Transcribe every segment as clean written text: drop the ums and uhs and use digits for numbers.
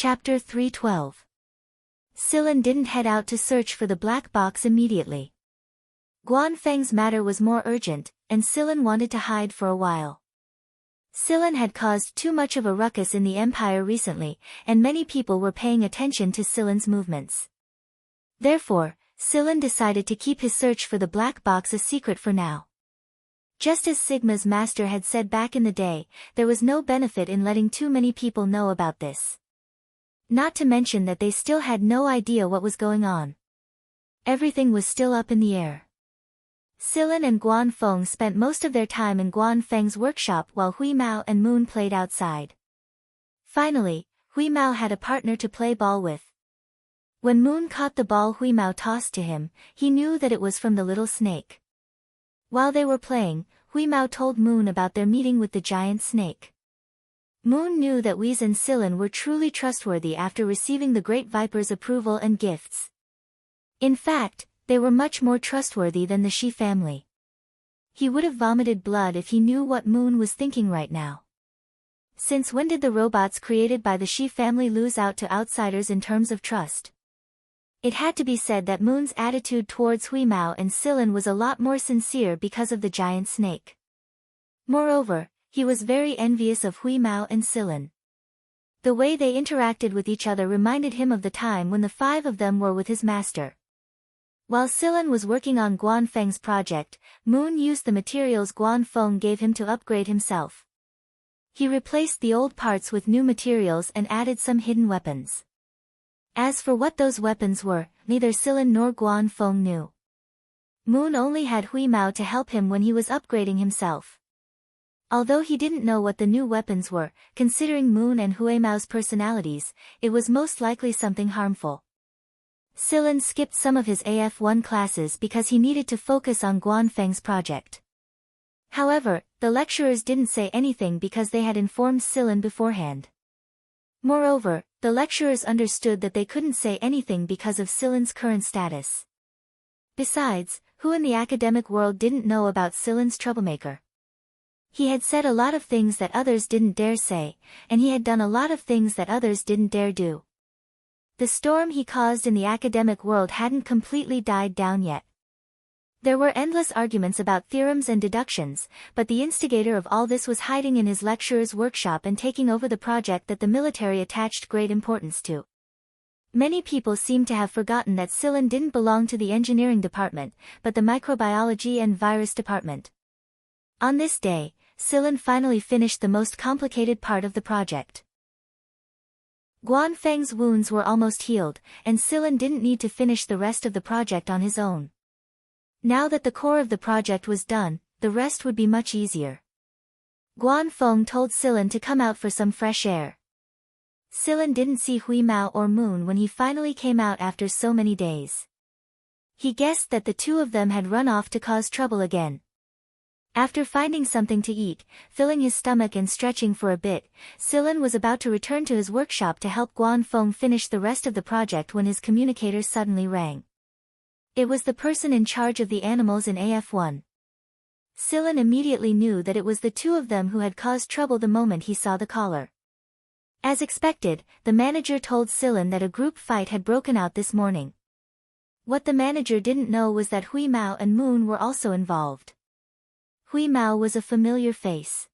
Chapter 312. Sillin didn't head out to search for the black box immediately. Guan Feng's matter was more urgent, and Sillin wanted to hide for a while. Sillin had caused too much of a ruckus in the empire recently, and many people were paying attention to Sillin's movements. Therefore, Sillin decided to keep his search for the black box a secret for now. Just as Sigma's master had said back in the day, there was no benefit in letting too many people know about this. Not to mention that they still had no idea what was going on. Everything was still up in the air. Sillin and Guan Feng spent most of their time in Guan Feng's workshop while Hui Mao and Moon played outside. Finally, Hui Mao had a partner to play ball with. When Moon caught the ball Hui Mao tossed to him, he knew that it was from the little snake. While they were playing, Hui Mao told Moon about their meeting with the giant snake. Moon knew that Weiss and Sillin were truly trustworthy after receiving the Great Viper's approval and gifts. In fact, they were much more trustworthy than the Shi family. He would have vomited blood if he knew what Moon was thinking right now. Since when did the robots created by the Shi family lose out to outsiders in terms of trust? It had to be said that Moon's attitude towards Hui Mao and Sillin was a lot more sincere because of the giant snake. Moreover, he was very envious of Hui Mao and Sillin. The way they interacted with each other reminded him of the time when the five of them were with his master. While Sillin was working on Guan Feng's project, Moon used the materials Guan Feng gave him to upgrade himself. He replaced the old parts with new materials and added some hidden weapons. As for what those weapons were, neither Sillin nor Guan Feng knew. Moon only had Hui Mao to help him when he was upgrading himself. Although he didn't know what the new weapons were, considering Moon and Hui Mao's personalities, it was most likely something harmful. Sillin skipped some of his AF1 classes because he needed to focus on Guan Feng's project. However, the lecturers didn't say anything because they had informed Sillin beforehand. Moreover, the lecturers understood that they couldn't say anything because of Sillin's current status. Besides, who in the academic world didn't know about Sillin's troublemaker? He had said a lot of things that others didn't dare say, and he had done a lot of things that others didn't dare do. The storm he caused in the academic world hadn't completely died down yet. There were endless arguments about theorems and deductions, but the instigator of all this was hiding in his lecturer's workshop and taking over the project that the military attached great importance to. Many people seemed to have forgotten that Sillin didn't belong to the engineering department, but the microbiology and virus department. On this day, Sillin finally finished the most complicated part of the project. Guan Feng's wounds were almost healed, and Sillin didn't need to finish the rest of the project on his own. Now that the core of the project was done, the rest would be much easier. Guan Feng told Sillin to come out for some fresh air. Sillin didn't see Hui Mao or Moon when he finally came out after so many days. He guessed that the two of them had run off to cause trouble again. After finding something to eat, filling his stomach and stretching for a bit, Sillin was about to return to his workshop to help Guan Feng finish the rest of the project when his communicator suddenly rang. It was the person in charge of the animals in AF1. Sillin immediately knew that it was the two of them who had caused trouble the moment he saw the caller. As expected, the manager told Sillin that a group fight had broken out this morning. What the manager didn't know was that Hui Mao and Moon were also involved. Hui Mao was a familiar face.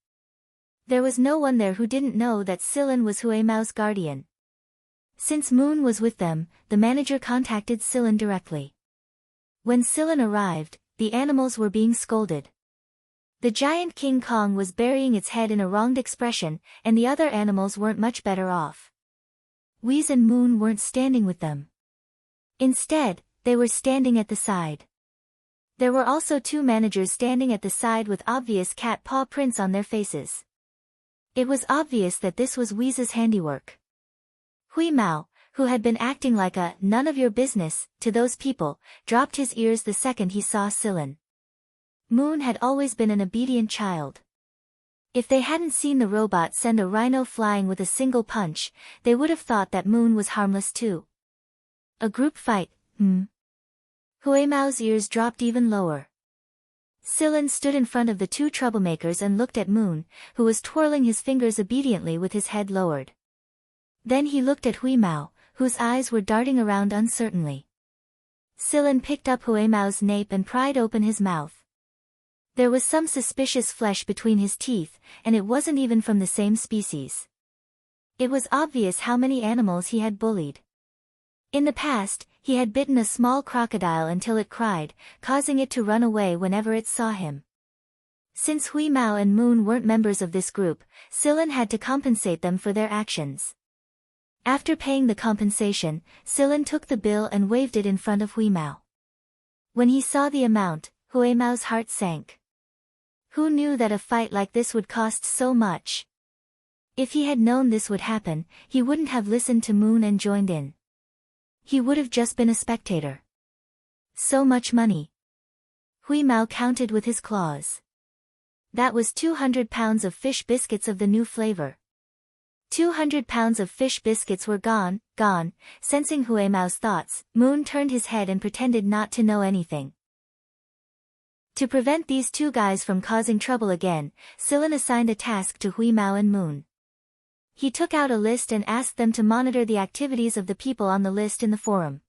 There was no one there who didn't know that Sillin was Hui Mao's guardian. Since Moon was with them, the manager contacted Sillin directly. When Sillin arrived, the animals were being scolded. The giant King Kong was burying its head in a wronged expression, and the other animals weren't much better off. Weiss and Moon weren't standing with them. Instead, they were standing at the side. There were also two managers standing at the side with obvious cat paw prints on their faces. It was obvious that this was Weiss's handiwork. Hui Mao, who had been acting like a none of your business to those people, dropped his ears the second he saw Sillin. Moon had always been an obedient child. If they hadn't seen the robot send a rhino flying with a single punch, they would have thought that Moon was harmless too. A group fight, Hui Mao's ears dropped even lower. Sillin stood in front of the two troublemakers and looked at Moon, who was twirling his fingers obediently with his head lowered. Then he looked at Huimao, whose eyes were darting around uncertainly. Silen picked up Huimao's nape and pried open his mouth. There was some suspicious flesh between his teeth, and it wasn't even from the same species. It was obvious how many animals he had bullied. In the past, he had bitten a small crocodile until it cried, causing it to run away whenever it saw him. Since Huimao and Moon weren't members of this group, Silen had to compensate them for their actions. After paying the compensation, Silen took the bill and waved it in front of Huimao. When he saw the amount, Huimao's heart sank. Who knew that a fight like this would cost so much? If he had known this would happen, he wouldn't have listened to Moon and joined in. He would have just been a spectator. So much money. Huimao counted with his claws. That was 200 pounds of fish biscuits of the new flavor. 200 pounds of fish biscuits were gone. Sensing Huimao's thoughts, Moon turned his head and pretended not to know anything. To prevent these two guys from causing trouble again, Silen assigned a task to Huimao and Moon. He took out a list and asked them to monitor the activities of the people on the list in the forum.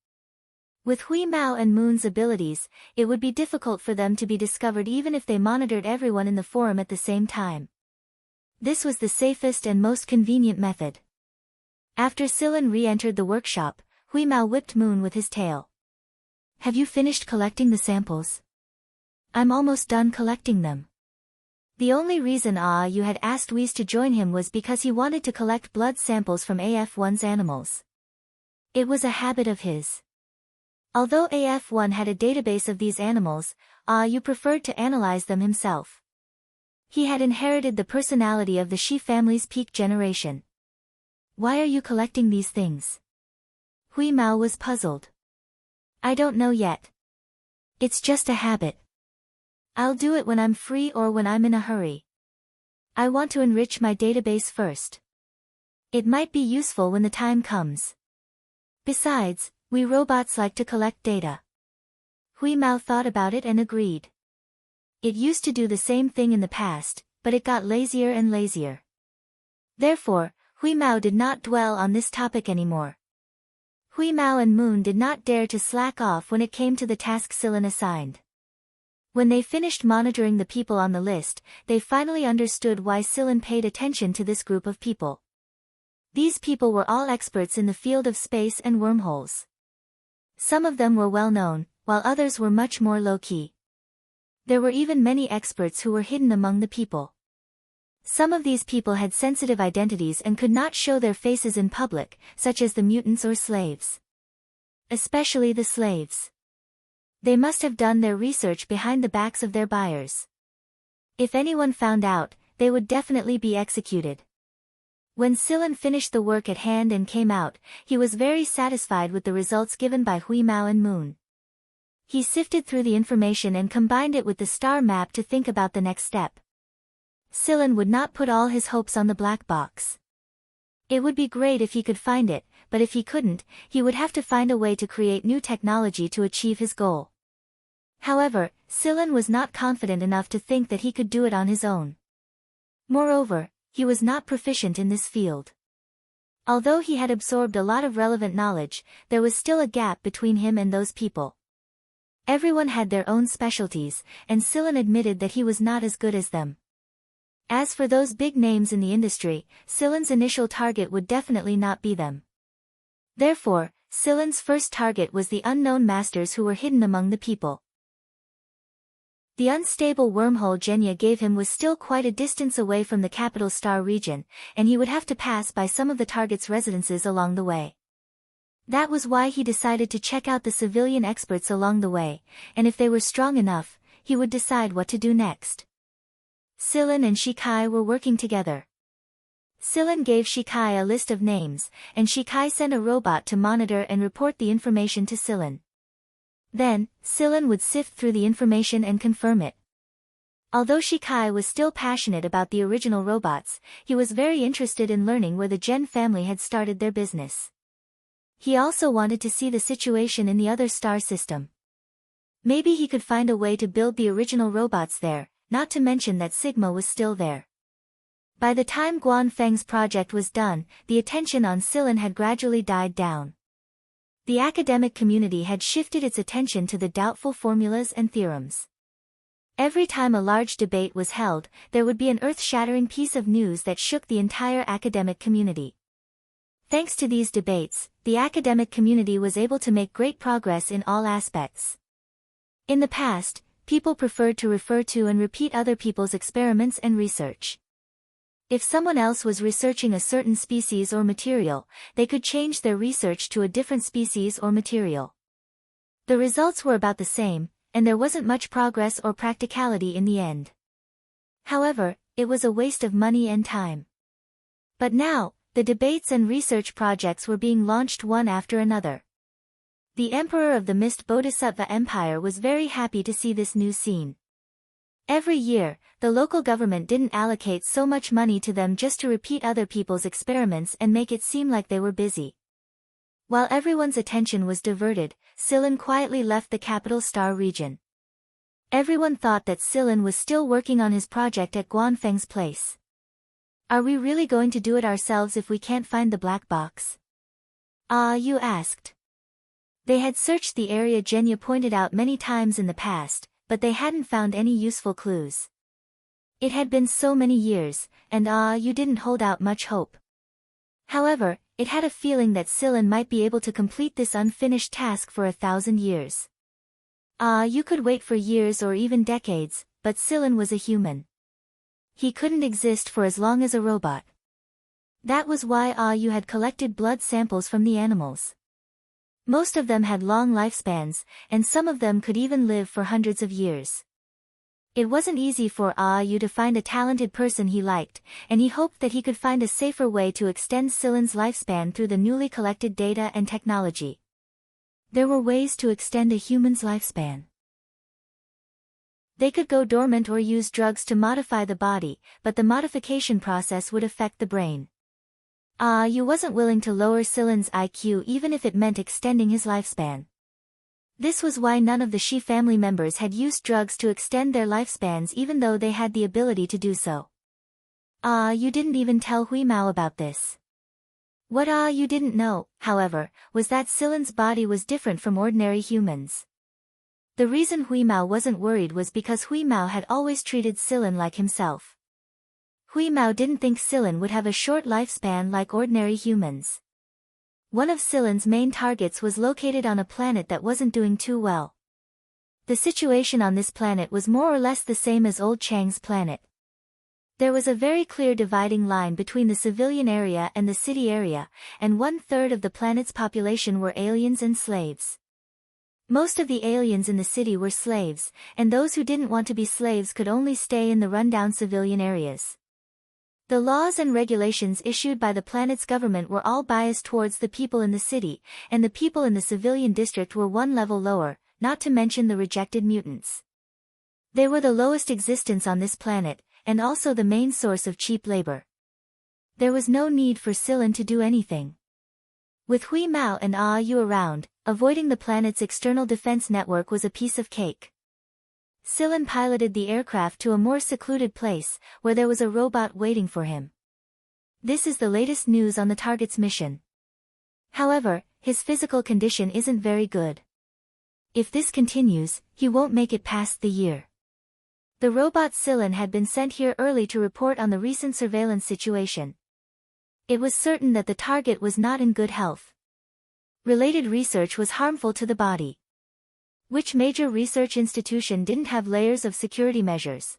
With Huimao and Moon's abilities, it would be difficult for them to be discovered even if they monitored everyone in the forum at the same time. This was the safest and most convenient method. After Silen re-entered the workshop, Huimao whipped Moon with his tail. "Have you finished collecting the samples?" "I'm almost done collecting them." The only reason you had asked Whis to join him was because he wanted to collect blood samples from AF1's animals. It was a habit of his. Although AF1 had a database of these animals, you preferred to analyze them himself. He had inherited the personality of the Shi family's peak generation. "Why are you collecting these things?" Huimao was puzzled. "I don't know yet. It's just a habit. I'll do it when I'm free or when I'm in a hurry. I want to enrich my database first. It might be useful when the time comes. Besides, we robots like to collect data." Huimao thought about it and agreed. It used to do the same thing in the past, but it got lazier and lazier. Therefore, Huimao did not dwell on this topic anymore. Huimao and Moon did not dare to slack off when it came to the task Silen assigned. When they finished monitoring the people on the list, they finally understood why Silen paid attention to this group of people. These people were all experts in the field of space and wormholes. Some of them were well known, while others were much more low-key. There were even many experts who were hidden among the people. Some of these people had sensitive identities and could not show their faces in public, such as the mutants or slaves. Especially the slaves. They must have done their research behind the backs of their buyers. If anyone found out, they would definitely be executed. When Silen finished the work at hand and came out, he was very satisfied with the results given by Huimao and Moon. He sifted through the information and combined it with the star map to think about the next step. Silen would not put all his hopes on the black box. It would be great if he could find it, but if he couldn't, he would have to find a way to create new technology to achieve his goal. However, Silen was not confident enough to think that he could do it on his own. Moreover, he was not proficient in this field. Although he had absorbed a lot of relevant knowledge, there was still a gap between him and those people. Everyone had their own specialties, and Silen admitted that he was not as good as them. As for those big names in the industry, Silen's initial target would definitely not be them. Therefore, Silen's first target was the unknown masters who were hidden among the people. The unstable wormhole Genya gave him was still quite a distance away from the capital star region, and he would have to pass by some of the target's residences along the way. That was why he decided to check out the civilian experts along the way, and if they were strong enough, he would decide what to do next. Silen and Shikai were working together. Silen gave Shikai a list of names, and Shikai sent a robot to monitor and report the information to Silen. Then, Silen would sift through the information and confirm it. Although Shikai was still passionate about the original robots, he was very interested in learning where the Gen family had started their business. He also wanted to see the situation in the other star system. Maybe he could find a way to build the original robots there, not to mention that Sigma was still there. By the time Guan Feng's project was done, the attention on Silen had gradually died down. The academic community had shifted its attention to the doubtful formulas and theorems. Every time a large debate was held, there would be an earth-shattering piece of news that shook the entire academic community. Thanks to these debates, the academic community was able to make great progress in all aspects. In the past, people preferred to refer to and repeat other people's experiments and research. If someone else was researching a certain species or material, they could change their research to a different species or material. The results were about the same, and there wasn't much progress or practicality in the end. However, it was a waste of money and time. But now, the debates and research projects were being launched one after another. The Emperor of the Mist Bodhisattva Empire was very happy to see this new scene. Every year, the local government didn't allocate so much money to them just to repeat other people's experiments and make it seem like they were busy. While everyone's attention was diverted, Silen quietly left the capital Star region. Everyone thought that Silen was still working on his project at Guanfeng's place. Are we really going to do it ourselves if we can't find the black box? You asked. They had searched the area Genya pointed out many times in the past, but they hadn't found any useful clues. It had been so many years, and you didn't hold out much hope. However, it had a feeling that Silen might be able to complete this unfinished task for 1,000 years. You could wait for years or even decades, but Silen was a human. He couldn't exist for as long as a robot. That was why you had collected blood samples from the animals. Most of them had long lifespans, and some of them could even live for hundreds of years. It wasn't easy for you to find a talented person he liked, and he hoped that he could find a safer way to extend Silen's lifespan through the newly collected data and technology. There were ways to extend a human's lifespan. They could go dormant or use drugs to modify the body, but the modification process would affect the brain. You wasn't willing to lower Silen's IQ even if it meant extending his lifespan. This was why none of the Shi family members had used drugs to extend their lifespans even though they had the ability to do so. You didn't even tell Hui Mao about this. What you didn't know, however, was that Silen's body was different from ordinary humans. The reason Hui Mao wasn't worried was because Hui Mao had always treated Silen like himself. Hui Mao didn't think Silen would have a short lifespan like ordinary humans. One of Silen's main targets was located on a planet that wasn't doing too well. The situation on this planet was more or less the same as old Chang's planet. There was a very clear dividing line between the civilian area and the city area, and 1/3 of the planet's population were aliens and slaves. Most of the aliens in the city were slaves, and those who didn't want to be slaves could only stay in the rundown civilian areas. The laws and regulations issued by the planet's government were all biased towards the people in the city, and the people in the civilian district were one level lower, not to mention the rejected mutants. They were the lowest existence on this planet, and also the main source of cheap labor. There was no need for Silen to do anything. With Hui Mao and Yu around, avoiding the planet's external defense network was a piece of cake. Silen piloted the aircraft to a more secluded place, where there was a robot waiting for him. This is the latest news on the target's mission. However, his physical condition isn't very good. If this continues, he won't make it past the year. The robot Silen had been sent here early to report on the recent surveillance situation. It was certain that the target was not in good health. Related research was harmful to the body. Which major research institution didn't have layers of security measures?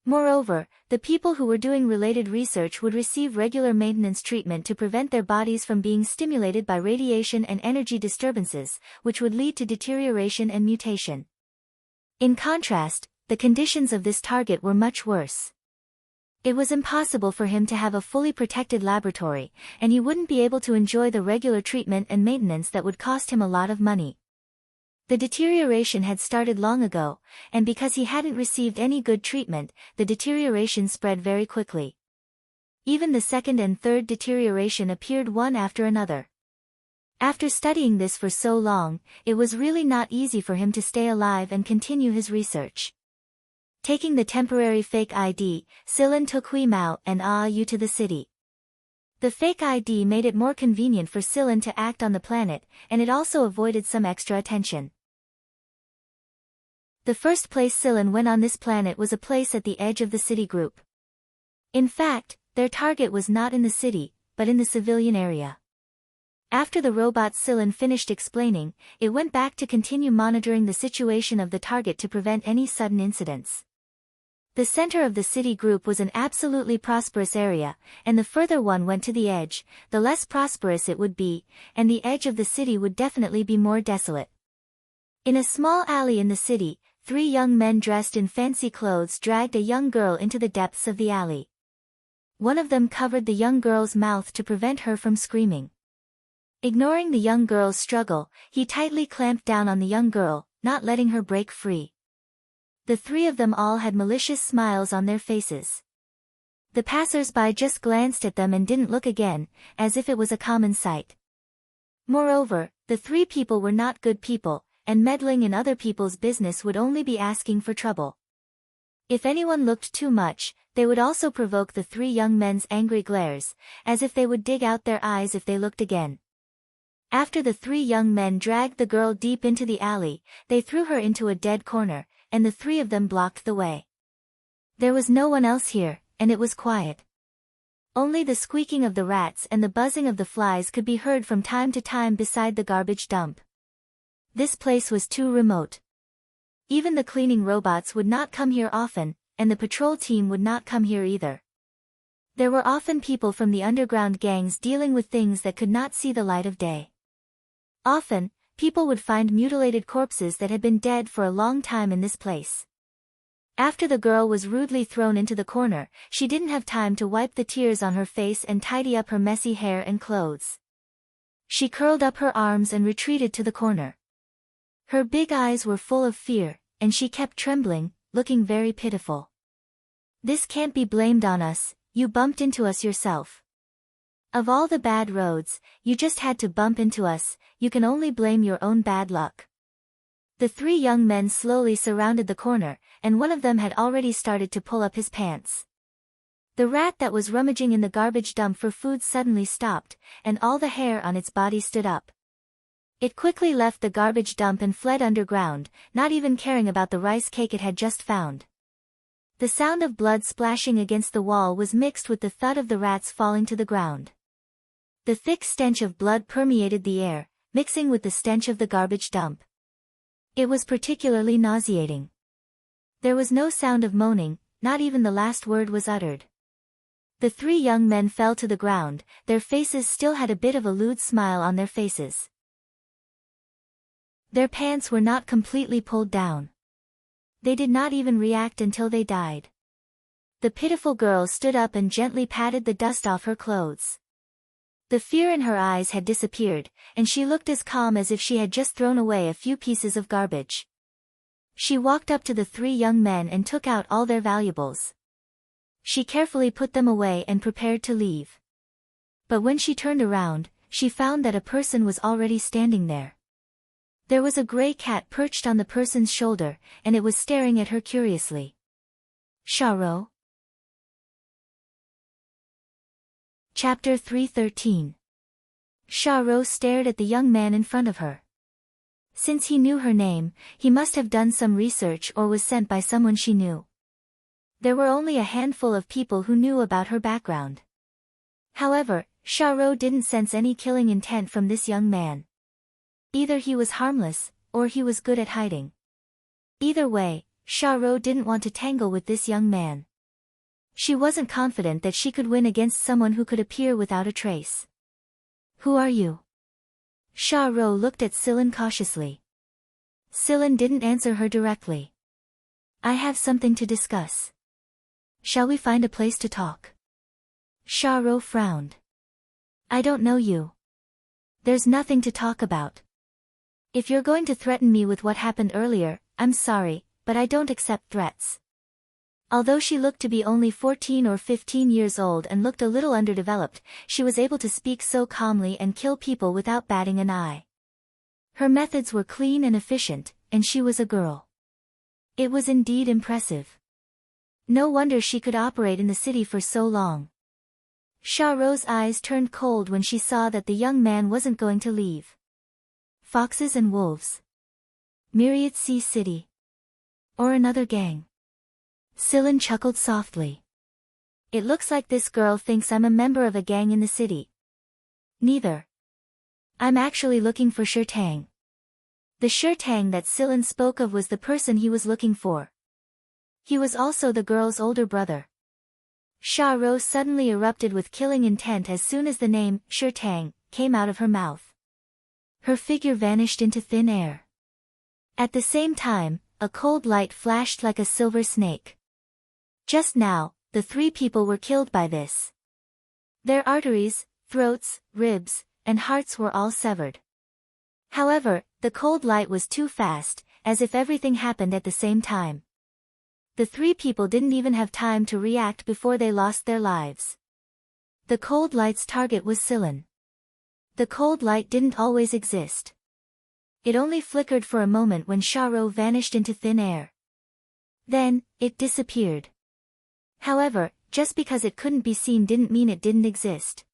Moreover, the people who were doing related research would receive regular maintenance treatment to prevent their bodies from being stimulated by radiation and energy disturbances, which would lead to deterioration and mutation. In contrast, the conditions of this target were much worse. It was impossible for him to have a fully protected laboratory, and he wouldn't be able to enjoy the regular treatment and maintenance that would cost him a lot of money. The deterioration had started long ago, and because he hadn't received any good treatment, the deterioration spread very quickly. Even the second and third deterioration appeared one after another. After studying this for so long, it was really not easy for him to stay alive and continue his research. Taking the temporary fake ID, Silen took Hui Mao and Yu to the city. The fake ID made it more convenient for Silen to act on the planet, and it also avoided some extra attention. The first place Silen went on this planet was a place at the edge of the city group. In fact, their target was not in the city, but in the civilian area. After the robot Silen finished explaining, it went back to continue monitoring the situation of the target to prevent any sudden incidents. The center of the city group was an absolutely prosperous area, and the further one went to the edge, the less prosperous it would be, and the edge of the city would definitely be more desolate. In a small alley in the city, 3 young men dressed in fancy clothes dragged a young girl into the depths of the alley. One of them covered the young girl's mouth to prevent her from screaming. Ignoring the young girl's struggle, he tightly clamped down on the young girl, not letting her break free. The 3 of them all had malicious smiles on their faces. The passers-by just glanced at them and didn't look again, as if it was a common sight. Moreover, the 3 people were not good people, and meddling in other people's business would only be asking for trouble. If anyone looked too much, they would also provoke the 3 young men's angry glares, as if they would dig out their eyes if they looked again. After the 3 young men dragged the girl deep into the alley, they threw her into a dead corner, and the 3 of them blocked the way. There was no one else here, and it was quiet. Only the squeaking of the rats and the buzzing of the flies could be heard from time to time beside the garbage dump. This place was too remote. Even the cleaning robots would not come here often, and the patrol team would not come here either. There were often people from the underground gangs dealing with things that could not see the light of day. Often, people would find mutilated corpses that had been dead for a long time in this place. After the girl was rudely thrown into the corner, she didn't have time to wipe the tears on her face and tidy up her messy hair and clothes. She curled up her arms and retreated to the corner. Her big eyes were full of fear, and she kept trembling, looking very pitiful. "This can't be blamed on us, you bumped into us yourself. Of all the bad roads, you just had to bump into us, you can only blame your own bad luck." The 3 young men slowly surrounded the corner, and one of them had already started to pull up his pants. The rat that was rummaging in the garbage dump for food suddenly stopped, and all the hair on its body stood up. It quickly left the garbage dump and fled underground, not even caring about the rice cake it had just found. The sound of blood splashing against the wall was mixed with the thud of the rats falling to the ground. The thick stench of blood permeated the air, mixing with the stench of the garbage dump. It was particularly nauseating. There was no sound of moaning, not even the last word was uttered. The 3 young men fell to the ground, their faces still had a bit of a lewd smile on their faces. Their pants were not completely pulled down. They did not even react until they died. The pitiful girl stood up and gently patted the dust off her clothes. The fear in her eyes had disappeared, and she looked as calm as if she had just thrown away a few pieces of garbage. She walked up to the 3 young men and took out all their valuables. She carefully put them away and prepared to leave. But when she turned around, she found that a person was already standing there. There was a gray cat perched on the person's shoulder, and it was staring at her curiously. "Sharo?" Chapter 313. Sharo stared at the young man in front of her. Since he knew her name, he must have done some research or was sent by someone she knew. There were only a handful of people who knew about her background. However, Sharo didn't sense any killing intent from this young man. Either he was harmless, or he was good at hiding. Either way, Sharo didn't want to tangle with this young man. She wasn't confident that she could win against someone who could appear without a trace. "Who are you?" Sharo looked at Silen cautiously. Silen didn't answer her directly. "I have something to discuss. Shall we find a place to talk?" Sharo frowned. "I don't know you. There's nothing to talk about. If you're going to threaten me with what happened earlier, I'm sorry, but I don't accept threats." Although she looked to be only 14 or 15 years old and looked a little underdeveloped, she was able to speak so calmly and kill people without batting an eye. Her methods were clean and efficient, and she was a girl. It was indeed impressive. No wonder she could operate in the city for so long. Sha Ro's eyes turned cold when she saw that the young man wasn't going to leave. Foxes and wolves. Myriad Sea City. Or another gang. Sillin chuckled softly. It looks like this girl thinks I'm a member of a gang in the city. Neither. I'm actually looking for Shirtang. The Shirtang that Sillin spoke of was the person he was looking for. He was also the girl's older brother. Sha Ro suddenly erupted with killing intent as soon as the name, Shirtang, came out of her mouth. Her figure vanished into thin air. At the same time, a cold light flashed like a silver snake. Just now, the three people were killed by this. Their arteries, throats, ribs, and hearts were all severed. However, the cold light was too fast, as if everything happened at the same time. The three people didn't even have time to react before they lost their lives. The cold light's target was Sillin. The cold light didn't always exist. It only flickered for a moment when Sha Ro vanished into thin air. Then, it disappeared. However, just because it couldn't be seen didn't mean it didn't exist.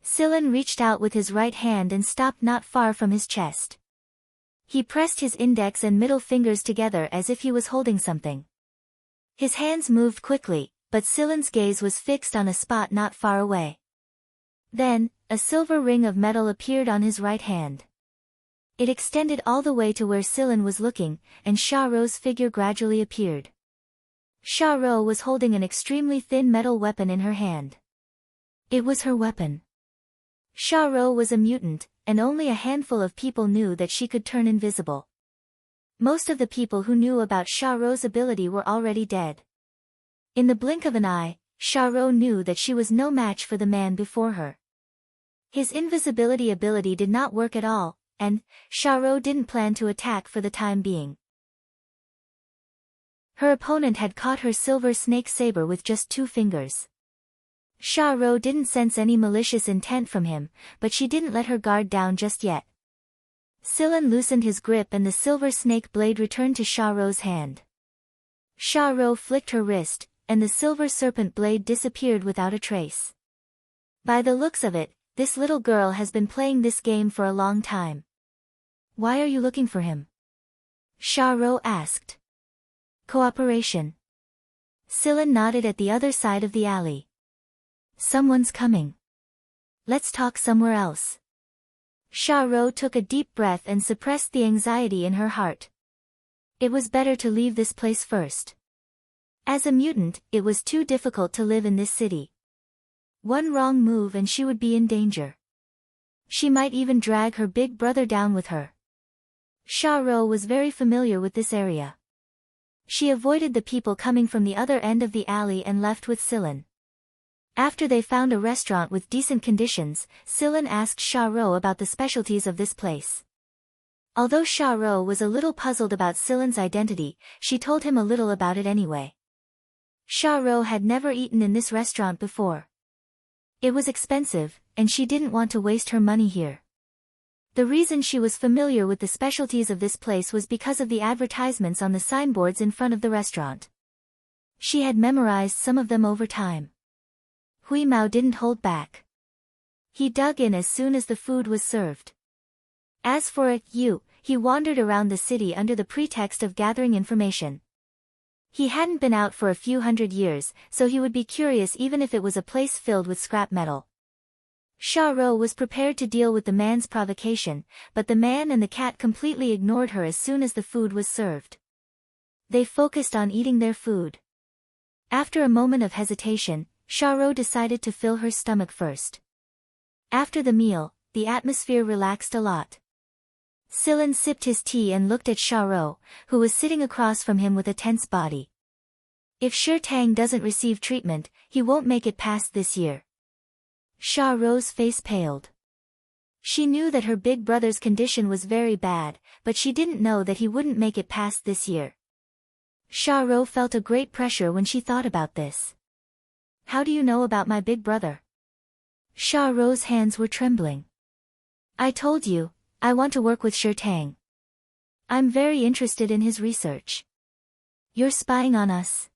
Sillin reached out with his right hand and stopped not far from his chest. He pressed his index and middle fingers together as if he was holding something. His hands moved quickly, but Sillin's gaze was fixed on a spot not far away. Then, a silver ring of metal appeared on his right hand. It extended all the way to where Sillin was looking, and Sha Ro's figure gradually appeared. Sha Ro was holding an extremely thin metal weapon in her hand. It was her weapon. Sha Ro was a mutant, and only a handful of people knew that she could turn invisible. Most of the people who knew about Sha Ro's ability were already dead. In the blink of an eye, Sha Ro knew that she was no match for the man before her. His invisibility ability did not work at all, and Sha Ro didn't plan to attack for the time being. Her opponent had caught her silver snake saber with just 2 fingers. Sha Ro didn't sense any malicious intent from him, but she didn't let her guard down just yet. Sillin loosened his grip and the silver snake blade returned to Sha Ro's hand. Sha Ro flicked her wrist, and the silver serpent blade disappeared without a trace. By the looks of it, this little girl has been playing this game for a long time. Why are you looking for him? Sha Ro asked. Cooperation. Sillin nodded at the other side of the alley. Someone's coming. Let's talk somewhere else. Sha Ro took a deep breath and suppressed the anxiety in her heart. It was better to leave this place first. As a mutant, it was too difficult to live in this city. One wrong move and she would be in danger. She might even drag her big brother down with her. Sha Ro was very familiar with this area. She avoided the people coming from the other end of the alley and left with Sillin. After they found a restaurant with decent conditions, Sillin asked Sha Ro about the specialties of this place. Although Sha Ro was a little puzzled about Sillin's identity, she told him a little about it anyway. Sha Ro had never eaten in this restaurant before. It was expensive, and she didn't want to waste her money here. The reason she was familiar with the specialties of this place was because of the advertisements on the signboards in front of the restaurant. She had memorized some of them over time. Hui Mao didn't hold back. He dug in as soon as the food was served. As for he wandered around the city under the pretext of gathering information. He hadn't been out for a few hundred years, so he would be curious even if it was a place filled with scrap metal. Sha Ro was prepared to deal with the man's provocation, but the man and the cat completely ignored her as soon as the food was served. They focused on eating their food. After a moment of hesitation, Sha Ro decided to fill her stomach first. After the meal, the atmosphere relaxed a lot. Sillin sipped his tea and looked at Sha Ro, who was sitting across from him with a tense body. If Shirtang doesn't receive treatment, he won't make it past this year. Sha Ro's face paled. She knew that her big brother's condition was very bad, but she didn't know that he wouldn't make it past this year. Sha Ro felt a great pressure when she thought about this. How do you know about my big brother? Sha Ro's hands were trembling. I told you, I want to work with Shirtang. I'm very interested in his research. You're spying on us?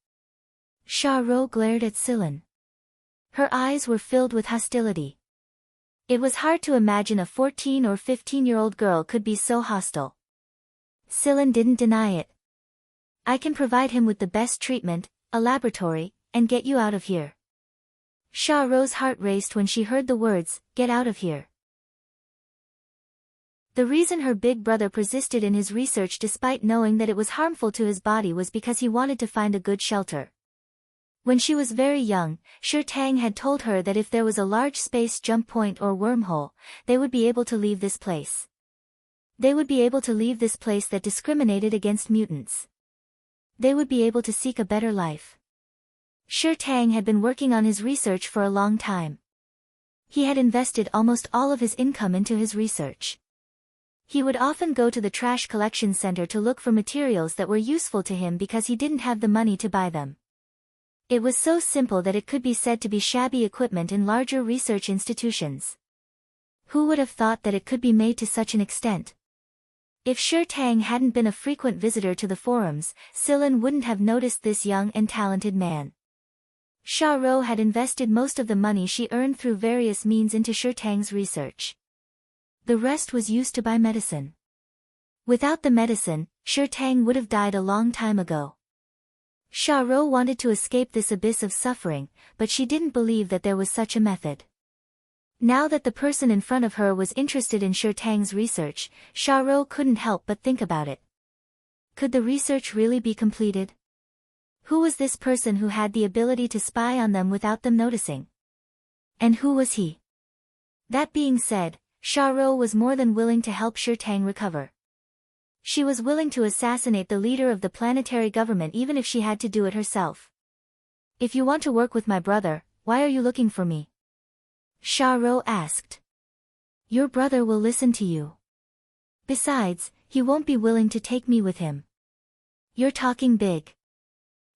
Xiao glared at Silen. Her eyes were filled with hostility. It was hard to imagine a 14 or 15-year-old girl could be so hostile. Silen didn't deny it. I can provide him with the best treatment, a laboratory, and get you out of here. Xiao's heart raced when she heard the words, get out of here. The reason her big brother persisted in his research despite knowing that it was harmful to his body was because he wanted to find a good shelter. When she was very young, Shi Tang had told her that if there was a large space jump point or wormhole, they would be able to leave this place. They would be able to leave this place that discriminated against mutants. They would be able to seek a better life. Shi Tang had been working on his research for a long time. He had invested almost all of his income into his research. He would often go to the trash collection center to look for materials that were useful to him because he didn't have the money to buy them. It was so simple that it could be said to be shabby equipment in larger research institutions. Who would have thought that it could be made to such an extent? If Shi Tang hadn't been a frequent visitor to the forums, Silen wouldn't have noticed this young and talented man. Xiao had invested most of the money she earned through various means into Shi Tang's research. The rest was used to buy medicine. Without the medicine, Shi Tang would have died a long time ago. Xiao wanted to escape this abyss of suffering, but she didn't believe that there was such a method. Now that the person in front of her was interested in Shi Tang's research, Xiao couldn't help but think about it. Could the research really be completed? Who was this person who had the ability to spy on them without them noticing? And who was he? That being said, Xiao was more than willing to help Shi Tang recover. She was willing to assassinate the leader of the planetary government even if she had to do it herself. If you want to work with my brother, why are you looking for me? Xiao asked. Your brother will listen to you. Besides, he won't be willing to take me with him. You're talking big.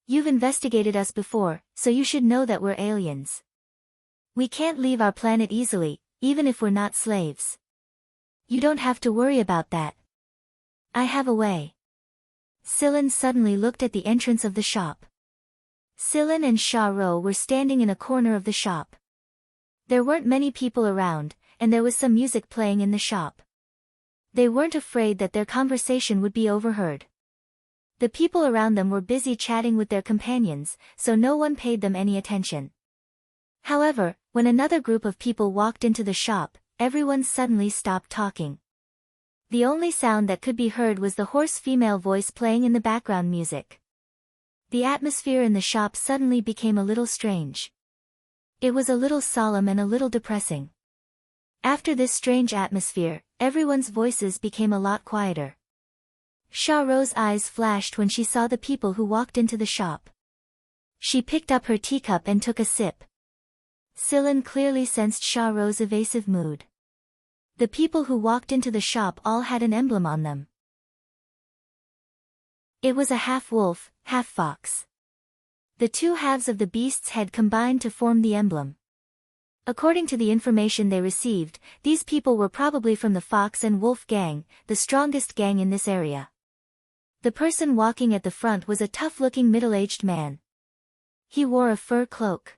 You've investigated us before, so you should know that we're aliens. We can't leave our planet easily, even if we're not slaves. You don't have to worry about that. I have a way. Silen suddenly looked at the entrance of the shop. Silen and Xiao were standing in a corner of the shop. There weren't many people around, and there was some music playing in the shop. They weren't afraid that their conversation would be overheard. The people around them were busy chatting with their companions, so no one paid them any attention. However, when another group of people walked into the shop, everyone suddenly stopped talking. The only sound that could be heard was the hoarse female voice playing in the background music. The atmosphere in the shop suddenly became a little strange. It was a little solemn and a little depressing. After this strange atmosphere, everyone's voices became a lot quieter. Xiao's eyes flashed when she saw the people who walked into the shop. She picked up her teacup and took a sip. Silen clearly sensed Xiao's evasive mood. The people who walked into the shop all had an emblem on them. It was a half-wolf, half-fox. The two halves of the beast's head combined to form the emblem. According to the information they received, these people were probably from the Fox and Wolf gang, the strongest gang in this area. The person walking at the front was a tough-looking middle-aged man. He wore a fur cloak.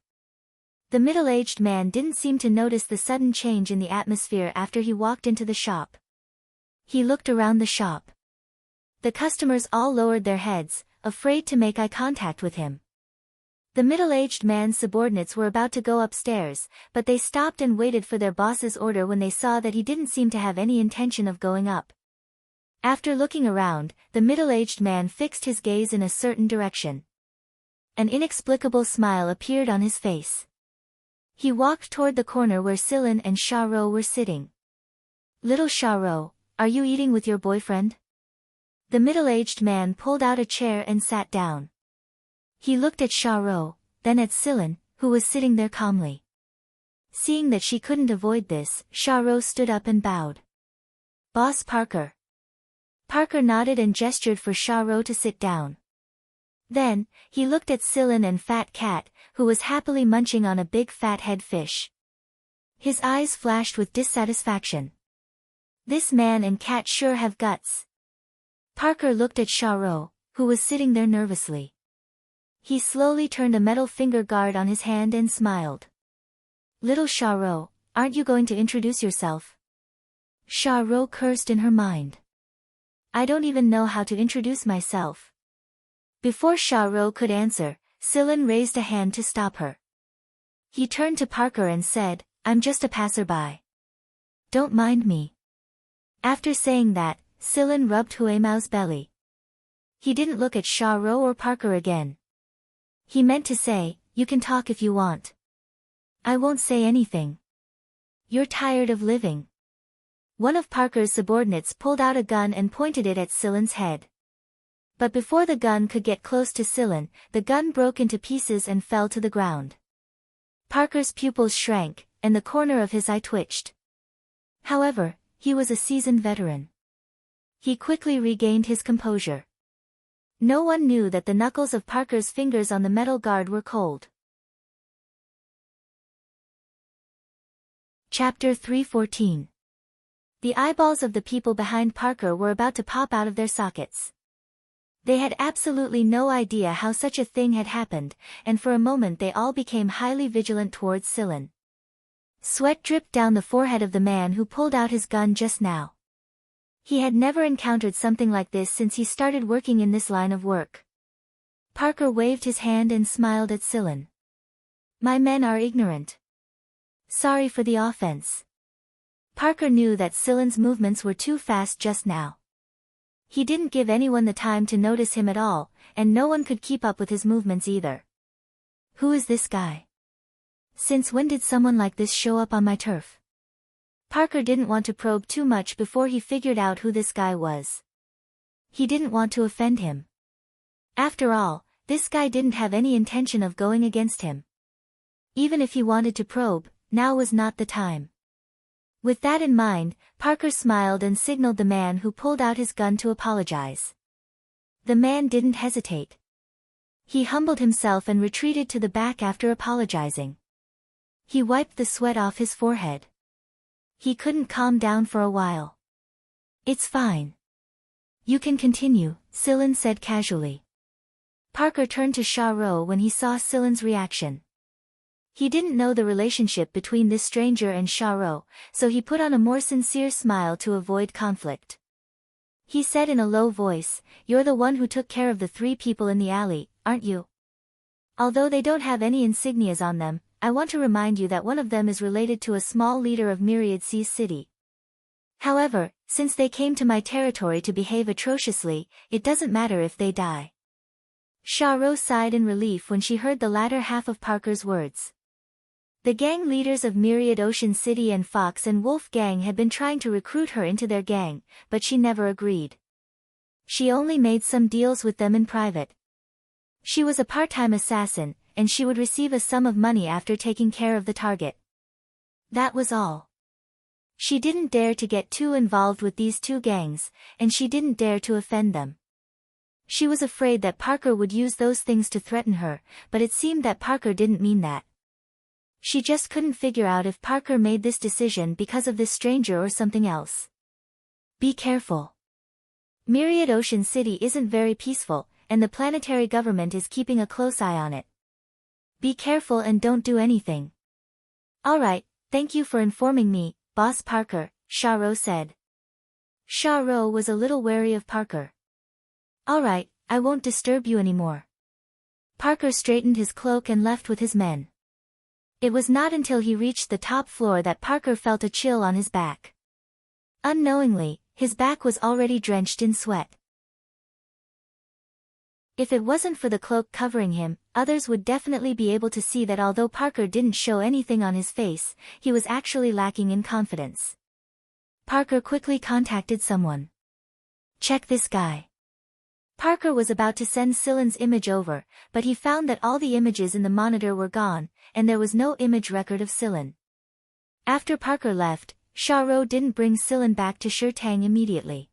The middle-aged man didn't seem to notice the sudden change in the atmosphere after he walked into the shop. He looked around the shop. The customers all lowered their heads, afraid to make eye contact with him. The middle-aged man's subordinates were about to go upstairs, but they stopped and waited for their boss's order when they saw that he didn't seem to have any intention of going up. After looking around, the middle-aged man fixed his gaze in a certain direction. An inexplicable smile appeared on his face. He walked toward the corner where Silen and Xiao were sitting. Little Xiao, are you eating with your boyfriend? The middle-aged man pulled out a chair and sat down. He looked at Xiao, then at Silen, who was sitting there calmly. Seeing that she couldn't avoid this, Xiao stood up and bowed. Boss Parker. Parker nodded and gestured for Xiao to sit down. Then, he looked at Silen and Fat Cat, who was happily munching on a big fathead fish. His eyes flashed with dissatisfaction. This man and cat sure have guts. Parker looked at Xiao, who was sitting there nervously. He slowly turned a metal finger guard on his hand and smiled. Little Charo, aren't you going to introduce yourself? Charo cursed in her mind. I don't even know how to introduce myself. Before Charo could answer, Sillin raised a hand to stop her. He turned to Parker and said, I'm just a passerby. Don't mind me. After saying that, Sillin rubbed Huemao's belly. He didn't look at Charo or Parker again. He meant to say, you can talk if you want. I won't say anything. You're tired of living. One of Parker's subordinates pulled out a gun and pointed it at Sillin's head. But before the gun could get close to Sillin, the gun broke into pieces and fell to the ground. Parker's pupils shrank, and the corner of his eye twitched. However, he was a seasoned veteran. He quickly regained his composure. No one knew that the knuckles of Parker's fingers on the metal guard were cold. Chapter 314. The eyeballs of the people behind Parker were about to pop out of their sockets. They had absolutely no idea how such a thing had happened, and for a moment they all became highly vigilant towards Sillin. Sweat dripped down the forehead of the man who pulled out his gun just now. He had never encountered something like this since he started working in this line of work. Parker waved his hand and smiled at Sillin. My men are ignorant. Sorry for the offense. Parker knew that Sillin's movements were too fast just now. He didn't give anyone the time to notice him at all, and no one could keep up with his movements either. Who is this guy? Since when did someone like this show up on my turf? Parker didn't want to probe too much before he figured out who this guy was. He didn't want to offend him. After all, this guy didn't have any intention of going against him. Even if he wanted to probe, now was not the time. With that in mind, Parker smiled and signaled the man who pulled out his gun to apologize. The man didn't hesitate. He humbled himself and retreated to the back after apologizing. He wiped the sweat off his forehead. He couldn't calm down for a while. It's fine. You can continue, Sillin said casually. Parker turned to Charo when he saw Sillin's reaction. He didn't know the relationship between this stranger and Charo, so he put on a more sincere smile to avoid conflict. He said in a low voice, You're the one who took care of the 3 people in the alley, aren't you? Although they don't have any insignias on them, I want to remind you that one of them is related to a small leader of Myriad Sea City. However, since they came to my territory to behave atrociously, it doesn't matter if they die. Charo sighed in relief when she heard the latter half of Parker's words. The gang leaders of Myriad Ocean City and Fox and Wolf Gang had been trying to recruit her into their gang, but she never agreed. She only made some deals with them in private. She was a part-time assassin, and she would receive a sum of money after taking care of the target. That was all. She didn't dare to get too involved with these 2 gangs, and she didn't dare to offend them. She was afraid that Parker would use those things to threaten her, but it seemed that Parker didn't mean that. She just couldn't figure out if Parker made this decision because of this stranger or something else. Be careful. Myriad Ocean City isn't very peaceful, and the planetary government is keeping a close eye on it. Be careful and don't do anything. Alright, thank you for informing me, Boss Parker, Charo said. Charo was a little wary of Parker. Alright, I won't disturb you anymore. Parker straightened his cloak and left with his men. It was not until he reached the top floor that Parker felt a chill on his back. Unknowingly, his back was already drenched in sweat. If it wasn't for the cloak covering him, others would definitely be able to see that although Parker didn't show anything on his face, he was actually lacking in confidence. Parker quickly contacted someone. Check this guy. Parker was about to send Sillin's image over, but he found that all the images in the monitor were gone, and there was no image record of Sillin. After Parker left, Charo didn't bring Sillin back to Shirtang immediately.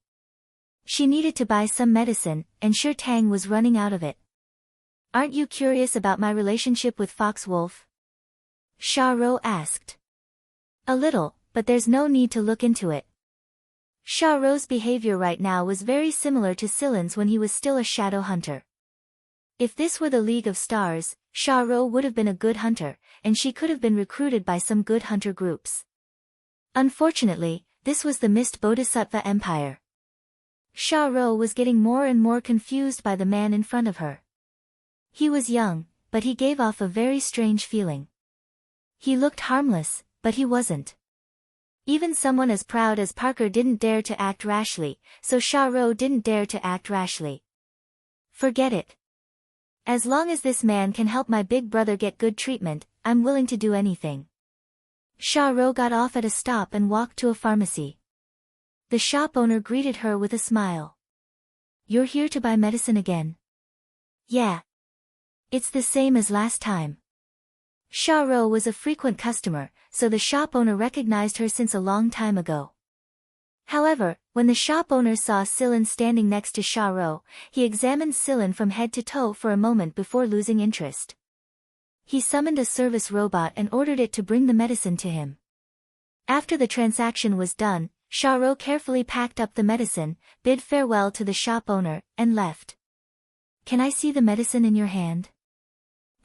She needed to buy some medicine, and Shirtang was running out of it. Aren't you curious about my relationship with Fox Wolf? Charo asked. A little, but there's no need to look into it. Charo's behavior right now was very similar to Sillin's when he was still a shadow hunter. If this were the League of Stars, Sharo would have been a good hunter, and she could have been recruited by some good hunter groups. Unfortunately, this was the Mist Bodhisattva Empire. Sharo was getting more and more confused by the man in front of her. He was young, but he gave off a very strange feeling. He looked harmless, but he wasn't. Even someone as proud as Parker didn't dare to act rashly, so Sharo didn't dare to act rashly. Forget it. As long as this man can help my big brother get good treatment, I'm willing to do anything. Sharo got off at a stop and walked to a pharmacy. The shop owner greeted her with a smile. You're here to buy medicine again? Yeah. It's the same as last time. Sharo was a frequent customer, so the shop owner recognized her since a long time ago. However, when the shop owner saw Silen standing next to Sharo, he examined Silen from head to toe for a moment before losing interest. He summoned a service robot and ordered it to bring the medicine to him. After the transaction was done, Sharo carefully packed up the medicine, bid farewell to the shop owner, and left. Can I see the medicine in your hand?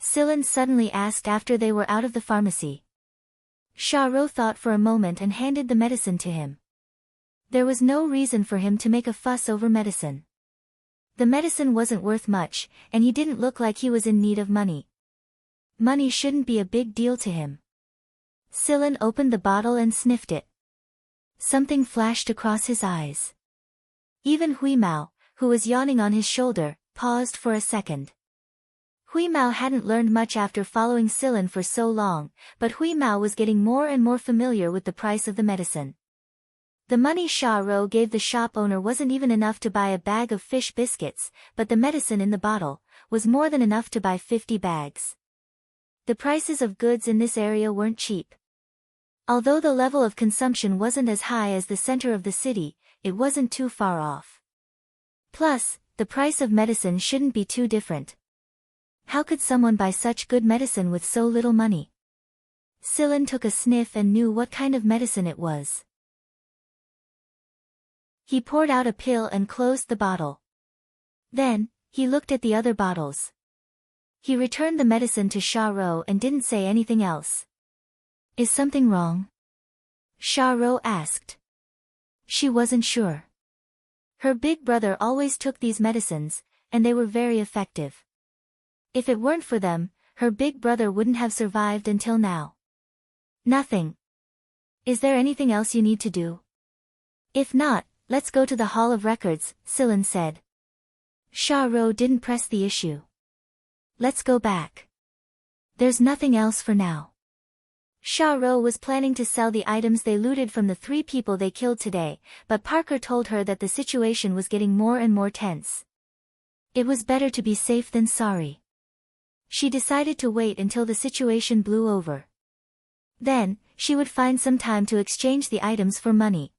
Silen suddenly asked after they were out of the pharmacy. Sharo thought for a moment and handed the medicine to him. There was no reason for him to make a fuss over medicine. The medicine wasn't worth much, and he didn't look like he was in need of money. Money shouldn't be a big deal to him. Silen opened the bottle and sniffed it. Something flashed across his eyes. Even Huimao, who was yawning on his shoulder, paused for a second. Huimao hadn't learned much after following Silen for so long, but Huimao was getting more and more familiar with the price of the medicine. The money Sharo gave the shop owner wasn't even enough to buy a bag of fish biscuits, but the medicine in the bottle was more than enough to buy 50 bags. The prices of goods in this area weren't cheap. Although the level of consumption wasn't as high as the center of the city, it wasn't too far off. Plus, the price of medicine shouldn't be too different. How could someone buy such good medicine with so little money? Silen took a sniff and knew what kind of medicine it was. He poured out a pill and closed the bottle. Then, he looked at the other bottles. He returned the medicine to Sharo and didn't say anything else. Is something wrong? Sharo asked. She wasn't sure. Her big brother always took these medicines, and they were very effective. If it weren't for them, her big brother wouldn't have survived until now. Nothing. Is there anything else you need to do? If not, let's go to the Hall of Records, Silen said. Sharo didn't press the issue. Let's go back. There's nothing else for now. Sharo was planning to sell the items they looted from the 3 people they killed today, but Parker told her that the situation was getting more and more tense. It was better to be safe than sorry. She decided to wait until the situation blew over. Then, she would find some time to exchange the items for money.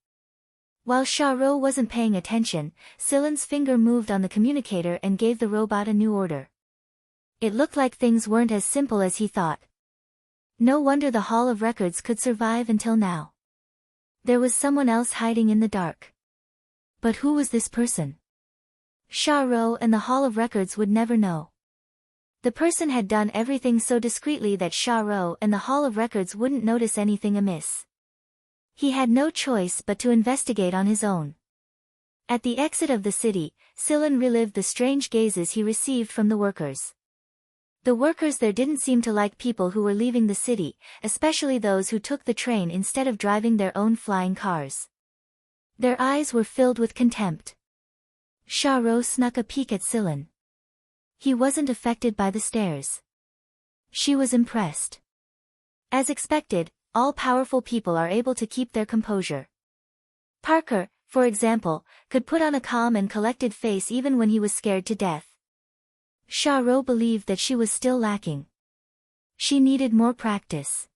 While Sharo wasn't paying attention, Silen's finger moved on the communicator and gave the robot a new order. It looked like things weren't as simple as he thought. No wonder the Hall of Records could survive until now. There was someone else hiding in the dark. But who was this person? Sharo and the Hall of Records would never know. The person had done everything so discreetly that Sharo and the Hall of Records wouldn't notice anything amiss. He had no choice but to investigate on his own. At the exit of the city, Silen relived the strange gazes he received from the workers. The workers there didn't seem to like people who were leaving the city, especially those who took the train instead of driving their own flying cars. Their eyes were filled with contempt. Sharo snuck a peek at Silen. He wasn't affected by the stares. She was impressed. As expected, all-powerful people are able to keep their composure. Parker, for example, could put on a calm and collected face even when he was scared to death. Sharo believed that she was still lacking. She needed more practice.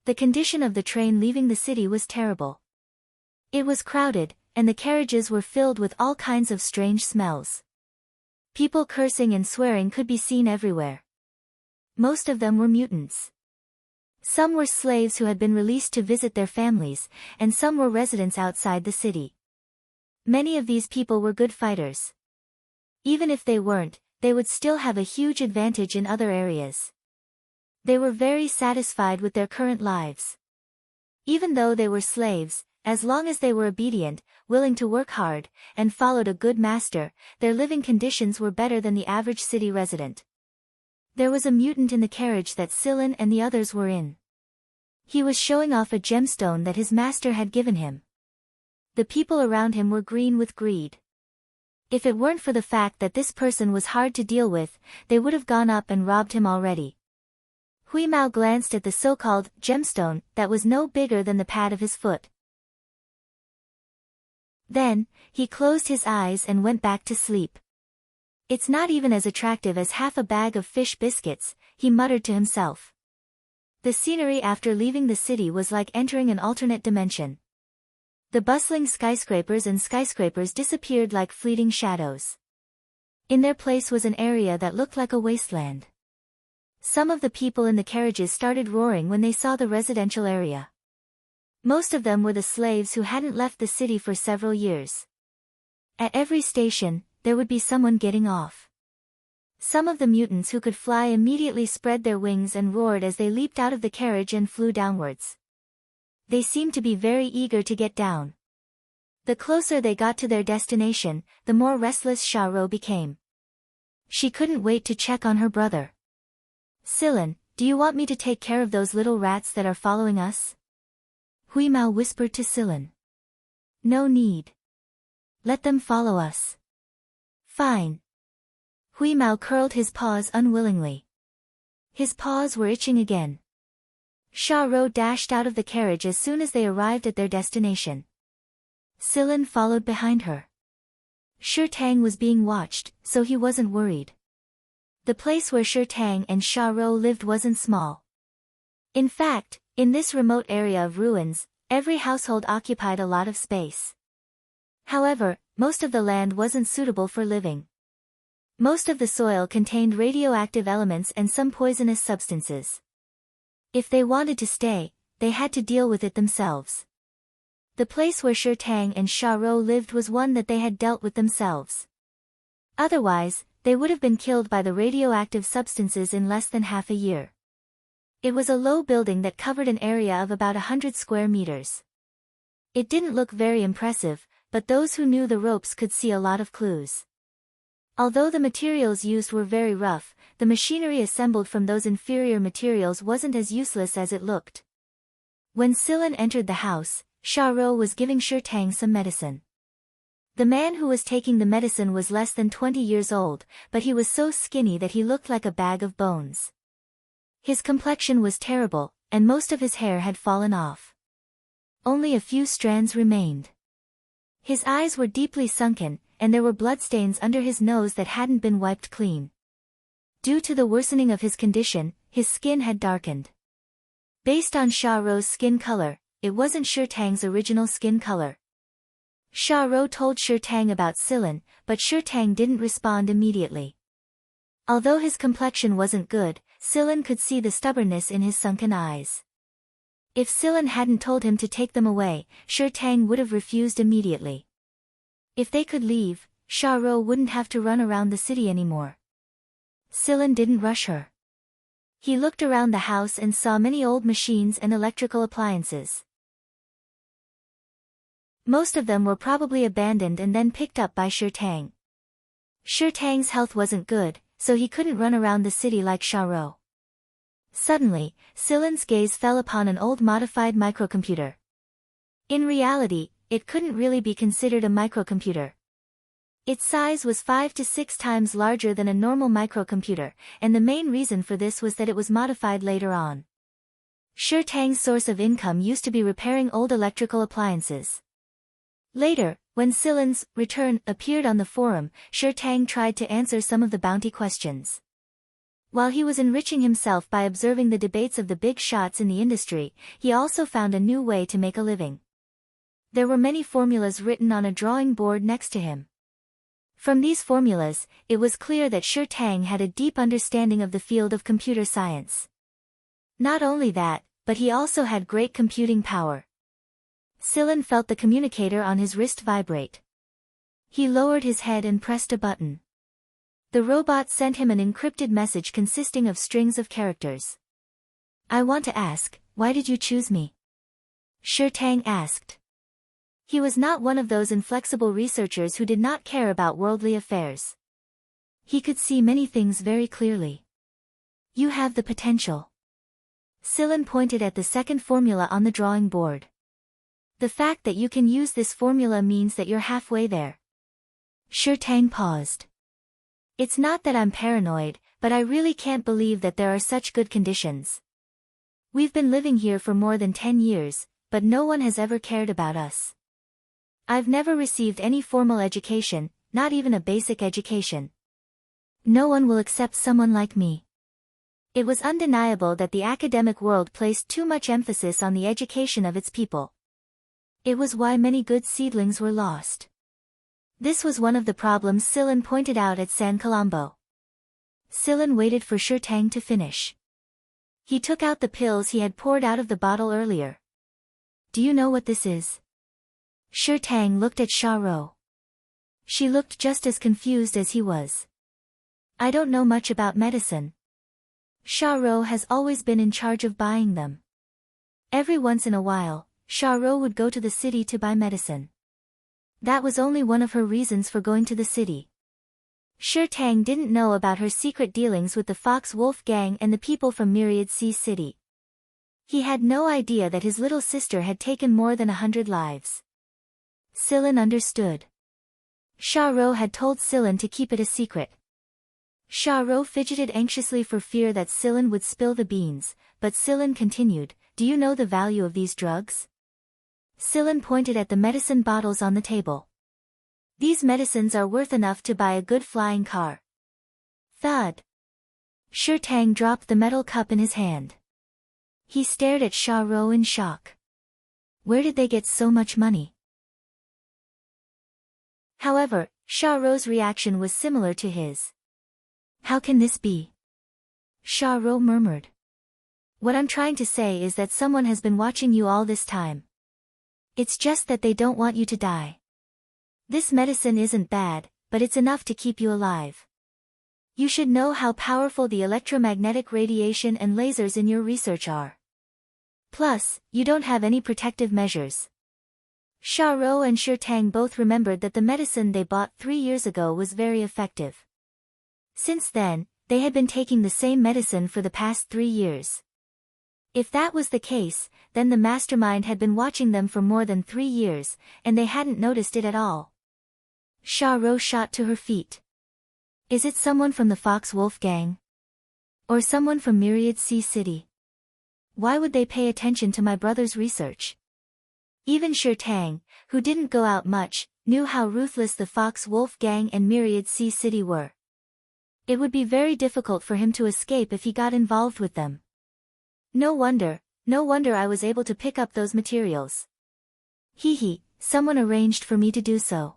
The condition of the train leaving the city was terrible. It was crowded, and the carriages were filled with all kinds of strange smells. People cursing and swearing could be seen everywhere. Most of them were mutants. Some were slaves who had been released to visit their families, and some were residents outside the city. Many of these people were good fighters. Even if they weren't, they would still have a huge advantage in other areas. They were very satisfied with their current lives. Even though they were slaves, as long as they were obedient, willing to work hard, and followed a good master, their living conditions were better than the average city resident. There was a mutant in the carriage that Silen and the others were in. He was showing off a gemstone that his master had given him. The people around him were green with greed. If it weren't for the fact that this person was hard to deal with, they would have gone up and robbed him already. Huimao glanced at the so-called gemstone that was no bigger than the pad of his foot. Then, he closed his eyes and went back to sleep. It's not even as attractive as half a bag of fish biscuits, he muttered to himself. The scenery after leaving the city was like entering an alternate dimension. The bustling skyscrapers disappeared like fleeting shadows. In their place was an area that looked like a wasteland. Some of the people in the carriages started roaring when they saw the residential area. Most of them were the slaves who hadn't left the city for several years. At every station, there would be someone getting off. Some of the mutants who could fly immediately spread their wings and roared as they leaped out of the carriage and flew downwards. They seemed to be very eager to get down. The closer they got to their destination, the more restless Xiaorou became. She couldn't wait to check on her brother. Silen, do you want me to take care of those little rats that are following us? Huimao whispered to Silen. No need. Let them follow us. Fine. Huimao curled his paws unwillingly. His paws were itching again. Xiaorou dashed out of the carriage as soon as they arrived at their destination. Silen followed behind her. Shirtang was being watched, so he wasn't worried. The place where Shirtang and Xiaorou lived wasn't small. In fact, in this remote area of ruins, every household occupied a lot of space. However, most of the land wasn't suitable for living. Most of the soil contained radioactive elements and some poisonous substances. If they wanted to stay, they had to deal with it themselves. The place where Shirtang and Xiaorou lived was one that they had dealt with themselves. Otherwise, they would have been killed by the radioactive substances in less than half a year. It was a low building that covered an area of about 100 square meters. It didn't look very impressive, but those who knew the ropes could see a lot of clues. Although the materials used were very rough, the machinery assembled from those inferior materials wasn't as useless as it looked. When Silen entered the house, Xiaorou was giving Shirtang some medicine. The man who was taking the medicine was less than 20 years old, but he was so skinny that he looked like a bag of bones. His complexion was terrible, and most of his hair had fallen off. Only a few strands remained. His eyes were deeply sunken, and there were bloodstains under his nose that hadn't been wiped clean. Due to the worsening of his condition, his skin had darkened. Based on Xiaorou's skin color, it wasn't Shirtang's original skin color. Xiaorou told Shirtang about Silen, but Shirtang didn't respond immediately. Although his complexion wasn't good, Silen could see the stubbornness in his sunken eyes. If Silen hadn't told him to take them away, Shirtang would have refused immediately. If they could leave, Xiaorou wouldn't have to run around the city anymore. Silen didn't rush her. He looked around the house and saw many old machines and electrical appliances. Most of them were probably abandoned and then picked up by Shirtang. Shirtang's health wasn't good, so he couldn't run around the city like Xiaorou. Suddenly, Silen's gaze fell upon an old modified microcomputer. In reality, it couldn't really be considered a microcomputer. Its size was 5 to 6 times larger than a normal microcomputer, and the main reason for this was that it was modified later on. Shirtang's source of income used to be repairing old electrical appliances. Later, when Silen's return appeared on the forum, Shirtang tried to answer some of the bounty questions. While he was enriching himself by observing the debates of the big shots in the industry, he also found a new way to make a living. There were many formulas written on a drawing board next to him. From these formulas, it was clear that Shirtang had a deep understanding of the field of computer science. Not only that, but he also had great computing power. Silen felt the communicator on his wrist vibrate. He lowered his head and pressed a button. The robot sent him an encrypted message consisting of strings of characters. I want to ask, why did you choose me? Shi Tang asked. He was not one of those inflexible researchers who did not care about worldly affairs. He could see many things very clearly. You have the potential. Sillin pointed at the second formula on the drawing board. The fact that you can use this formula means that you're halfway there. Shi Tang paused. It's not that I'm paranoid, but I really can't believe that there are such good conditions. We've been living here for more than 10 years, but no one has ever cared about us. I've never received any formal education, not even a basic education. No one will accept someone like me. It was undeniable that the academic world placed too much emphasis on the education of its people. It was why many good seedlings were lost. This was one of the problems Sillin pointed out at San Colombo. Sillin waited for Shi Tang to finish. He took out the pills he had poured out of the bottle earlier. Do you know what this is? Shi Tang looked at Sha Ro. She looked just as confused as he was. I don't know much about medicine. Sha Ro has always been in charge of buying them. Every once in a while, Sha Ro would go to the city to buy medicine. That was only one of her reasons for going to the city. Shi Tang didn't know about her secret dealings with the Fox Wolf Gang and the people from Myriad Sea City. He had no idea that his little sister had taken more than 100 lives. Sillin understood. Sha Ro had told Sillin to keep it a secret. Sha Ro fidgeted anxiously for fear that Sillin would spill the beans, but Sillin continued, do you know the value of these drugs? Sillin pointed at the medicine bottles on the table. These medicines are worth enough to buy a good flying car. Thud. Shi Tang dropped the metal cup in his hand. He stared at Sha Ro in shock. Where did they get so much money? However, Sha Ro's reaction was similar to his. How can this be? Sha Ro murmured. What I'm trying to say is that someone has been watching you all this time. It's just that they don't want you to die. This medicine isn't bad, but it's enough to keep you alive. You should know how powerful the electromagnetic radiation and lasers in your research are. Plus, you don't have any protective measures. Sha Ro and Shi Tang both remembered that the medicine they bought 3 years ago was very effective. Since then, they had been taking the same medicine for the past 3 years. If that was the case, then the mastermind had been watching them for more than 3 years, and they hadn't noticed it at all. Sha Ro shot to her feet. Is it someone from the Fox Wolf Gang? Or someone from Myriad Sea City? Why would they pay attention to my brother's research? Even Shi Tang, who didn't go out much, knew how ruthless the Fox Wolf Gang and Myriad Sea City were. It would be very difficult for him to escape if he got involved with them. No wonder I was able to pick up those materials. Someone arranged for me to do so.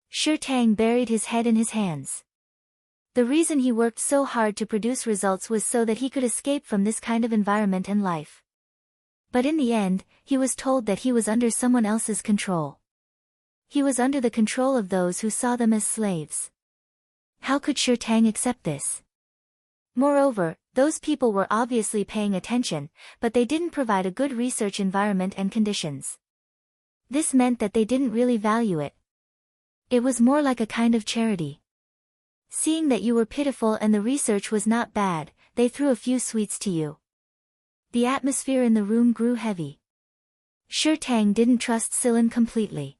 Shi Tang buried his head in his hands. The reason he worked so hard to produce results was so that he could escape from this kind of environment and life. But in the end, he was told that he was under someone else's control. He was under the control of those who saw them as slaves. How could Shi Tang accept this? Moreover, those people were obviously paying attention, but they didn't provide a good research environment and conditions. This meant that they didn't really value it. It was more like a kind of charity. Seeing that you were pitiful and the research was not bad, they threw a few sweets to you. The atmosphere in the room grew heavy. Shi Tang didn't trust Sillin completely.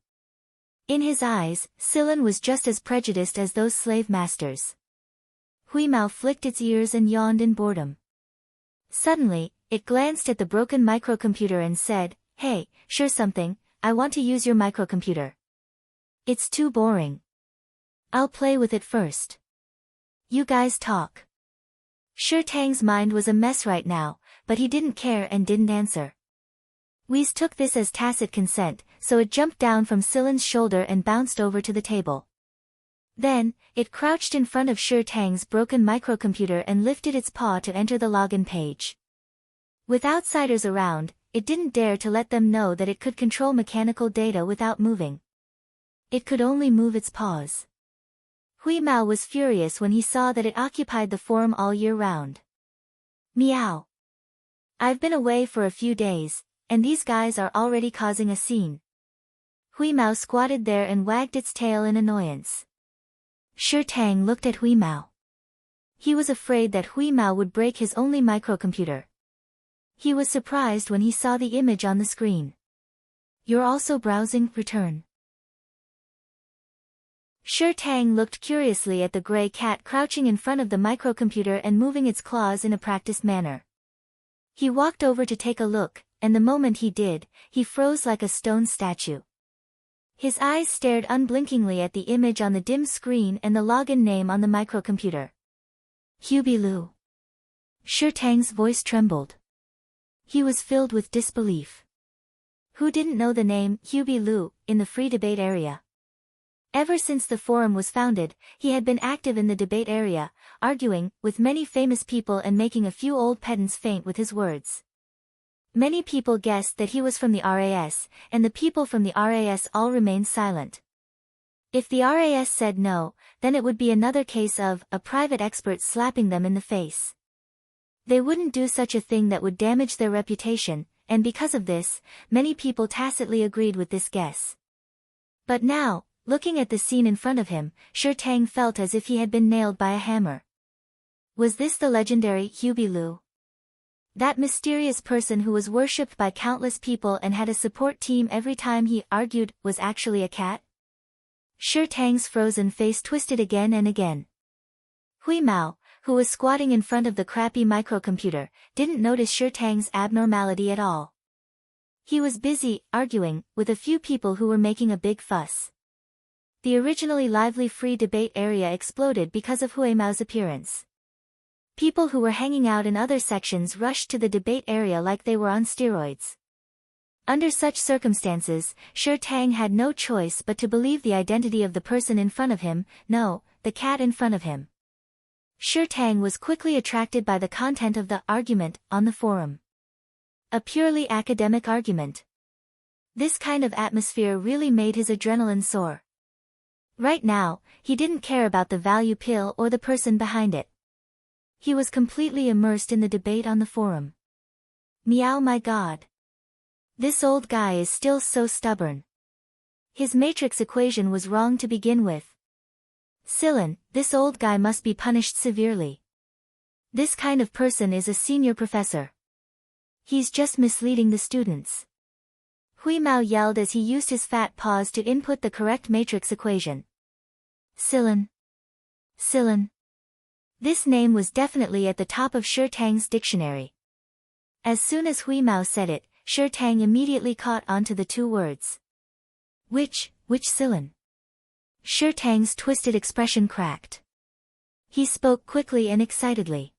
In his eyes, Sillin was just as prejudiced as those slave masters. Huimao flicked its ears and yawned in boredom. Suddenly, it glanced at the broken microcomputer and said, Hey, sure something, I want to use your microcomputer. It's too boring. I'll play with it first. You guys talk. Shi Tang's mind was a mess right now, but he didn't care and didn't answer. Whis took this as tacit consent, so it jumped down from Sillin's shoulder and bounced over to the table. Then, it crouched in front of Shi Tang's broken microcomputer and lifted its paw to enter the login page. With outsiders around, it didn't dare to let them know that it could control mechanical data without moving. It could only move its paws. Hui Mao was furious when he saw that it occupied the forum all year round. Meow. I've been away for a few days, and these guys are already causing a scene. Hui Mao squatted there and wagged its tail in annoyance. Shi Tang looked at Hui Mao. He was afraid that Hui Mao would break his only microcomputer. He was surprised when he saw the image on the screen. You're also browsing? Return. Shi Tang looked curiously at the gray cat crouching in front of the microcomputer and moving its claws in a practiced manner. He walked over to take a look, and the moment he did, he froze like a stone statue. His eyes stared unblinkingly at the image on the dim screen and the login name on the microcomputer. Hubie Lu. Shi Tang's voice trembled. He was filled with disbelief. Who didn't know the name Hubie Lu in the free debate area? Ever since the forum was founded, he had been active in the debate area, arguing with many famous people and making a few old pedants faint with his words. Many people guessed that he was from the RAS, and the people from the RAS all remained silent. If the RAS said no, then it would be another case of a private expert slapping them in the face. They wouldn't do such a thing that would damage their reputation, and because of this, many people tacitly agreed with this guess. But now, looking at the scene in front of him, Shi Tang felt as if he had been nailed by a hammer. Was this the legendary Hubie Lu? That mysterious person who was worshipped by countless people and had a support team every time he argued was actually a cat? Shi Tang's frozen face twisted again and again. Hui Mao, who was squatting in front of the crappy microcomputer, didn't notice Shi Tang's abnormality at all. He was busy arguing with a few people who were making a big fuss. The originally lively free debate area exploded because of Hui Mao's appearance. People who were hanging out in other sections rushed to the debate area like they were on steroids. Under such circumstances, Shi Tang had no choice but to believe the identity of the person in front of him, no, the cat in front of him. Shi Tang was quickly attracted by the content of the argument on the forum. A purely academic argument. This kind of atmosphere really made his adrenaline soar. Right now, he didn't care about the value pill or the person behind it. He was completely immersed in the debate on the forum. Meow, my God. This old guy is still so stubborn. His matrix equation was wrong to begin with. Silen, this old guy must be punished severely. This kind of person is a senior professor. He's just misleading the students. Hui Mao yelled as he used his fat paws to input the correct matrix equation. Silen. Silen. This name was definitely at the top of Shi Tang's dictionary. As soon as Hui Mao said it, Shi Tang immediately caught on to the two words. Which Silen? Shi Tang's twisted expression cracked. He spoke quickly and excitedly.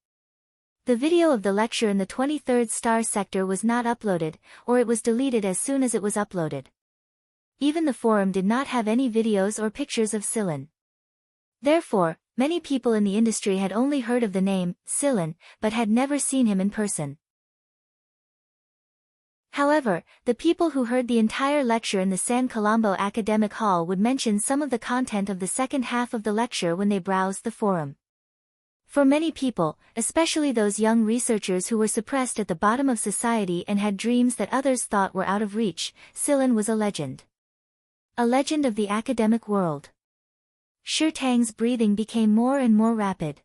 The video of the lecture in the 23rd star sector was not uploaded, or it was deleted as soon as it was uploaded. Even the forum did not have any videos or pictures of Silen. Therefore, many people in the industry had only heard of the name, Silen, but had never seen him in person. However, the people who heard the entire lecture in the San Colombo Academic Hall would mention some of the content of the second half of the lecture when they browsed the forum. For many people, especially those young researchers who were suppressed at the bottom of society and had dreams that others thought were out of reach, Silen was a legend. A legend of the academic world. Shi Tang's breathing became more and more rapid.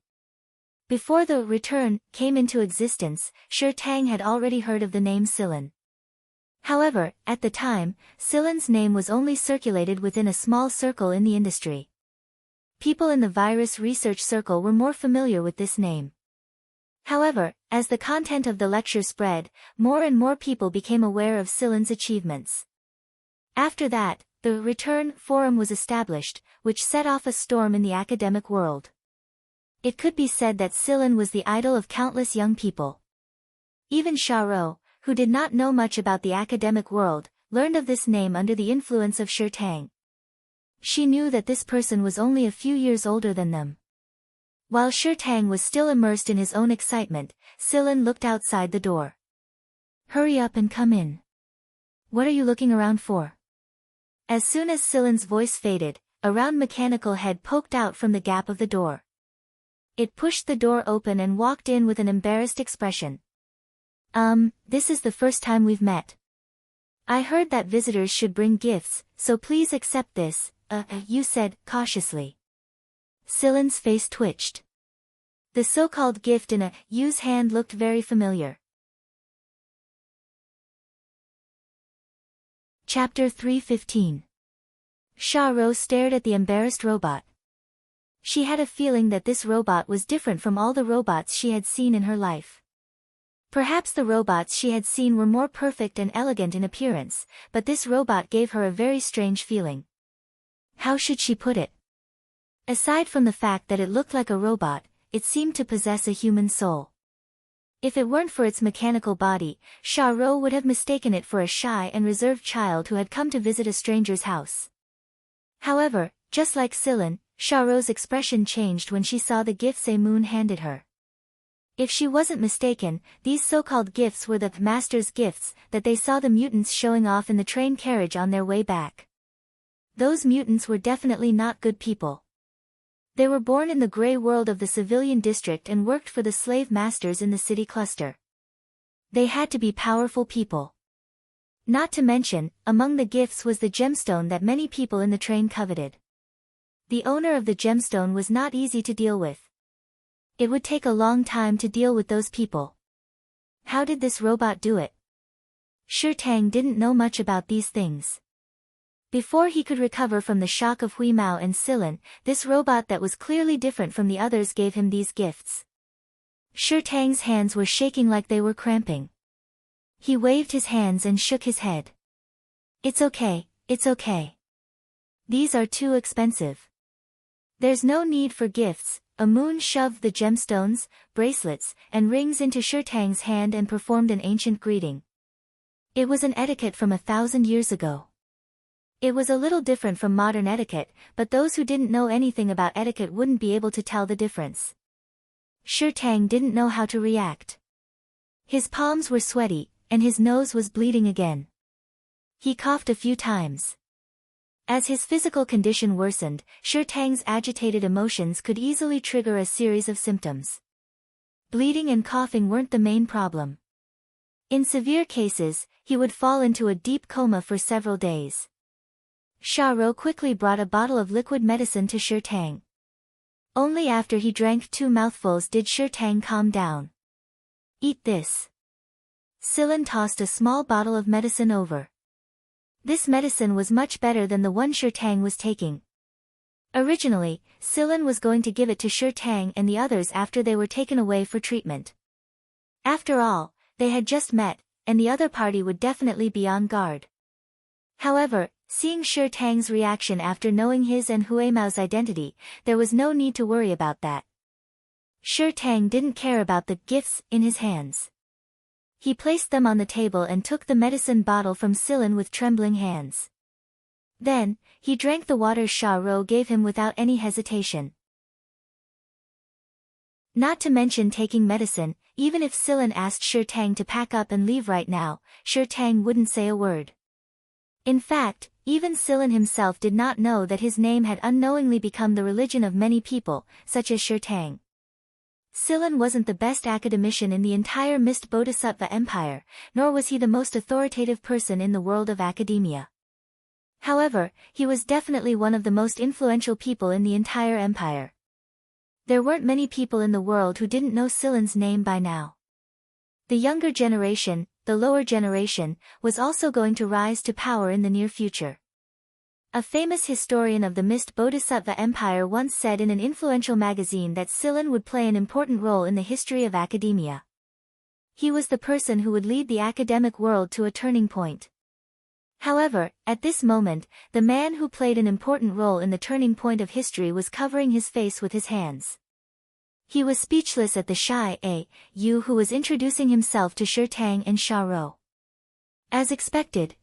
Before the return came into existence, Shi Tang had already heard of the name Silen. However, at the time, Silen's name was only circulated within a small circle in the industry. People in the virus research circle were more familiar with this name. However, as the content of the lecture spread, more and more people became aware of Silen's achievements. After that, the Return Forum was established, which set off a storm in the academic world. It could be said that Silen was the idol of countless young people. Even Xiaorou, who did not know much about the academic world, learned of this name under the influence of Shi Tang. She knew that this person was only a few years older than them. While Shi Tang was still immersed in his own excitement, Silen looked outside the door. Hurry up and come in. What are you looking around for? As soon as Silen's voice faded, a round mechanical head poked out from the gap of the door. It pushed the door open and walked in with an embarrassed expression. This is the first time we've met. I heard that visitors should bring gifts, so please accept this, you said, cautiously. Silen's face twitched. The so-called gift in Yu's hand looked very familiar. Chapter 3:15. Xiaorou stared at the embarrassed robot. She had a feeling that this robot was different from all the robots she had seen in her life. Perhaps the robots she had seen were more perfect and elegant in appearance, but this robot gave her a very strange feeling. How should she put it? Aside from the fact that it looked like a robot, it seemed to possess a human soul. If it weren't for its mechanical body, Xiaorou would have mistaken it for a shy and reserved child who had come to visit a stranger's house. However, just like Silen, Xiaorou's expression changed when she saw the gifts Moon handed her. If she wasn't mistaken, these so-called gifts were the master's gifts that they saw the mutants showing off in the train carriage on their way back. Those mutants were definitely not good people. They were born in the gray world of the civilian district and worked for the slave masters in the city cluster. They had to be powerful people. Not to mention, among the gifts was the gemstone that many people in the train coveted. The owner of the gemstone was not easy to deal with. It would take a long time to deal with those people. How did this robot do it? Shirtang didn't know much about these things. Before he could recover from the shock of Huimao and Silen, this robot that was clearly different from the others gave him these gifts. Shirtang's hands were shaking like they were cramping. He waved his hands and shook his head. It's okay, it's okay. These are too expensive. There's no need for gifts. Moon shoved the gemstones, bracelets, and rings into Shirtang's hand and performed an ancient greeting. It was an etiquette from 1,000 years ago. It was a little different from modern etiquette, but those who didn't know anything about etiquette wouldn't be able to tell the difference. Shirtang didn't know how to react. His palms were sweaty, and his nose was bleeding again. He coughed a few times. As his physical condition worsened, Shirtang's agitated emotions could easily trigger a series of symptoms. Bleeding and coughing weren't the main problem. In severe cases, he would fall into a deep coma for several days. Xiaorou quickly brought a bottle of liquid medicine to Shirtang. Only after he drank 2 mouthfuls did Shirtang calm down. Eat this. Silen tossed a small bottle of medicine over. This medicine was much better than the one Shirtang was taking. Originally, Silen was going to give it to Shirtang and the others after they were taken away for treatment. After all, they had just met, and the other party would definitely be on guard. However, seeing Shirtang's reaction after knowing his and Huimao's identity, there was no need to worry about that. Shirtang didn't care about the gifts in his hands. He placed them on the table and took the medicine bottle from Silen with trembling hands. Then, he drank the water Xiaorou gave him without any hesitation. Not to mention taking medicine, even if Silen asked Shirtang to pack up and leave right now, Shirtang wouldn't say a word. In fact, even Silen himself did not know that his name had unknowingly become the religion of many people, such as Shirtang. Silen wasn't the best academician in the entire Mist Bodhisattva Empire, nor was he the most authoritative person in the world of academia. However, he was definitely one of the most influential people in the entire empire. There weren't many people in the world who didn't know Silen's name by now. The younger generation, the lower generation, was also going to rise to power in the near future. A famous historian of the Mist Bodhisattva Empire once said in an influential magazine that Silen would play an important role in the history of academia. He was the person who would lead the academic world to a turning point. However, at this moment, the man who played an important role in the turning point of history was covering his face with his hands. He was speechless at the shy Yu who was introducing himself to Shirtang and Xiaorou. As expected,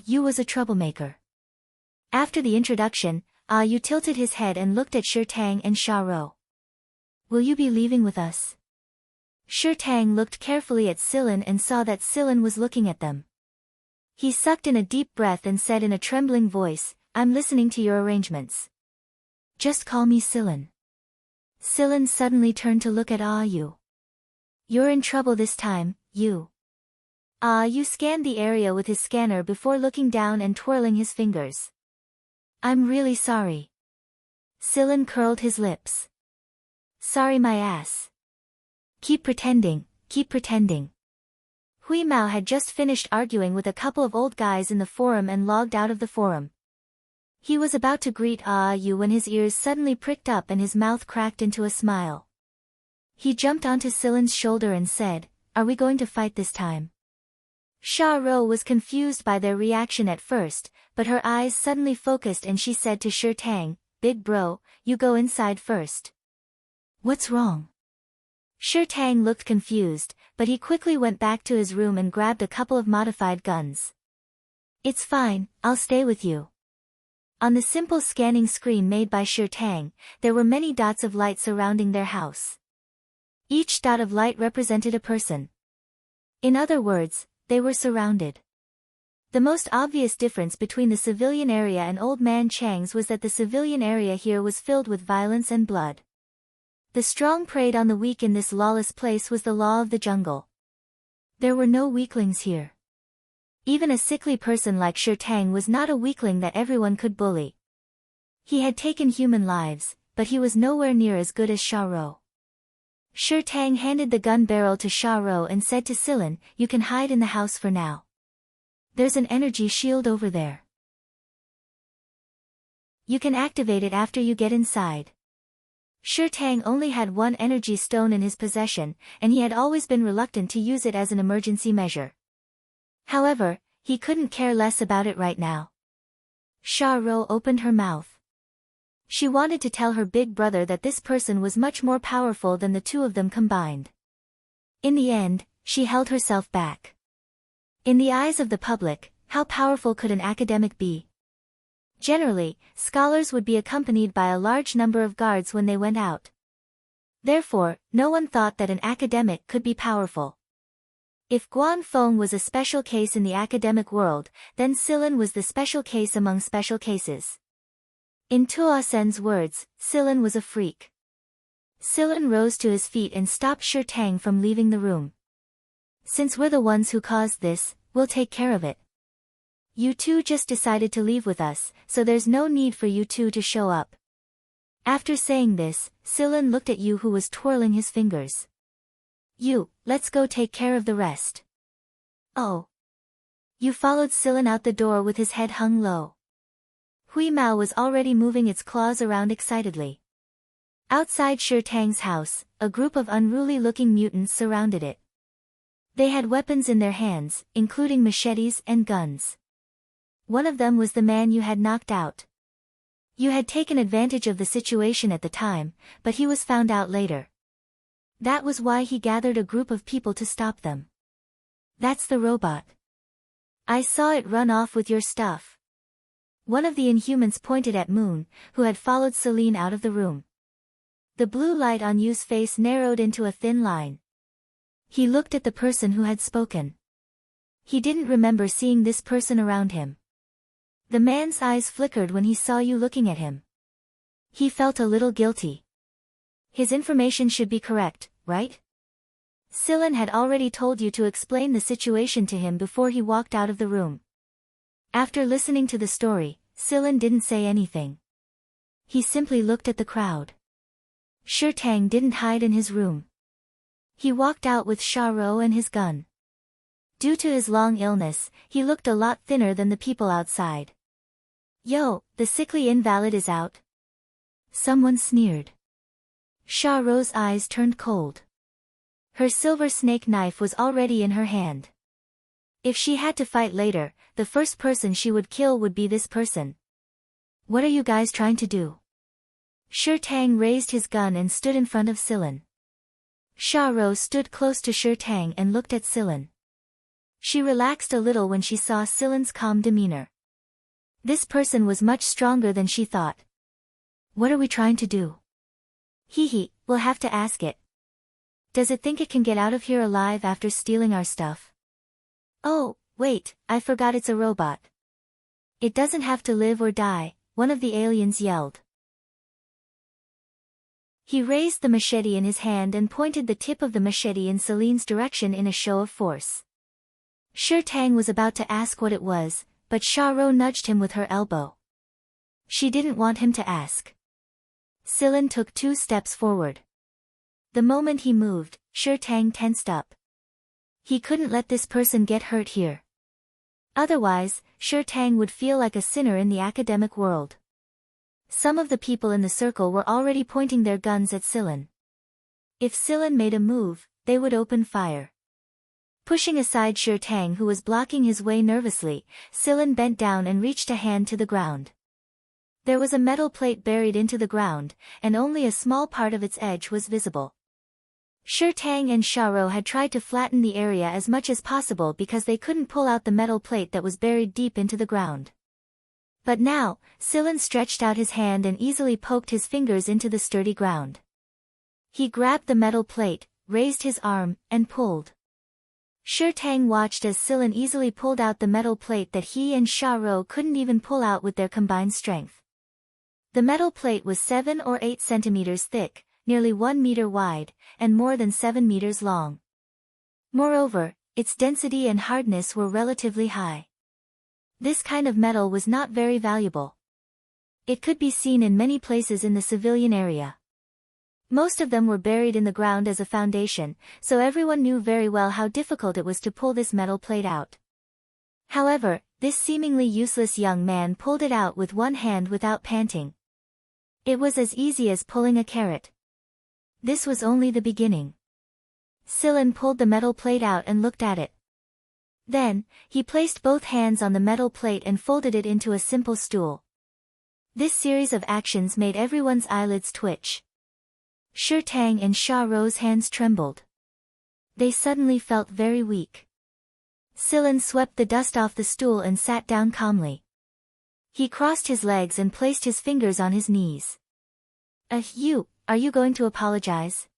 Yu was a troublemaker. After the introduction, Yu tilted his head and looked at Shirtang and Xiaorou. Will you be leaving with us? Shirtang looked carefully at Silen and saw that Silen was looking at them. He sucked in a deep breath and said in a trembling voice, I'm listening to your arrangements. Just call me Silen. Silen suddenly turned to look at Yu. You're in trouble this time, Yu. Yu scanned the area with his scanner before looking down and twirling his fingers. I'm really sorry. Silen curled his lips. Sorry my ass. Keep pretending, keep pretending. Hui Mao had just finished arguing with a couple of old guys in the forum and logged out of the forum. He was about to greet Yu when his ears suddenly pricked up and his mouth cracked into a smile. He jumped onto Silen's shoulder and said, Are we going to fight this time? Sha Ro was confused by their reaction at first, but her eyes suddenly focused and she said to Shi Tang, Big bro, you go inside first. What's wrong? Shi Tang looked confused, but he quickly went back to his room and grabbed a couple of modified guns. It's fine, I'll stay with you. On the simple scanning screen made by Shi Tang, there were many dots of light surrounding their house. Each dot of light represented a person. In other words, they were surrounded. The most obvious difference between the civilian area and Old Man Chang's was that the civilian area here was filled with violence and blood. The strong preyed on the weak in this lawless place was the law of the jungle. There were no weaklings here. Even a sickly person like Shi Tang was not a weakling that everyone could bully. He had taken human lives, but he was nowhere near as good as Sha Ro. Shi Tang handed the gun barrel to Sha Ro and said to Silen, You can hide in the house for now. There's an energy shield over there. You can activate it after you get inside. Shi Tang only had one energy stone in his possession, and he had always been reluctant to use it as an emergency measure. However, he couldn't care less about it right now. Sha Ro opened her mouth. She wanted to tell her big brother that this person was much more powerful than the two of them combined. In the end, she held herself back. In the eyes of the public, how powerful could an academic be? Generally, scholars would be accompanied by a large number of guards when they went out. Therefore, no one thought that an academic could be powerful. If Guan Feng was a special case in the academic world, then Silen was the special case among special cases. In Tuo Sen's words, Silen was a freak. Silen rose to his feet and stopped Shi Tang from leaving the room. Since we're the ones who caused this, we'll take care of it. You two just decided to leave with us, so there's no need for you two to show up. After saying this, Silen looked at Yu who was twirling his fingers. You, let's go take care of the rest. Oh. Yu followed Silen out the door with his head hung low. Hui Mao was already moving its claws around excitedly. Outside Shi Tang's house, a group of unruly-looking mutants surrounded it. They had weapons in their hands, including machetes and guns. One of them was the man you had knocked out. You had taken advantage of the situation at the time, but he was found out later. That was why he gathered a group of people to stop them. That's the robot. I saw it run off with your stuff. One of the Inhumans pointed at Moon, who had followed Celine out of the room. The blue light on Yu's face narrowed into a thin line. He looked at the person who had spoken. He didn't remember seeing this person around him. The man's eyes flickered when he saw Yu looking at him. He felt a little guilty. His information should be correct, right? Silen had already told you to explain the situation to him before he walked out of the room. After listening to the story, Silen didn't say anything. He simply looked at the crowd. Shi Tang didn't hide in his room. He walked out with Sha Ro and his gun. Due to his long illness, he looked a lot thinner than the people outside. Yo, the sickly invalid is out. Someone sneered. Sha Ro's eyes turned cold. Her silver snake knife was already in her hand. If she had to fight later, the first person she would kill would be this person. What are you guys trying to do? Shi Tang raised his gun and stood in front of Silen. Sha Ro stood close to Shi Tang and looked at Silen. She relaxed a little when she saw Silen's calm demeanor. This person was much stronger than she thought. What are we trying to do? We'll have to ask it. Does it think it can get out of here alive after stealing our stuff? Oh, wait, I forgot it's a robot. It doesn't have to live or die, one of the aliens yelled. He raised the machete in his hand and pointed the tip of the machete in Celine's direction in a show of force. Sure Tang was about to ask what it was, but Xiaorou nudged him with her elbow. She didn't want him to ask. Celine took 2 steps forward. The moment he moved, Sure Tang tensed up. He couldn't let this person get hurt here. Otherwise, Sure Tang would feel like a sinner in the academic world. Some of the people in the circle were already pointing their guns at Celine. If Celine made a move, they would open fire. Pushing aside Sure Tang, who was blocking his way nervously, Celine bent down and reached a hand to the ground. There was a metal plate buried into the ground, and only a small part of its edge was visible. Sure Tang and Xiaorou had tried to flatten the area as much as possible because they couldn't pull out the metal plate that was buried deep into the ground. But now, Celine stretched out his hand and easily poked his fingers into the sturdy ground. He grabbed the metal plate, raised his arm, and pulled. Sure Tang watched as Celine easily pulled out the metal plate that he and Xiaorou couldn't even pull out with their combined strength. The metal plate was 7 or 8 centimeters thick, nearly 1 meter wide, and more than 7 meters long. Moreover, its density and hardness were relatively high. This kind of metal was not very valuable. It could be seen in many places in the civilian area. Most of them were buried in the ground as a foundation, so everyone knew very well how difficult it was to pull this metal plate out. However, this seemingly useless young man pulled it out with one hand without panting. It was as easy as pulling a carrot. This was only the beginning. Celine pulled the metal plate out and looked at it. Then, he placed both hands on the metal plate and folded it into a simple stool. This series of actions made everyone's eyelids twitch. Sure Tang and Xiaorou's hands trembled. They suddenly felt very weak. Celine swept the dust off the stool and sat down calmly. He crossed his legs and placed his fingers on his knees. Are you going to apologize?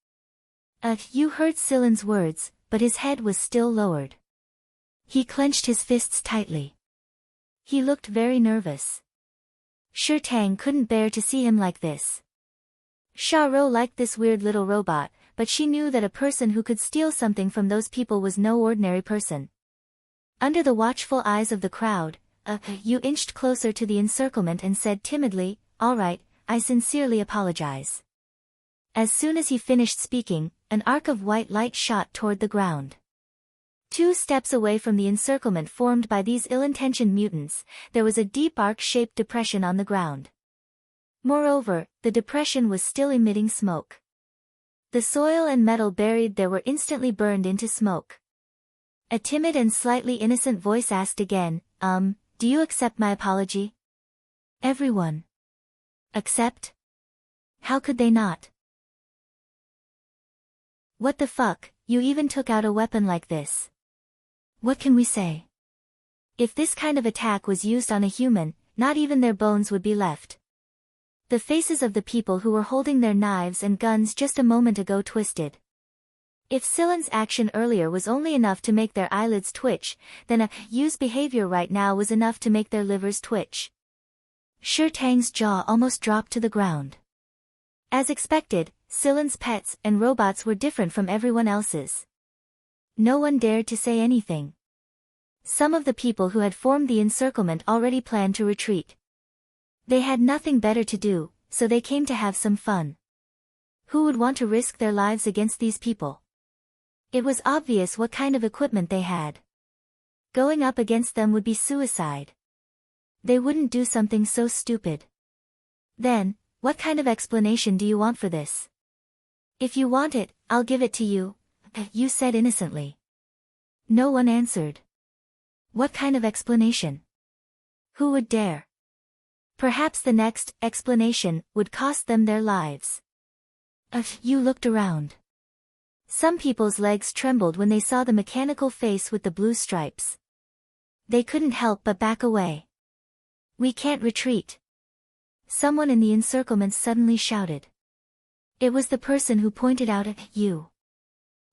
You heard Celine's words, but his head was still lowered. He clenched his fists tightly. He looked very nervous. Sure Tang couldn't bear to see him like this. Xiaorou liked this weird little robot, but she knew that a person who could steal something from those people was no ordinary person. Under the watchful eyes of the crowd, Yu inched closer to the encirclement and said timidly, "All right, I sincerely apologize." As soon as he finished speaking, an arc of white light shot toward the ground. 2 steps away from the encirclement formed by these ill-intentioned mutants, there was a deep arc-shaped depression on the ground. Moreover, the depression was still emitting smoke. The soil and metal buried there were instantly burned into smoke. A timid and slightly innocent voice asked again, do you accept my apology? Everyone. Accept? How could they not? What the fuck, you even took out a weapon like this. What can we say? If this kind of attack was used on a human, not even their bones would be left. The faces of the people who were holding their knives and guns just a moment ago twisted. If Celine's action earlier was only enough to make their eyelids twitch, then Yu's behavior right now was enough to make their livers twitch. Sure Tang's jaw almost dropped to the ground. As expected, Celine's pets and robots were different from everyone else's. No one dared to say anything. Some of the people who had formed the encirclement already planned to retreat. They had nothing better to do, so they came to have some fun. Who would want to risk their lives against these people? It was obvious what kind of equipment they had. Going up against them would be suicide. They wouldn't do something so stupid. Then, what kind of explanation do you want for this? If you want it, I'll give it to you, Yu said innocently. No one answered. What kind of explanation? Who would dare? Perhaps the next explanation would cost them their lives. Yu looked around. Some people's legs trembled when they saw the mechanical face with the blue stripes. They couldn't help but back away. We can't retreat. Someone in the encirclement suddenly shouted. It was the person who pointed out at Yu.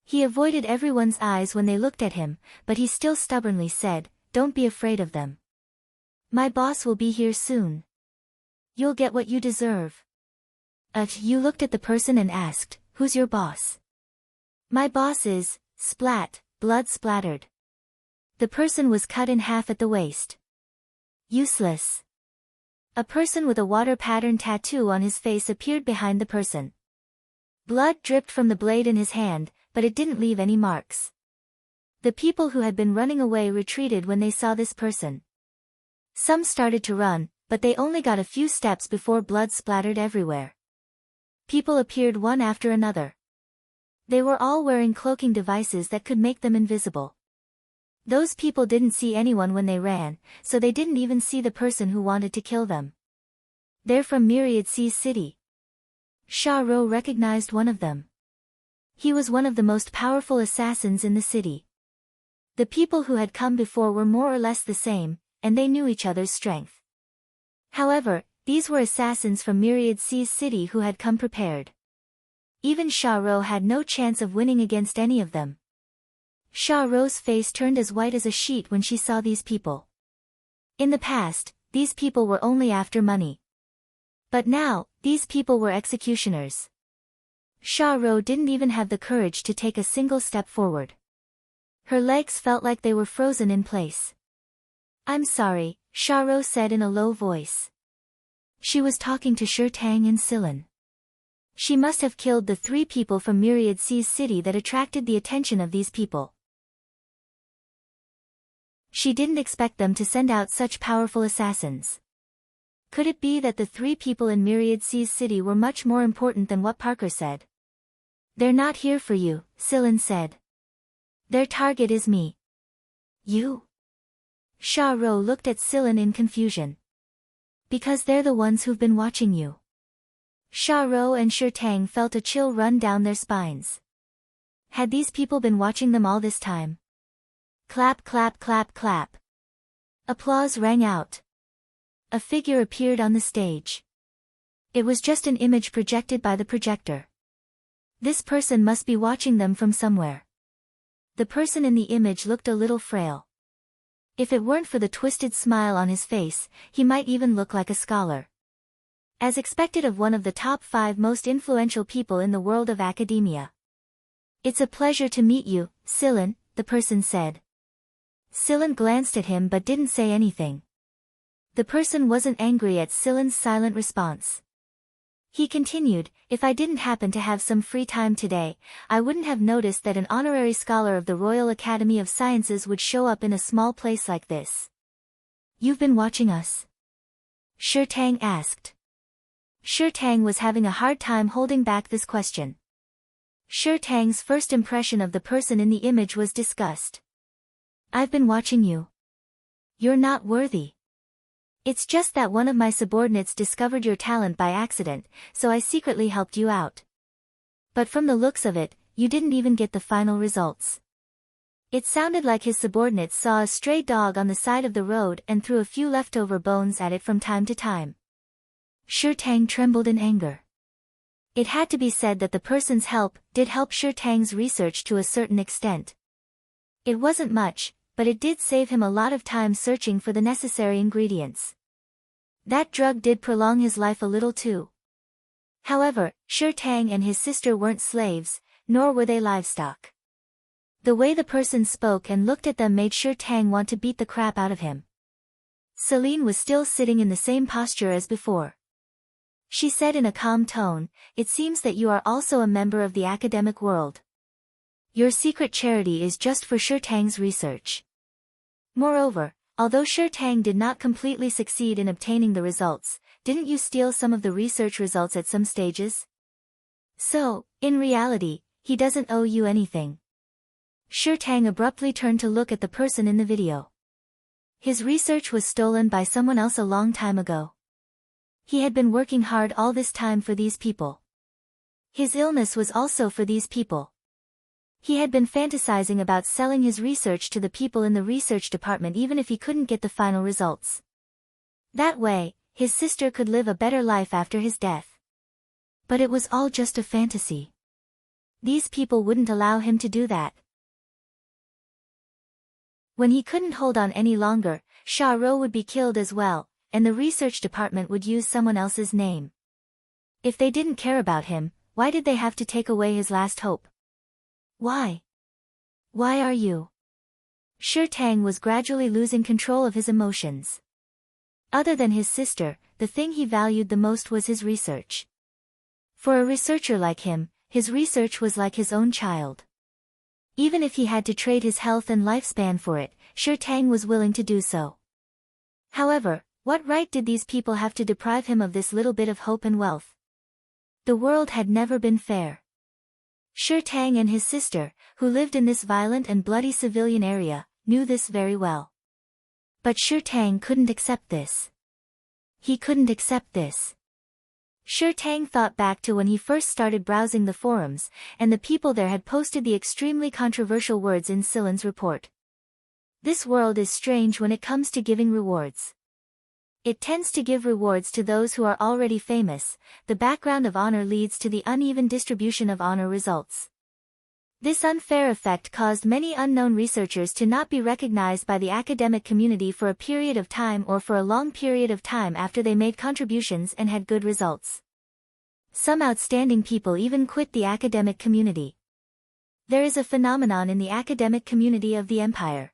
He avoided everyone's eyes when they looked at him, but he still stubbornly said, "Don't be afraid of them. My boss will be here soon. You'll get what you deserve." You looked at the person and asked, "Who's your boss?" "My boss is," splat, blood splattered. The person was cut in half at the waist. Useless. A person with a water pattern tattoo on his face appeared behind the person. Blood dripped from the blade in his hand, but it didn't leave any marks. The people who had been running away retreated when they saw this person. Some started to run, but they only got a few steps before blood splattered everywhere. People appeared one after another. They were all wearing cloaking devices that could make them invisible. Those people didn't see anyone when they ran, so they didn't even see the person who wanted to kill them. They're from Myriad Sea's city. Sha Ro recognized one of them. He was one of the most powerful assassins in the city. The people who had come before were more or less the same, and they knew each other's strength. However, these were assassins from Myriad Sea's city who had come prepared. Even Sha Ro had no chance of winning against any of them. Sha Ro's face turned as white as a sheet when she saw these people. In the past, these people were only after money. But now, these people were executioners. Sha Ro didn't even have the courage to take a single step forward. Her legs felt like they were frozen in place. "I'm sorry," Sha Ro said in a low voice. She was talking to Shi Tang and Silan. She must have killed the 3 people from Myriad Sea's city that attracted the attention of these people. She didn't expect them to send out such powerful assassins. Could it be that the 3 people in Myriad Sea's city were much more important than what Parker said? "They're not here for you," Silan said. "Their target is me." "You?" Sha Ro looked at Silan in confusion. "Because they're the ones who've been watching you." Sha Ro and Shi Tang felt a chill run down their spines. Had these people been watching them all this time? Clap, clap, clap, clap. Applause rang out. A figure appeared on the stage. It was just an image projected by the projector. This person must be watching them from somewhere. The person in the image looked a little frail. If it weren't for the twisted smile on his face, he might even look like a scholar. As expected of one of the top 5 most influential people in the world of academia. "It's a pleasure to meet you, Silan," the person said. Silan glanced at him but didn't say anything. The person wasn't angry at Silan's silent response. He continued, "If I didn't happen to have some free time today, I wouldn't have noticed that an honorary scholar of the Royal Academy of Sciences would show up in a small place like this." "You've been watching us?" Shi Tang asked. Shi Tang was having a hard time holding back this question. Shi Tang's first impression of the person in the image was disgust. "I've been watching you. You're not worthy. It's just that one of my subordinates discovered your talent by accident, so I secretly helped you out. But from the looks of it, you didn't even get the final results." It sounded like his subordinates saw a stray dog on the side of the road and threw a few leftover bones at it from time to time. Shi Tang trembled in anger. It had to be said that the person's help did help Shi Tang's research to a certain extent. It wasn't much, but it did save him a lot of time searching for the necessary ingredients. That drug did prolong his life a little too. However, Shi Tang and his sister weren't slaves, nor were they livestock. The way the person spoke and looked at them made Shi Tang want to beat the crap out of him. Celine was still sitting in the same posture as before. She said in a calm tone, "It seems that you are also a member of the academic world. Your secret charity is just for Shi Tang's research. Moreover, although Shi Tang did not completely succeed in obtaining the results, didn't you steal some of the research results at some stages? So, in reality, he doesn't owe you anything." Shi Tang abruptly turned to look at the person in the video. His research was stolen by someone else a long time ago. He had been working hard all this time for these people. His illness was also for these people. He had been fantasizing about selling his research to the people in the research department even if he couldn't get the final results. That way, his sister could live a better life after his death. But it was all just a fantasy. These people wouldn't allow him to do that. When he couldn't hold on any longer, Sha Ro would be killed as well, and the research department would use someone else's name. If they didn't care about him, why did they have to take away his last hope? Why? Why are you? Shi Tang was gradually losing control of his emotions. Other than his sister, the thing he valued the most was his research. For a researcher like him, his research was like his own child. Even if he had to trade his health and lifespan for it, Shi Tang was willing to do so. However, what right did these people have to deprive him of this little bit of hope and wealth? The world had never been fair. Shi Tang and his sister, who lived in this violent and bloody civilian area, knew this very well. But Shi Tang couldn't accept this. He couldn't accept this. Shi Tang thought back to when he first started browsing the forums, and the people there had posted the extremely controversial words in Silen's report. This world is strange when it comes to giving rewards. It tends to give rewards to those who are already famous. The background of honor leads to the uneven distribution of honor results. This unfair effect caused many unknown researchers to not be recognized by the academic community for a period of time or for a long period of time after they made contributions and had good results. Some outstanding people even quit the academic community. There is a phenomenon in the academic community of the empire.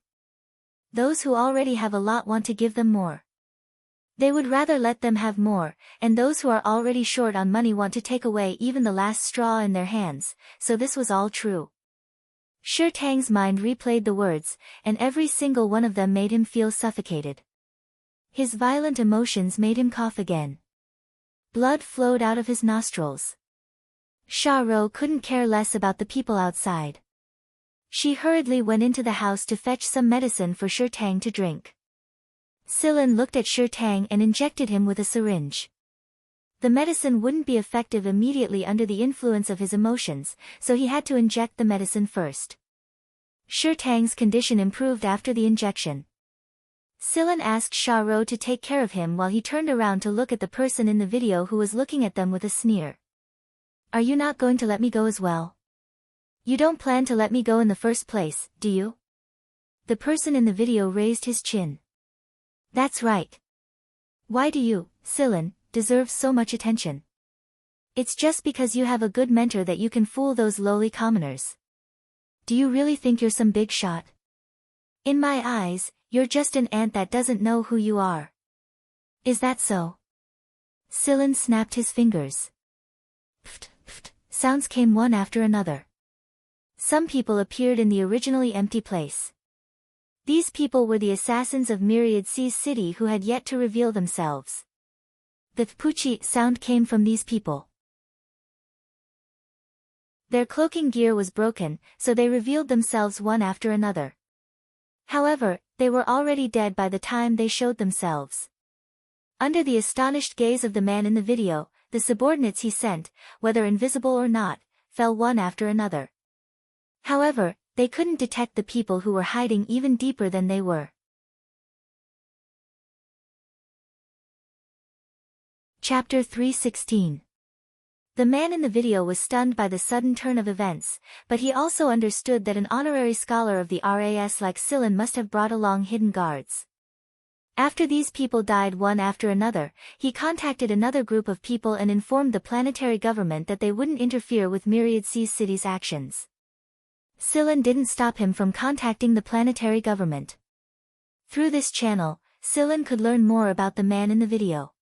Those who already have a lot want to give them more. They would rather let them have more, and those who are already short on money want to take away even the last straw in their hands, so this was all true. Shi Tang's mind replayed the words, and every single one of them made him feel suffocated. His violent emotions made him cough again. Blood flowed out of his nostrils. Sha Ro couldn't care less about the people outside. She hurriedly went into the house to fetch some medicine for Shi Tang to drink. Silen looked at Shi Tang and injected him with a syringe. The medicine wouldn't be effective immediately under the influence of his emotions, so he had to inject the medicine first. Shi Tang's condition improved after the injection. Silen asked Sha Ro to take care of him while he turned around to look at the person in the video who was looking at them with a sneer. Are you not going to let me go as well? You don't plan to let me go in the first place, do you? The person in the video raised his chin. That's right. Why do you, Silen, deserve so much attention? It's just because you have a good mentor that you can fool those lowly commoners. Do you really think you're some big shot? In my eyes, you're just an ant that doesn't know who you are. Is that so? Silen snapped his fingers. Pft, pft, sounds came one after another. Some people appeared in the originally empty place. These people were the assassins of Myriad Sea's city who had yet to reveal themselves. The Puchi sound came from these people. Their cloaking gear was broken, so they revealed themselves one after another. However, they were already dead by the time they showed themselves. Under the astonished gaze of the man in the video, the subordinates he sent, whether invisible or not, fell one after another. However, they couldn't detect the people who were hiding even deeper than they were. Chapter 316. The man in the video was stunned by the sudden turn of events, but he also understood that an honorary scholar of the RAS like Silen must have brought along hidden guards. After these people died one after another, he contacted another group of people and informed the planetary government that they wouldn't interfere with Myriad Sea's city's actions. Silen didn't stop him from contacting the planetary government. Through this channel, Silen could learn more about the man in the video.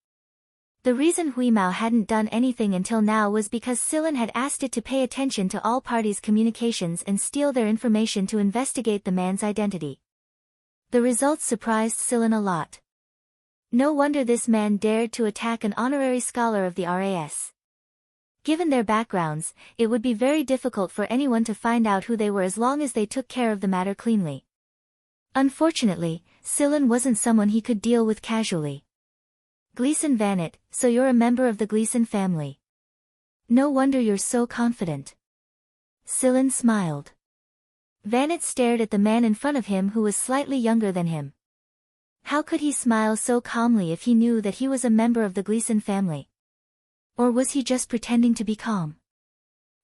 The reason Huimao hadn't done anything until now was because Silen had asked it to pay attention to all parties' communications and steal their information to investigate the man's identity. The results surprised Silen a lot. No wonder this man dared to attack an honorary scholar of the RAS. Given their backgrounds, it would be very difficult for anyone to find out who they were as long as they took care of the matter cleanly. Unfortunately, Silen wasn't someone he could deal with casually. Gleason Vanet, so you're a member of the Gleason family. No wonder you're so confident. Silen smiled. Vanet stared at the man in front of him who was slightly younger than him. How could he smile so calmly if he knew that he was a member of the Gleason family? Or was he just pretending to be calm?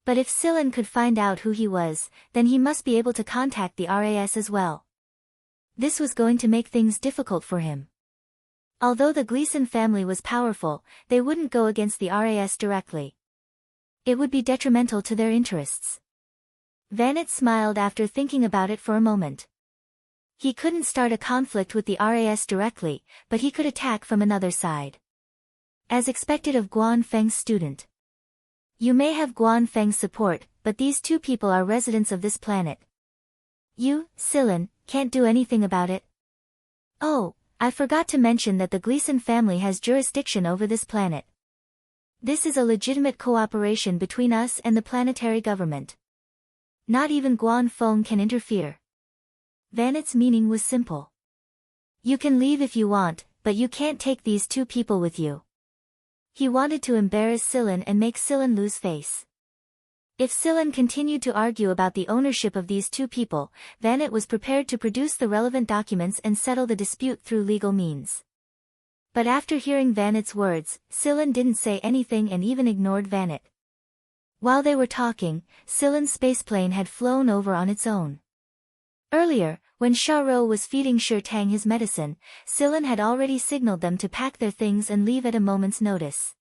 But if Silen could find out who he was, then he must be able to contact the RAS as well. This was going to make things difficult for him. Although the Gleason family was powerful, they wouldn't go against the RAS directly. It would be detrimental to their interests. Vanit smiled after thinking about it for a moment. He couldn't start a conflict with the RAS directly, but he could attack from another side. As expected of Guan Feng's student. You may have Guan Feng's support, but these two people are residents of this planet. You, Silan, can't do anything about it. Oh, I forgot to mention that the Gleason family has jurisdiction over this planet. This is a legitimate cooperation between us and the planetary government. Not even Guan Feng can interfere. Vanit's meaning was simple. You can leave if you want, but you can't take these two people with you. He wanted to embarrass Silan and make Silan lose face. If Silan continued to argue about the ownership of these two people, Vanit was prepared to produce the relevant documents and settle the dispute through legal means. But after hearing Vanit's words, Silan didn't say anything and even ignored Vanit. While they were talking, Silan's spaceplane had flown over on its own. Earlier, when Xiaorou was feeding Tang his medicine, Silan had already signaled them to pack their things and leave at a moment's notice.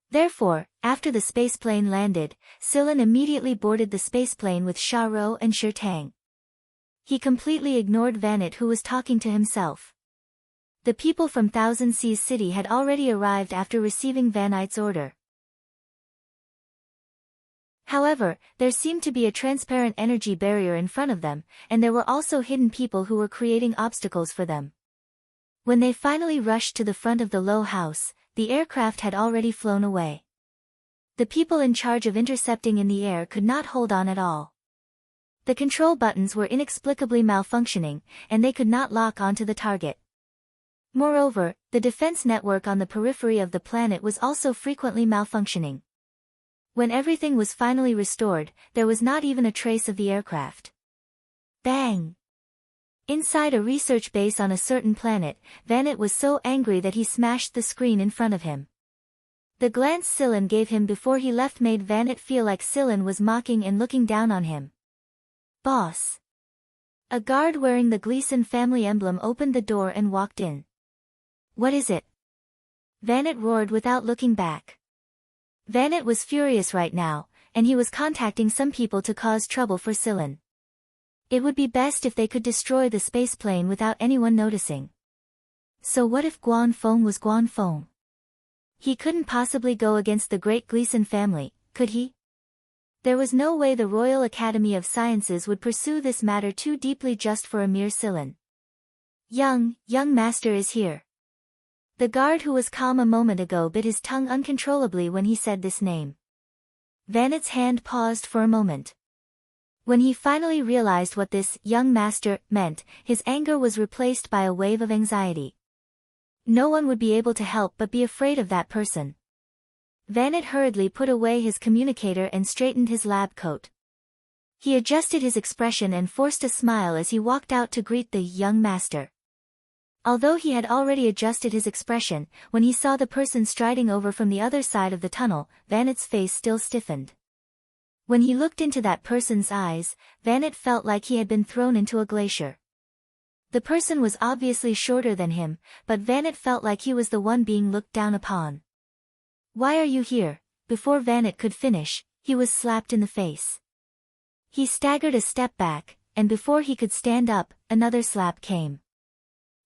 Therefore, after the spaceplane landed, Silan immediately boarded the spaceplane with Xiaorou and Tang. He completely ignored Vanit, who was talking to himself. The people from Thousand Seas City had already arrived after receiving Vanit's order. However, there seemed to be a transparent energy barrier in front of them, and there were also hidden people who were creating obstacles for them. When they finally rushed to the front of the Low House, the aircraft had already flown away. The people in charge of intercepting in the air could not hold on at all. The control buttons were inexplicably malfunctioning, and they could not lock onto the target. Moreover, the defense network on the periphery of the planet was also frequently malfunctioning. When everything was finally restored, there was not even a trace of the aircraft. Bang! Inside a research base on a certain planet, Vanit was so angry that he smashed the screen in front of him. The glance Silan gave him before he left made Vanit feel like Silan was mocking and looking down on him. Boss! A guard wearing the Gleason family emblem opened the door and walked in. What is it? Vanit roared without looking back. Vanit was furious right now, and he was contacting some people to cause trouble for Silan. It would be best if they could destroy the spaceplane without anyone noticing. So what if Guan Feng was Guan Feng? He couldn't possibly go against the great Gleason family, could he? There was no way the Royal Academy of Sciences would pursue this matter too deeply just for a mere Silan. Young master is here. The guard who was calm a moment ago bit his tongue uncontrollably when he said this name. Vanit's hand paused for a moment. When he finally realized what this young master meant, his anger was replaced by a wave of anxiety. No one would be able to help but be afraid of that person. Vanit hurriedly put away his communicator and straightened his lab coat. He adjusted his expression and forced a smile as he walked out to greet the young master. Although he had already adjusted his expression, when he saw the person striding over from the other side of the tunnel, Vanit's face still stiffened. When he looked into that person's eyes, Vanit felt like he had been thrown into a glacier. The person was obviously shorter than him, but Vanit felt like he was the one being looked down upon. Why are you here? Before Vanit could finish, he was slapped in the face. He staggered a step back, and before he could stand up, another slap came.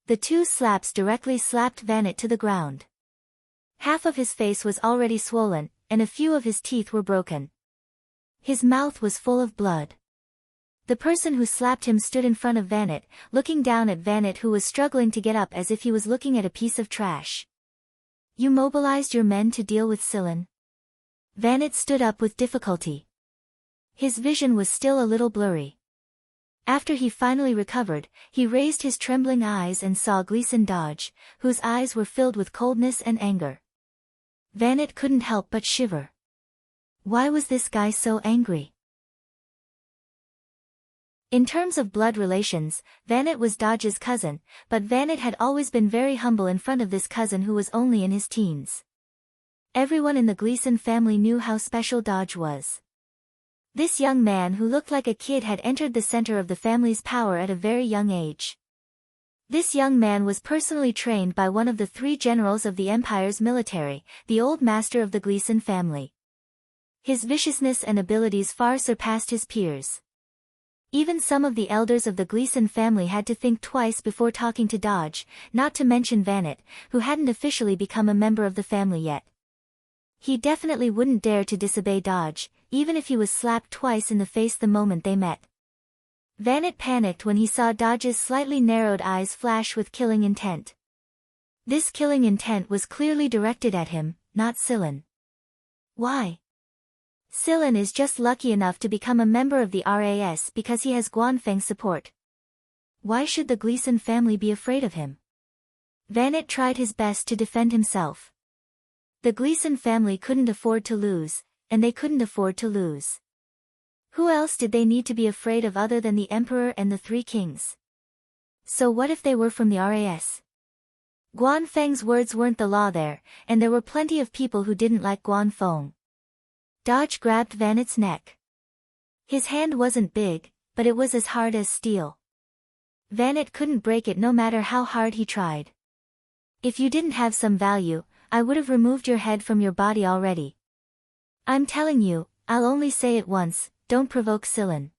The two slaps directly slapped Vanit to the ground. Half of his face was already swollen, and a few of his teeth were broken. His mouth was full of blood. The person who slapped him stood in front of Vanit, looking down at Vanit, who was struggling to get up as if he was looking at a piece of trash. You mobilized your men to deal with Silan? Vanit stood up with difficulty. His vision was still a little blurry. After he finally recovered, he raised his trembling eyes and saw Gleason Dodge, whose eyes were filled with coldness and anger. Vanit couldn't help but shiver. Why was this guy so angry? In terms of blood relations, Vanit was Dodge's cousin, but Vanit had always been very humble in front of this cousin who was only in his teens. Everyone in the Gleason family knew how special Dodge was. This young man who looked like a kid had entered the center of the family's power at a very young age. This young man was personally trained by one of the 3 generals of the Empire's military, the old master of the Gleason family. His viciousness and abilities far surpassed his peers. Even some of the elders of the Gleason family had to think twice before talking to Dodge, not to mention Vannet, who hadn't officially become a member of the family yet. He definitely wouldn't dare to disobey Dodge, even if he was slapped twice in the face the moment they met. Vannet panicked when he saw Dodge's slightly narrowed eyes flash with killing intent. This killing intent was clearly directed at him, not Sillin. Why? Sillin is just lucky enough to become a member of the RAS because he has Guanfeng's support. Why should the Gleason family be afraid of him? Vannet tried his best to defend himself. The Gleason family couldn't afford to lose, and they couldn't afford to lose. Who else did they need to be afraid of other than the Emperor and the 3 kings? So what if they were from the RAS? Guanfeng's words weren't the law there, and there were plenty of people who didn't like Guanfeng. Dodge grabbed Vannet's neck. His hand wasn't big, but it was as hard as steel. Vannet couldn't break it no matter how hard he tried. If you didn't have some value, I would have removed your head from your body already. I'm telling you, I'll only say it once. Don't provoke Sillin.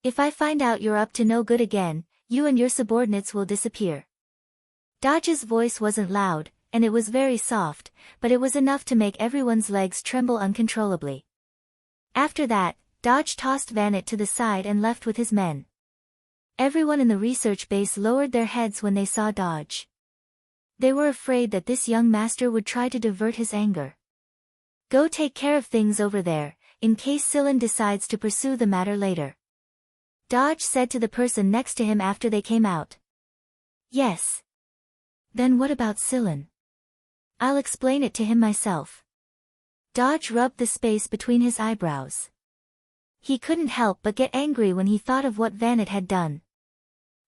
If I find out you're up to no good again, you and your subordinates will disappear. Dodge's voice wasn't loud, and it was very soft, but it was enough to make everyone's legs tremble uncontrollably. After that, Dodge tossed Vannet to the side and left with his men. Everyone in the research base lowered their heads when they saw Dodge. They were afraid that this young master would try to divert his anger. Go take care of things over there, in case Sillin decides to pursue the matter later. Dodge said to the person next to him after they came out. Yes. Then what about Sillin? I'll explain it to him myself. Dodge rubbed the space between his eyebrows. He couldn't help but get angry when he thought of what Vannet had done.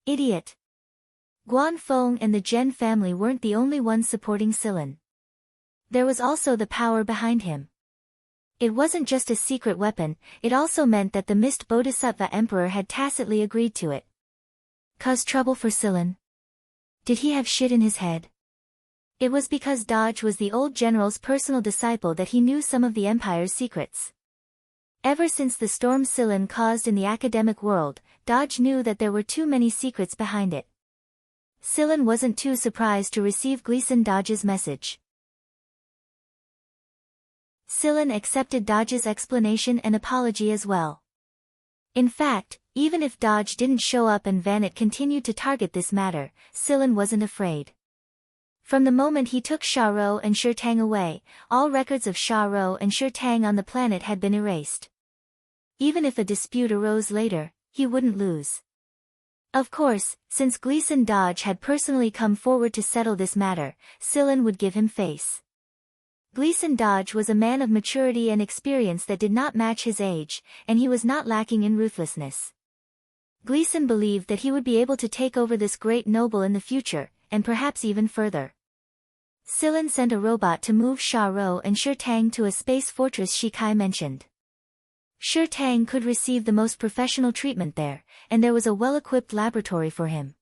Idiot. Guanfeng and the Gen family weren't the only ones supporting Sillin. There was also the power behind him. It wasn't just a secret weapon, it also meant that the Mist Bodhisattva Emperor had tacitly agreed to it. Cause trouble for Sillin? Did he have shit in his head? It was because Dodge was the old general's personal disciple that he knew some of the Empire's secrets. Ever since the storm Sillin caused in the academic world, Dodge knew that there were too many secrets behind it. Sillin wasn't too surprised to receive Gleason Dodge's message. Sillin accepted Dodge's explanation and apology as well. In fact, even if Dodge didn't show up and Vannet continued to target this matter, Sillin wasn't afraid. From the moment he took Sha Rou and Shi Tang away, all records of Sha Rou and Shi Tang on the planet had been erased. Even if a dispute arose later, he wouldn't lose. Of course, since Gleason Dodge had personally come forward to settle this matter, Sillin would give him face. Gleason Dodge was a man of maturity and experience that did not match his age, and he was not lacking in ruthlessness. Gleason believed that he would be able to take over this great noble in the future, and perhaps even further. Sillin sent a robot to move Sha Rou and Shi Tang to a space fortress Shikai mentioned. Shi Tang could receive the most professional treatment there, and there was a well-equipped laboratory for him.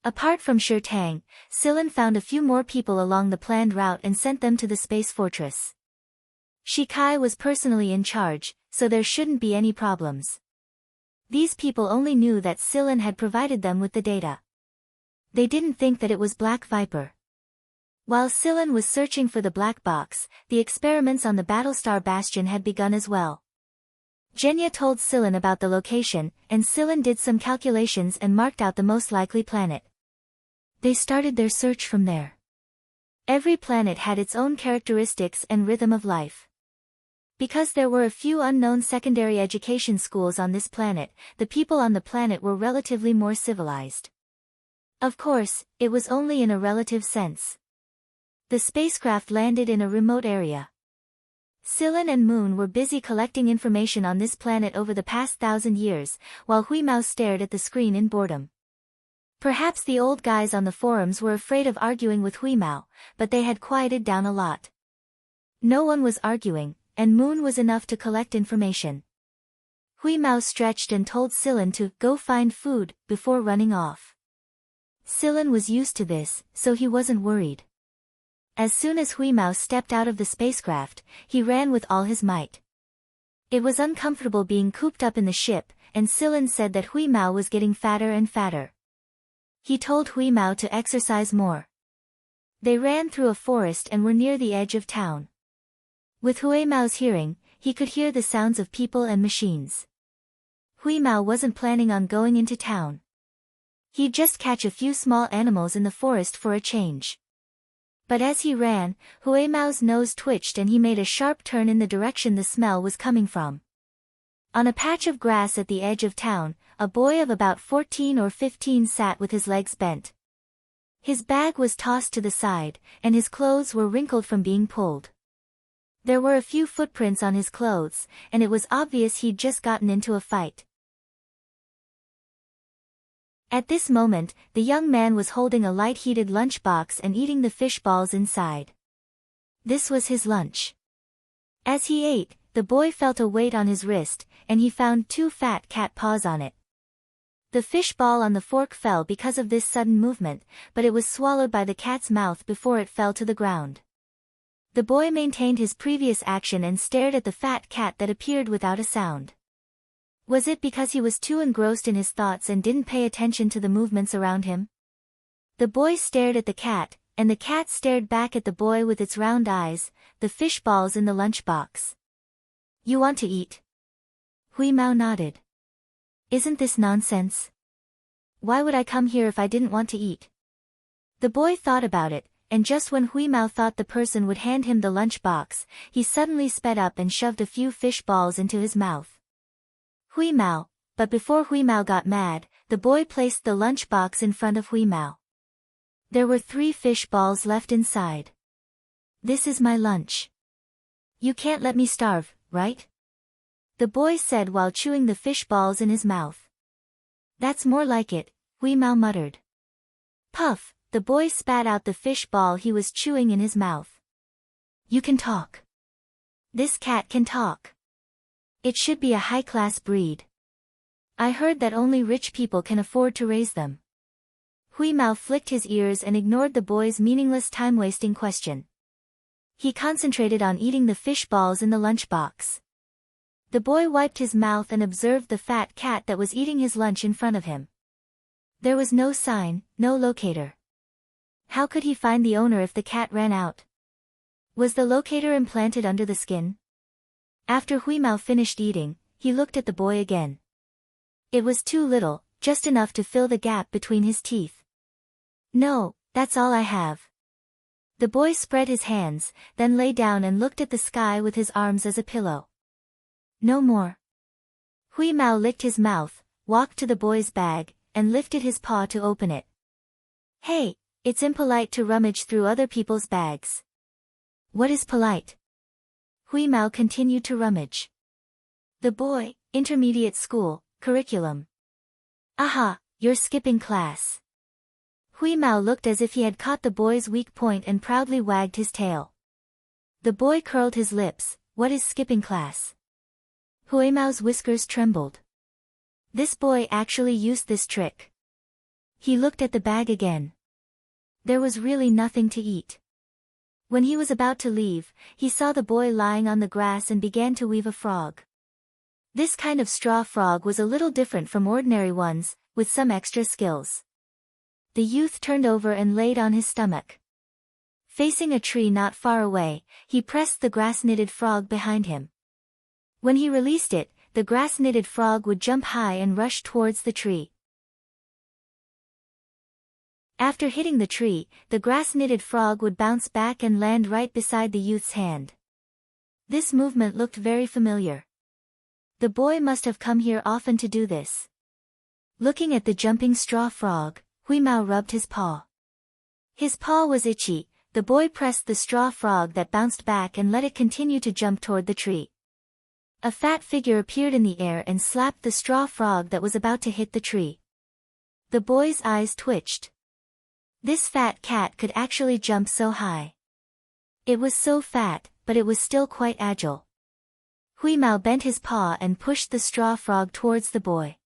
Apart from Shi Tang, Sillin found a few more people along the planned route and sent them to the space fortress. Shikai was personally in charge, so there shouldn't be any problems. These people only knew that Sillin had provided them with the data. They didn't think that it was Black Viper. While Sillin was searching for the black box, the experiments on the Battlestar Bastion had begun as well. Genya told Sillin about the location, and Sillin did some calculations and marked out the most likely planet. They started their search from there. Every planet had its own characteristics and rhythm of life. Because there were a few unknown secondary education schools on this planet, the people on the planet were relatively more civilized. Of course, it was only in a relative sense. The spacecraft landed in a remote area. Sillin and Moon were busy collecting information on this planet over the past 1,000 years, while Huimao stared at the screen in boredom. Perhaps the old guys on the forums were afraid of arguing with Huimao, but they had quieted down a lot. No one was arguing, and Moon was enough to collect information. Huimao stretched and told Sillin to go find food before running off. Silen was used to this, so he wasn't worried. As soon as Huimao stepped out of the spacecraft, he ran with all his might. It was uncomfortable being cooped up in the ship, and Silen said that Huimao was getting fatter and fatter. He told Huimao to exercise more. They ran through a forest and were near the edge of town. With Huimao's hearing, he could hear the sounds of people and machines. Huimao wasn't planning on going into town. He'd just catch a few small animals in the forest for a change. But as he ran, Huimao's nose twitched and he made a sharp turn in the direction the smell was coming from. On a patch of grass at the edge of town, a boy of about 14 or 15 sat with his legs bent. His bag was tossed to the side, and his clothes were wrinkled from being pulled. There were a few footprints on his clothes, and it was obvious he'd just gotten into a fight. At this moment, the young man was holding a light-heated lunchbox and eating the fish balls inside. This was his lunch. As he ate, the boy felt a weight on his wrist, and he found 2 fat cat paws on it. The fish ball on the fork fell because of this sudden movement, but it was swallowed by the cat's mouth before it fell to the ground. The boy maintained his previous action and stared at the fat cat that appeared without a sound. Was it because he was too engrossed in his thoughts and didn't pay attention to the movements around him? The boy stared at the cat, and the cat stared back at the boy with its round eyes, the fish balls in the lunchbox. "You want to eat?" Huimao nodded. "Isn't this nonsense? Why would I come here if I didn't want to eat?" The boy thought about it, and just when Huimao thought the person would hand him the lunchbox, he suddenly sped up and shoved a few fish balls into his mouth. Huimao, but before Huimao got mad, the boy placed the lunchbox in front of Huimao. There were 3 fish balls left inside. "This is my lunch. You can't let me starve, right?" the boy said while chewing the fish balls in his mouth. "That's more like it," Huimao muttered. Puff, the boy spat out the fish ball he was chewing in his mouth. "You can talk. This cat can talk. It should be a high-class breed. I heard that only rich people can afford to raise them." Huimao flicked his ears and ignored the boy's meaningless time-wasting question. He concentrated on eating the fish balls in the lunchbox. The boy wiped his mouth and observed the fat cat that was eating his lunch in front of him. There was no sign, no locator. How could he find the owner if the cat ran out? Was the locator implanted under the skin? After Huimao finished eating, he looked at the boy again. It was too little, just enough to fill the gap between his teeth. "No, that's all I have." The boy spread his hands, then lay down and looked at the sky with his arms as a pillow. "No more." Huimao licked his mouth, walked to the boy's bag, and lifted his paw to open it. "Hey, it's impolite to rummage through other people's bags." "What is polite?" Huimao continued to rummage. "The boy, intermediate school, curriculum." "Aha, you're skipping class." Huimao looked as if he had caught the boy's weak point and proudly wagged his tail. The boy curled his lips. "What is skipping class?" Huimao's whiskers trembled. This boy actually used this trick. He looked at the bag again. There was really nothing to eat. When he was about to leave, he saw the boy lying on the grass and began to weave a frog. This kind of straw frog was a little different from ordinary ones, with some extra skills. The youth turned over and laid on his stomach. Facing a tree not far away, he pressed the grass-knitted frog behind him. When he released it, the grass-knitted frog would jump high and rush towards the tree. After hitting the tree, the grass-knitted frog would bounce back and land right beside the youth's hand. This movement looked very familiar. The boy must have come here often to do this. Looking at the jumping straw frog, Huimao rubbed his paw. His paw was itchy. The boy pressed the straw frog that bounced back and let it continue to jump toward the tree. A fat figure appeared in the air and slapped the straw frog that was about to hit the tree. The boy's eyes twitched. This fat cat could actually jump so high. It was so fat, but it was still quite agile. Huimao bent his paw and pushed the straw frog towards the boy.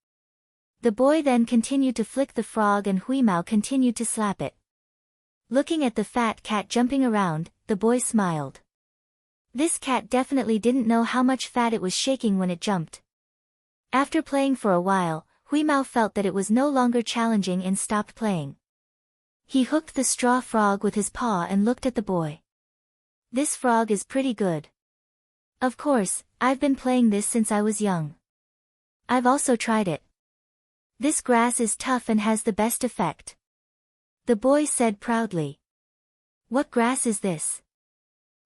The boy then continued to flick the frog and Hui Mao continued to slap it. Looking at the fat cat jumping around, the boy smiled. This cat definitely didn't know how much fat it was shaking when it jumped. After playing for a while, Hui Mao felt that it was no longer challenging and stopped playing. He hooked the straw frog with his paw and looked at the boy. This frog is pretty good. Of course, I've been playing this since I was young. I've also tried it. This grass is tough and has the best effect. The boy said proudly. What grass is this?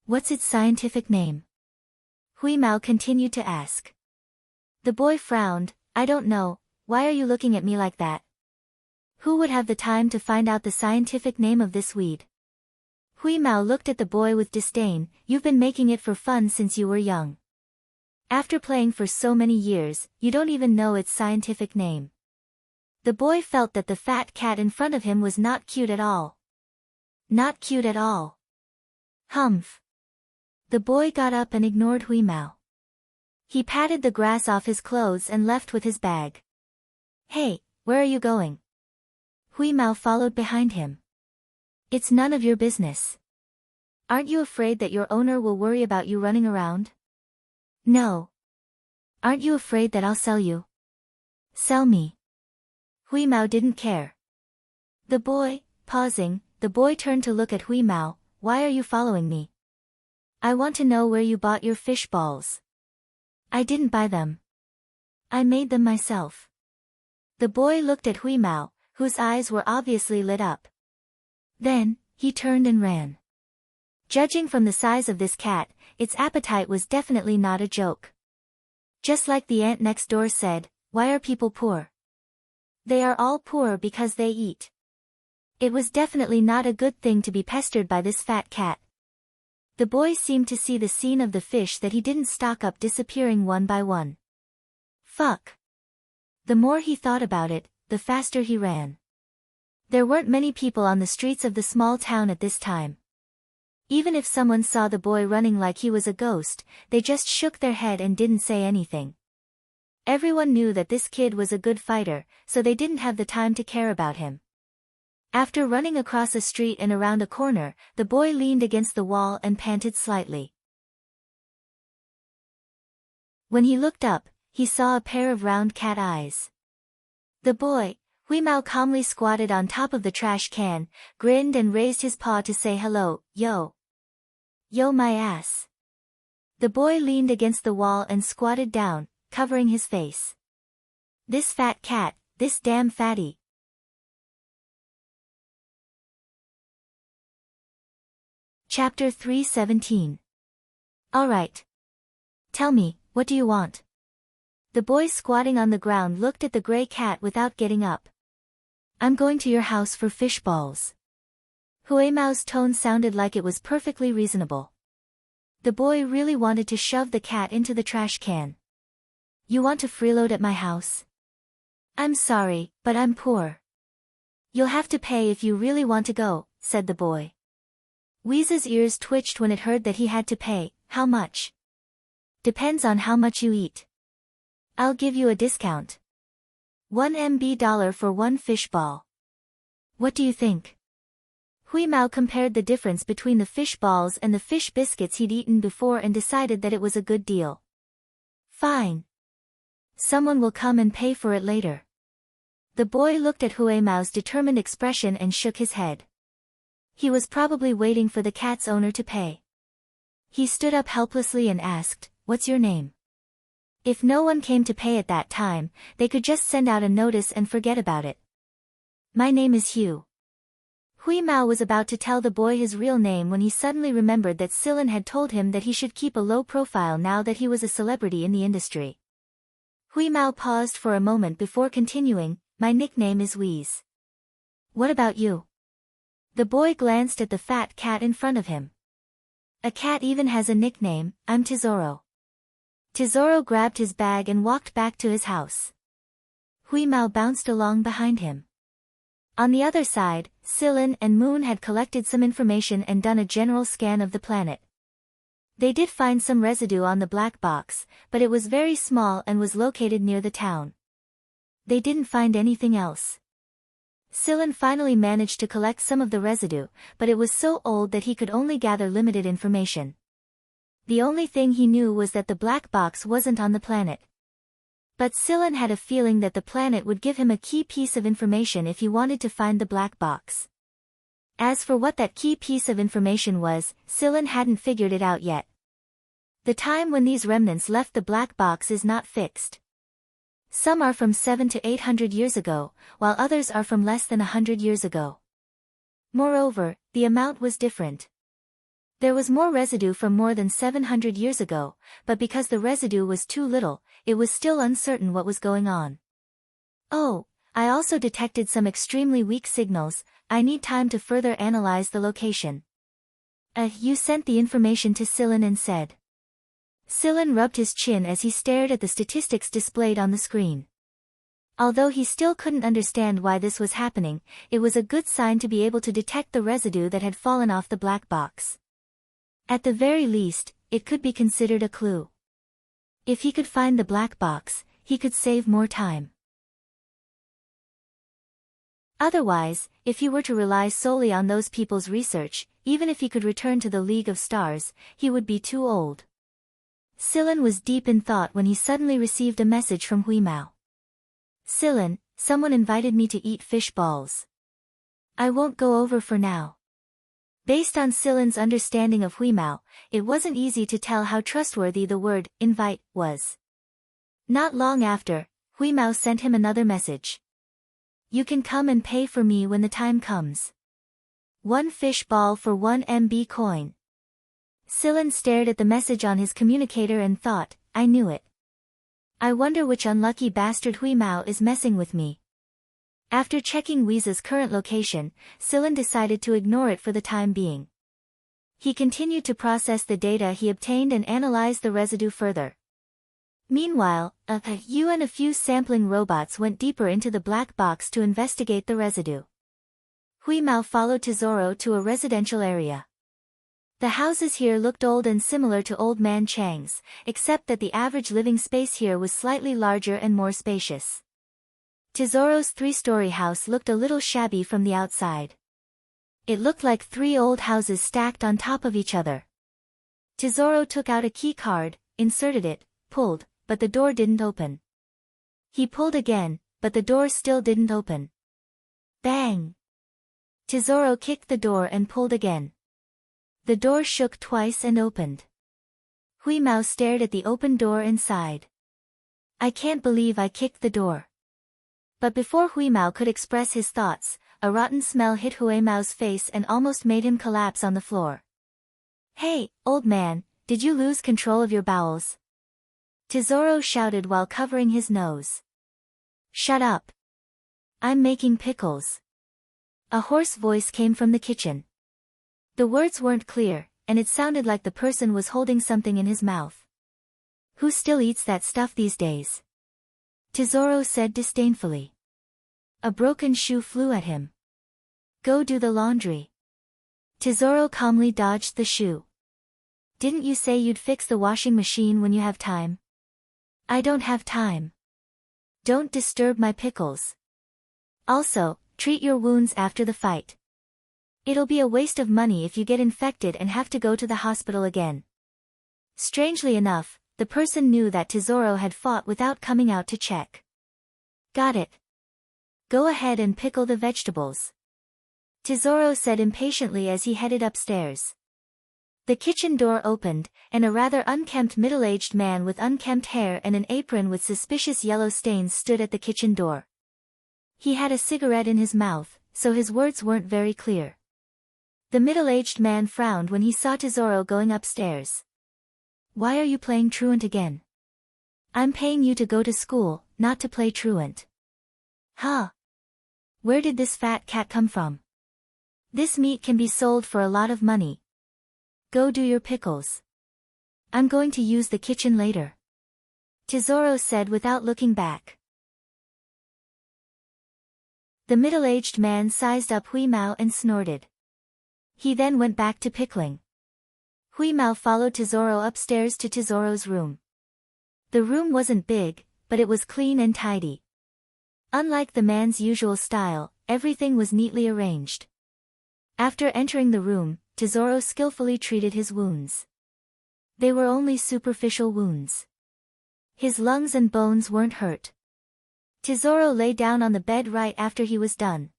What's its scientific name? Hui Mao continued to ask. The boy frowned. I don't know, why are you looking at me like that? Who would have the time to find out the scientific name of this weed? Hui Mao looked at the boy with disdain. You've been making it for fun since you were young. After playing for so many years, you don't even know its scientific name. The boy felt that the fat cat in front of him was not cute at all. Not cute at all. Humph. The boy got up and ignored Hui Mao. He patted the grass off his clothes and left with his bag. Hey, where are you going? Hui Mao followed behind him. It's none of your business. Aren't you afraid that your owner will worry about you running around? No. Aren't you afraid that I'll sell you? Sell me. Hui Mao didn't care. Pausing, the boy turned to look at Hui Mao. Why are you following me? I want to know where you bought your fish balls. I didn't buy them. I made them myself. The boy looked at Hui Mao, whose eyes were obviously lit up. Then, he turned and ran. Judging from the size of this cat, its appetite was definitely not a joke. Just like the ant next door said, why are people poor? They are all poor because they eat. It was definitely not a good thing to be pestered by this fat cat. The boy seemed to see the scene of the fish that he didn't stock up disappearing one by one. Fuck. The more he thought about it, the faster he ran. There weren't many people on the streets of the small town at this time. Even if someone saw the boy running like he was a ghost, they just shook their head and didn't say anything. Everyone knew that this kid was a good fighter, so they didn't have the time to care about him. After running across a street and around a corner, the boy leaned against the wall and panted slightly. When he looked up, he saw a pair of round cat eyes. The boy, Hui Mao, calmly squatted on top of the trash can, grinned and raised his paw to say hello. Yo. Yo my ass. The boy leaned against the wall and squatted down, covering his face. This fat cat, this damn fatty. Chapter 317. Alright. Tell me, what do you want? The boy squatting on the ground looked at the gray cat without getting up. I'm going to your house for fish balls. Hui Mao's tone sounded like it was perfectly reasonable. The boy really wanted to shove the cat into the trash can. You want to freeload at my house? I'm sorry, but I'm poor. You'll have to pay if you really want to go, said the boy. Weeze's ears twitched when it heard that he had to pay. How much? Depends on how much you eat. I'll give you a discount. $1 for one fish ball. What do you think? Hui Mao compared the difference between the fish balls and the fish biscuits he'd eaten before and decided that it was a good deal. Fine. Someone will come and pay for it later. The boy looked at Hui Mao's determined expression and shook his head. He was probably waiting for the cat's owner to pay. He stood up helplessly and asked, "What's your name?" If no one came to pay at that time, they could just send out a notice and forget about it. My name is Hugh. Hui Mao was about to tell the boy his real name when he suddenly remembered that Silan had told him that he should keep a low profile now that he was a celebrity in the industry. Hui Mao paused for a moment before continuing, "My nickname is Wheeze." What about you? The boy glanced at the fat cat in front of him. A cat even has a nickname. I'm Tesoro. Tesoro grabbed his bag and walked back to his house. Hui Mao bounced along behind him. On the other side, Silan and Moon had collected some information and done a general scan of the planet. They did find some residue on the black box, but it was very small and was located near the town. They didn't find anything else. Silen finally managed to collect some of the residue, but it was so old that he could only gather limited information. The only thing he knew was that the black box wasn't on the planet. But Silen had a feeling that the planet would give him a key piece of information if he wanted to find the black box. As for what that key piece of information was, Silen hadn't figured it out yet. The time when these remnants left the black box is not fixed. Some are from 700 to 800 years ago, while others are from less than 100 years ago. Moreover, the amount was different. There was more residue from more than 700 years ago, but because the residue was too little, it was still uncertain what was going on. Oh, I also detected some extremely weak signals. I need time to further analyze the location. You sent the information to Silen and said. Silen rubbed his chin as he stared at the statistics displayed on the screen. Although he still couldn't understand why this was happening, it was a good sign to be able to detect the residue that had fallen off the black box. At the very least, it could be considered a clue. If he could find the black box, he could save more time. Otherwise, if he were to rely solely on those people's research, even if he could return to the League of Stars, he would be too old. Silen was deep in thought when he suddenly received a message from Huimao. Silen, someone invited me to eat fish balls. I won't go over for now. Based on Silen's understanding of Huimao, it wasn't easy to tell how trustworthy the word, invite, was. Not long after, Huimao sent him another message. You can come and pay for me when the time comes. 1 fish ball for 1 MB coin. Silen stared at the message on his communicator and thought, I knew it. I wonder which unlucky bastard Huimao is messing with me. After checking Weeza's current location, Silen decided to ignore it for the time being. He continued to process the data he obtained and analyze the residue further. Meanwhile, you and a few sampling robots went deeper into the black box to investigate the residue. Huimao followed Tesoro to a residential area. The houses here looked old and similar to Old Man Chang's, except that the average living space here was slightly larger and more spacious. Tesoro's 3-story house looked a little shabby from the outside. It looked like 3 old houses stacked on top of each other. Tesoro took out a key card, inserted it, pulled, but the door didn't open. He pulled again, but the door still didn't open. Bang! Tesoro kicked the door and pulled again. The door shook twice and opened. Huimao stared at the open door and sighed. I can't believe I kicked the door. But before Huimao could express his thoughts, a rotten smell hit Huimao's face and almost made him collapse on the floor. Hey, old man, did you lose control of your bowels? Tesoro shouted while covering his nose. Shut up. I'm making pickles. A hoarse voice came from the kitchen. The words weren't clear, and it sounded like the person was holding something in his mouth. Who still eats that stuff these days? Tesoro said disdainfully. A broken shoe flew at him. Go do the laundry. Tesoro calmly dodged the shoe. Didn't you say you'd fix the washing machine when you have time? I don't have time. Don't disturb my pickles. Also, treat your wounds after the fight. It'll be a waste of money if you get infected and have to go to the hospital again. Strangely enough, the person knew that Tesoro had fought without coming out to check. Got it. Go ahead and pickle the vegetables. Tesoro said impatiently as he headed upstairs. The kitchen door opened, and a rather unkempt middle-aged man with unkempt hair and an apron with suspicious yellow stains stood at the kitchen door. He had a cigarette in his mouth, so his words weren't very clear. The middle-aged man frowned when he saw Tesoro going upstairs. Why are you playing truant again? I'm paying you to go to school, not to play truant. Huh? Where did this fat cat come from? This meat can be sold for a lot of money. Go do your pickles. I'm going to use the kitchen later. Tesoro said without looking back. The middle-aged man sized up Huimao and snorted. He then went back to pickling. Huimao followed Tesoro upstairs to Tesoro's room. The room wasn't big, but it was clean and tidy. Unlike the man's usual style, everything was neatly arranged. After entering the room, Tesoro skillfully treated his wounds. They were only superficial wounds. His lungs and bones weren't hurt. Tesoro lay down on the bed right after he was done.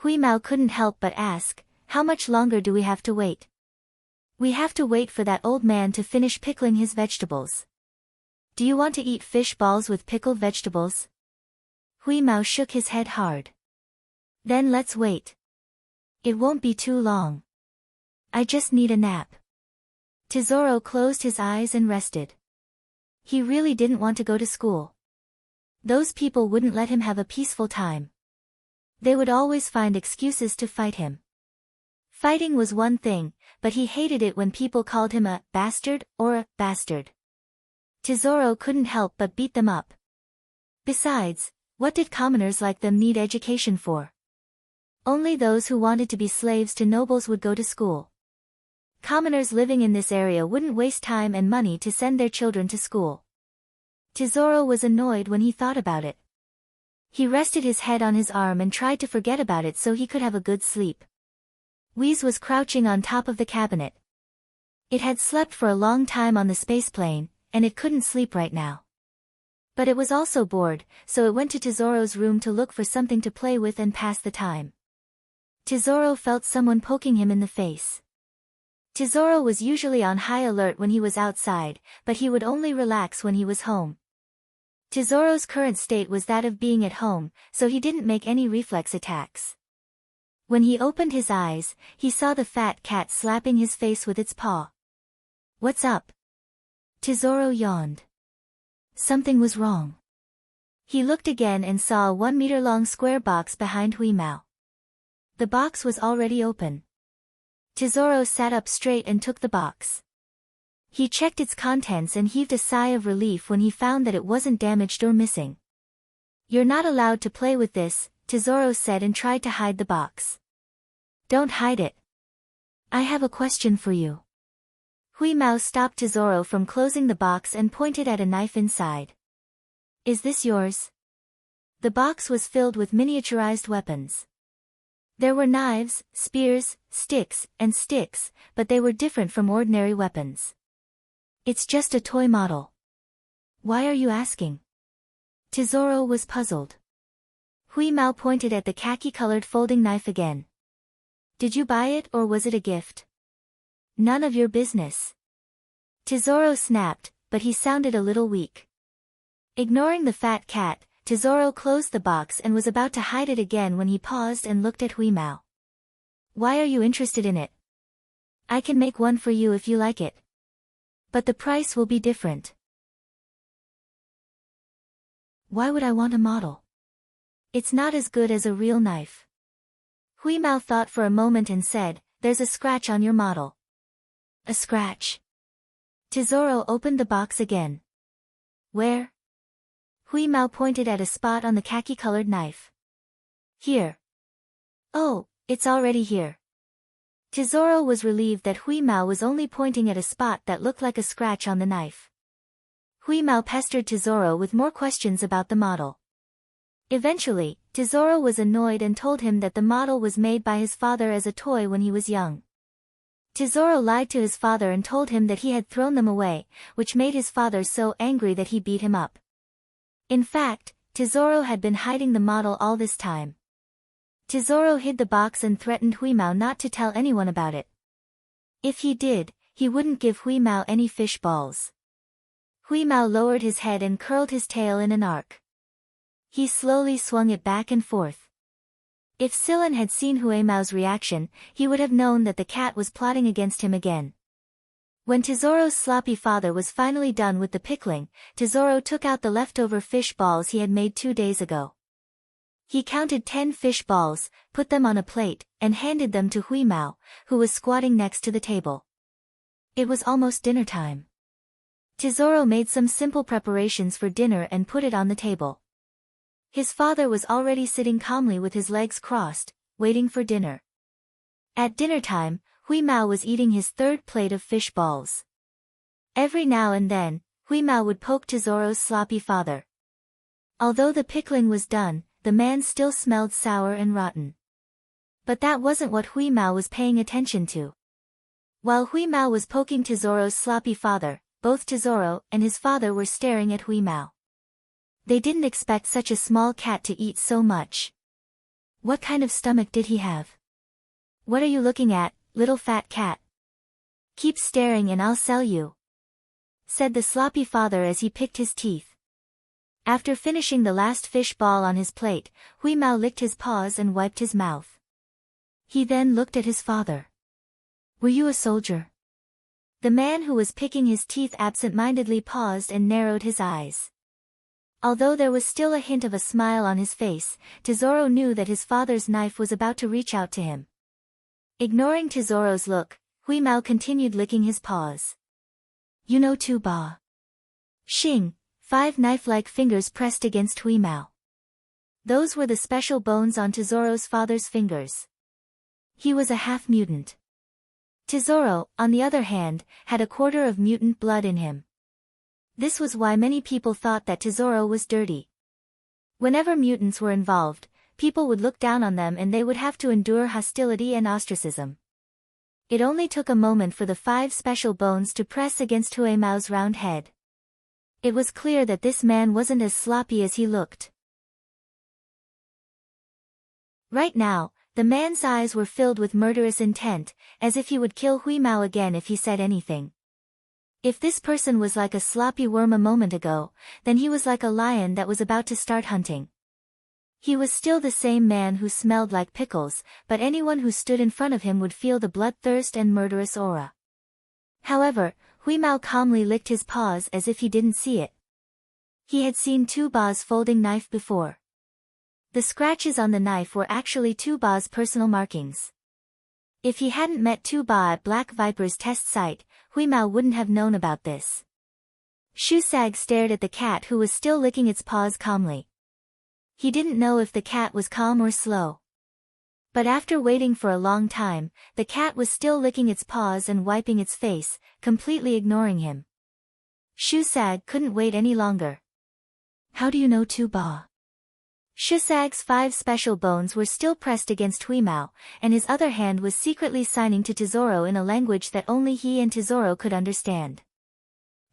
Huimao couldn't help but ask, "How much longer do we have to wait?" "We have to wait for that old man to finish pickling his vegetables." "Do you want to eat fish balls with pickled vegetables?" Huimao shook his head hard. "Then let's wait. It won't be too long. I just need a nap." Tesoro closed his eyes and rested. He really didn't want to go to school. Those people wouldn't let him have a peaceful time. They would always find excuses to fight him. Fighting was one thing, but he hated it when people called him a bastard or a bastard. Tesoro couldn't help but beat them up. Besides, what did commoners like them need education for? Only those who wanted to be slaves to nobles would go to school. Commoners living in this area wouldn't waste time and money to send their children to school. Tesoro was annoyed when he thought about it. He rested his head on his arm and tried to forget about it so he could have a good sleep. Whis was crouching on top of the cabinet. It had slept for a long time on the spaceplane, and it couldn't sleep right now. But it was also bored, so it went to Tesoro's room to look for something to play with and pass the time. Tesoro felt someone poking him in the face. Tesoro was usually on high alert when he was outside, but he would only relax when he was home. Tesoro's current state was that of being at home, so he didn't make any reflex attacks. When he opened his eyes, he saw the fat cat slapping his face with its paw. "What's up?" Tesoro yawned. Something was wrong. He looked again and saw a 1-meter-long square box behind Huimao. The box was already open. Tesoro sat up straight and took the box. He checked its contents and heaved a sigh of relief when he found that it wasn't damaged or missing. "You're not allowed to play with this," Tesoro said and tried to hide the box. "Don't hide it. I have a question for you." Huimao stopped Tesoro from closing the box and pointed at a knife inside. "Is this yours?" The box was filled with miniaturized weapons. There were knives, spears, sticks, but they were different from ordinary weapons. "It's just a toy model." "Why are you asking?" Tesoro was puzzled. Huimao pointed at the khaki-colored folding knife again. "Did you buy it or was it a gift?" "None of your business." Tesoro snapped, but he sounded a little weak. Ignoring the fat cat, Tesoro closed the box and was about to hide it again when he paused and looked at Huimao. "Why are you interested in it?" "I can make one for you if you like it. But the price will be different." "Why would I want a model? It's not as good as a real knife." Huimao thought for a moment and said, "There's a scratch on your model." "A scratch?" Tesoro opened the box again. "Where?" Huimao pointed at a spot on the khaki-colored knife. "Here." "Oh, it's already here." Tesoro was relieved that Huimao was only pointing at a spot that looked like a scratch on the knife. Huimao pestered Tesoro with more questions about the model. Eventually, Tesoro was annoyed and told him that the model was made by his father as a toy when he was young. Tesoro lied to his father and told him that he had thrown them away, which made his father so angry that he beat him up. In fact, Tesoro had been hiding the model all this time. Tesoro hid the box and threatened Huimao not to tell anyone about it. If he did, he wouldn't give Huimao any fish balls. Huimao lowered his head and curled his tail in an arc. He slowly swung it back and forth. If Silan had seen Huimao's reaction, he would have known that the cat was plotting against him again. When Tesoro's sloppy father was finally done with the pickling, Tesoro took out the leftover fish balls he had made 2 days ago. He counted 10 fish balls, put them on a plate, and handed them to Huimao, who was squatting next to the table. It was almost dinner time. Tesoro made some simple preparations for dinner and put it on the table. His father was already sitting calmly with his legs crossed, waiting for dinner. At dinner time, Huimao was eating his 3rd plate of fish balls. Every now and then, Huimao would poke Tesoro's sloppy father. Although the pickling was done, the man still smelled sour and rotten. But that wasn't what Hui Mao was paying attention to. While Hui Mao was poking Tesoro's sloppy father, both Tesoro and his father were staring at Hui Mao. They didn't expect such a small cat to eat so much. What kind of stomach did he have? What are you looking at, little fat cat? Keep staring and I'll sell you, said the sloppy father as he picked his teeth. After finishing the last fish ball on his plate, Hui Mao licked his paws and wiped his mouth. He then looked at his father. Were you a soldier? The man who was picking his teeth absent-mindedly paused and narrowed his eyes. Although there was still a hint of a smile on his face, Tesoro knew that his father's knife was about to reach out to him. Ignoring Tesoro's look, Hui Mao continued licking his paws. You know Tu Ba. Xing, 5 knife-like fingers pressed against Hui Mao. Those were the special bones on Tesoro's father's fingers. He was a half-mutant. Tesoro, on the other hand, had a quarter of mutant blood in him. This was why many people thought that Tesoro was dirty. Whenever mutants were involved, people would look down on them and they would have to endure hostility and ostracism. It only took a moment for the 5 special bones to press against Hui Mao's round head. It was clear that this man wasn't as sloppy as he looked. Right now, the man's eyes were filled with murderous intent, as if he would kill Hui Mao again if he said anything. If this person was like a sloppy worm a moment ago, then he was like a lion that was about to start hunting. He was still the same man who smelled like pickles, but anyone who stood in front of him would feel the bloodthirst and murderous aura. However, Hui Mao calmly licked his paws as if he didn't see it. He had seen Tu Ba's folding knife before. The scratches on the knife were actually Tu Ba's personal markings. If he hadn't met Tu Ba at Black Viper's test site, Hui Mao wouldn't have known about this. Shu Sag stared at the cat who was still licking its paws calmly. He didn't know if the cat was calm or slow. But after waiting for a long time, the cat was still licking its paws and wiping its face, completely ignoring him. Shu Sag couldn't wait any longer. How do you know Tu Ba? Shu Sag's 5 special bones were still pressed against Hui Mao, and his other hand was secretly signing to Tesoro in a language that only he and Tesoro could understand.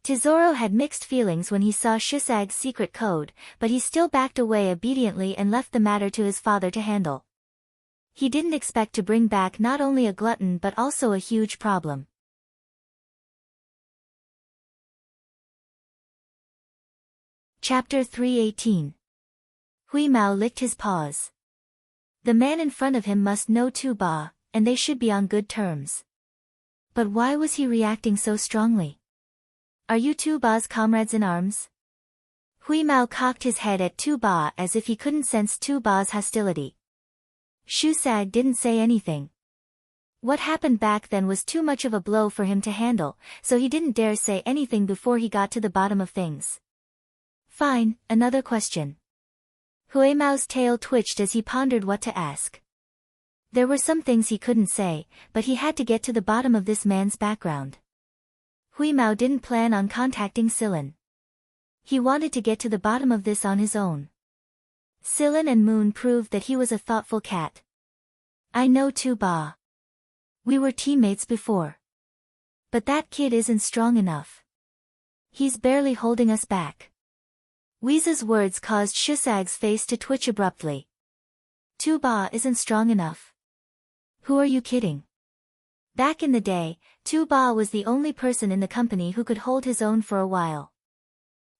Tesoro had mixed feelings when he saw Shu Sag's secret code, but he still backed away obediently and left the matter to his father to handle. He didn't expect to bring back not only a glutton but also a huge problem. Chapter 318. Hui Mao licked his paws. The man in front of him must know Tu Ba, and they should be on good terms. But why was he reacting so strongly? Are you Tu Ba's comrades in arms? Hui Mao cocked his head at Tu Ba as if he couldn't sense Tu Ba's hostility. Shu Sag didn't say anything. What happened back then was too much of a blow for him to handle, so he didn't dare say anything before he got to the bottom of things. Fine, another question. Hui Mao's tail twitched as he pondered what to ask. There were some things he couldn't say, but he had to get to the bottom of this man's background. Hui Mao didn't plan on contacting Silin. He wanted to get to the bottom of this on his own. Silin and Moon proved that he was a thoughtful cat. I know Tu Ba. We were teammates before. But that kid isn't strong enough. He's barely holding us back. Weeza's words caused Shu Sag's face to twitch abruptly. Tu Ba isn't strong enough. Who are you kidding? Back in the day, Tu Ba was the only person in the company who could hold his own for a while.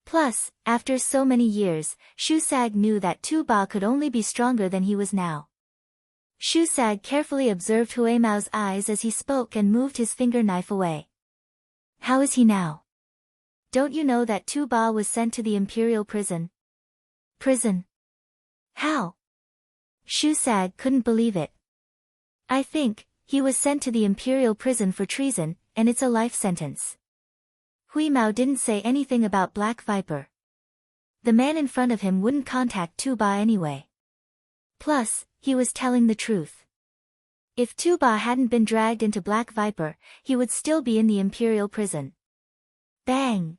Plus, after so many years, Shu Sag knew that Tu Ba could only be stronger than he was now. Shu Sag carefully observed Hui Mao's eyes as he spoke and moved his finger knife away. How is he now? Don't you know that Tu Ba was sent to the Imperial prison? Prison? How? Shu Sag couldn't believe it. I think, he was sent to the Imperial prison for treason, and it's a life sentence. Hui Mao didn't say anything about Black Viper. The man in front of him wouldn't contact Tu Ba anyway. Plus, he was telling the truth. If Tu Ba hadn't been dragged into Black Viper, he would still be in the Imperial prison. Bang!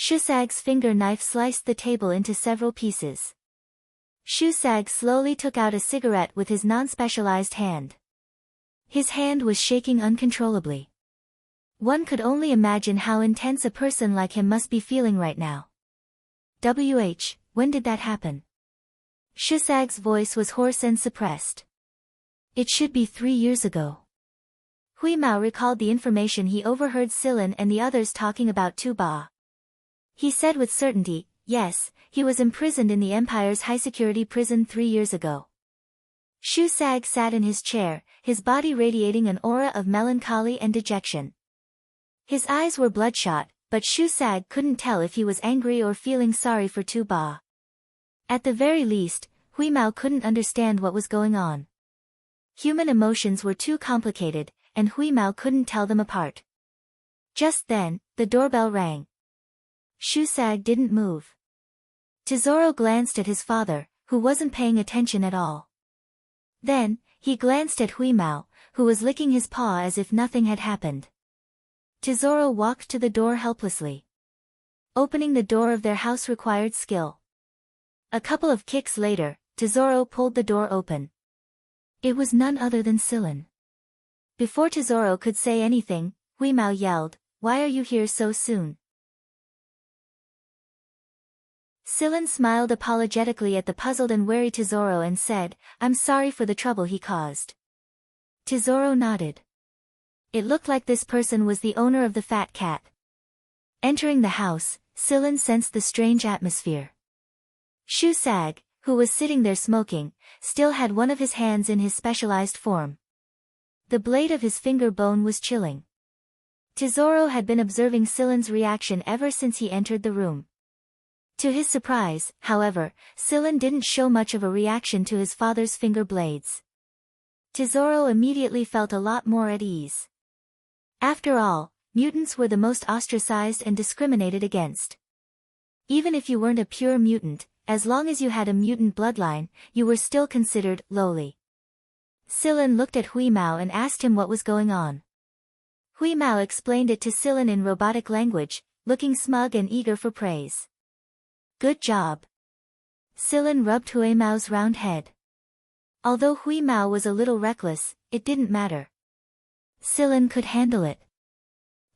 Shusag's finger knife sliced the table into several pieces. Shusag slowly took out a cigarette with his non-specialized hand. His hand was shaking uncontrollably. One could only imagine how intense a person like him must be feeling right now. When did that happen? Shusag's voice was hoarse and suppressed. It should be 3 years ago. Hui Mao recalled the information he overheard Silan and the others talking about Tu Ba. He said with certainty, yes, he was imprisoned in the Empire's high-security prison 3 years ago. Shusag sat in his chair, his body radiating an aura of melancholy and dejection. His eyes were bloodshot, but Shusag couldn't tell if he was angry or feeling sorry for Tu Ba. At the very least, Hui Mao couldn't understand what was going on. Human emotions were too complicated, and Hui Mao couldn't tell them apart. Just then, the doorbell rang. Shusag didn't move. Tesoro glanced at his father, who wasn't paying attention at all. Then, he glanced at Hui Mao, who was licking his paw as if nothing had happened. Tesoro walked to the door helplessly. Opening the door of their house required skill. A couple of kicks later, Tesoro pulled the door open. It was none other than Silan. Before Tesoro could say anything, Hui Mao yelled, "Why are you here so soon?" Silan smiled apologetically at the puzzled and wary Tesoro and said, "I'm sorry for the trouble he caused." Tesoro nodded. It looked like this person was the owner of the fat cat. Entering the house, Silan sensed the strange atmosphere. Shusag, who was sitting there smoking, still had one of his hands in his specialized form. The blade of his finger bone was chilling. Tesoro had been observing Silan's reaction ever since he entered the room. To his surprise, however, Silan didn't show much of a reaction to his father's finger blades. Tesoro immediately felt a lot more at ease. After all, mutants were the most ostracized and discriminated against. Even if you weren't a pure mutant, as long as you had a mutant bloodline, you were still considered lowly. Silan looked at Hui Mao and asked him what was going on. Hui Mao explained it to Silan in robotic language, looking smug and eager for praise. "Good job." Silan rubbed Hui Mao's round head. Although Hui Mao was a little reckless, it didn't matter. Silan could handle it.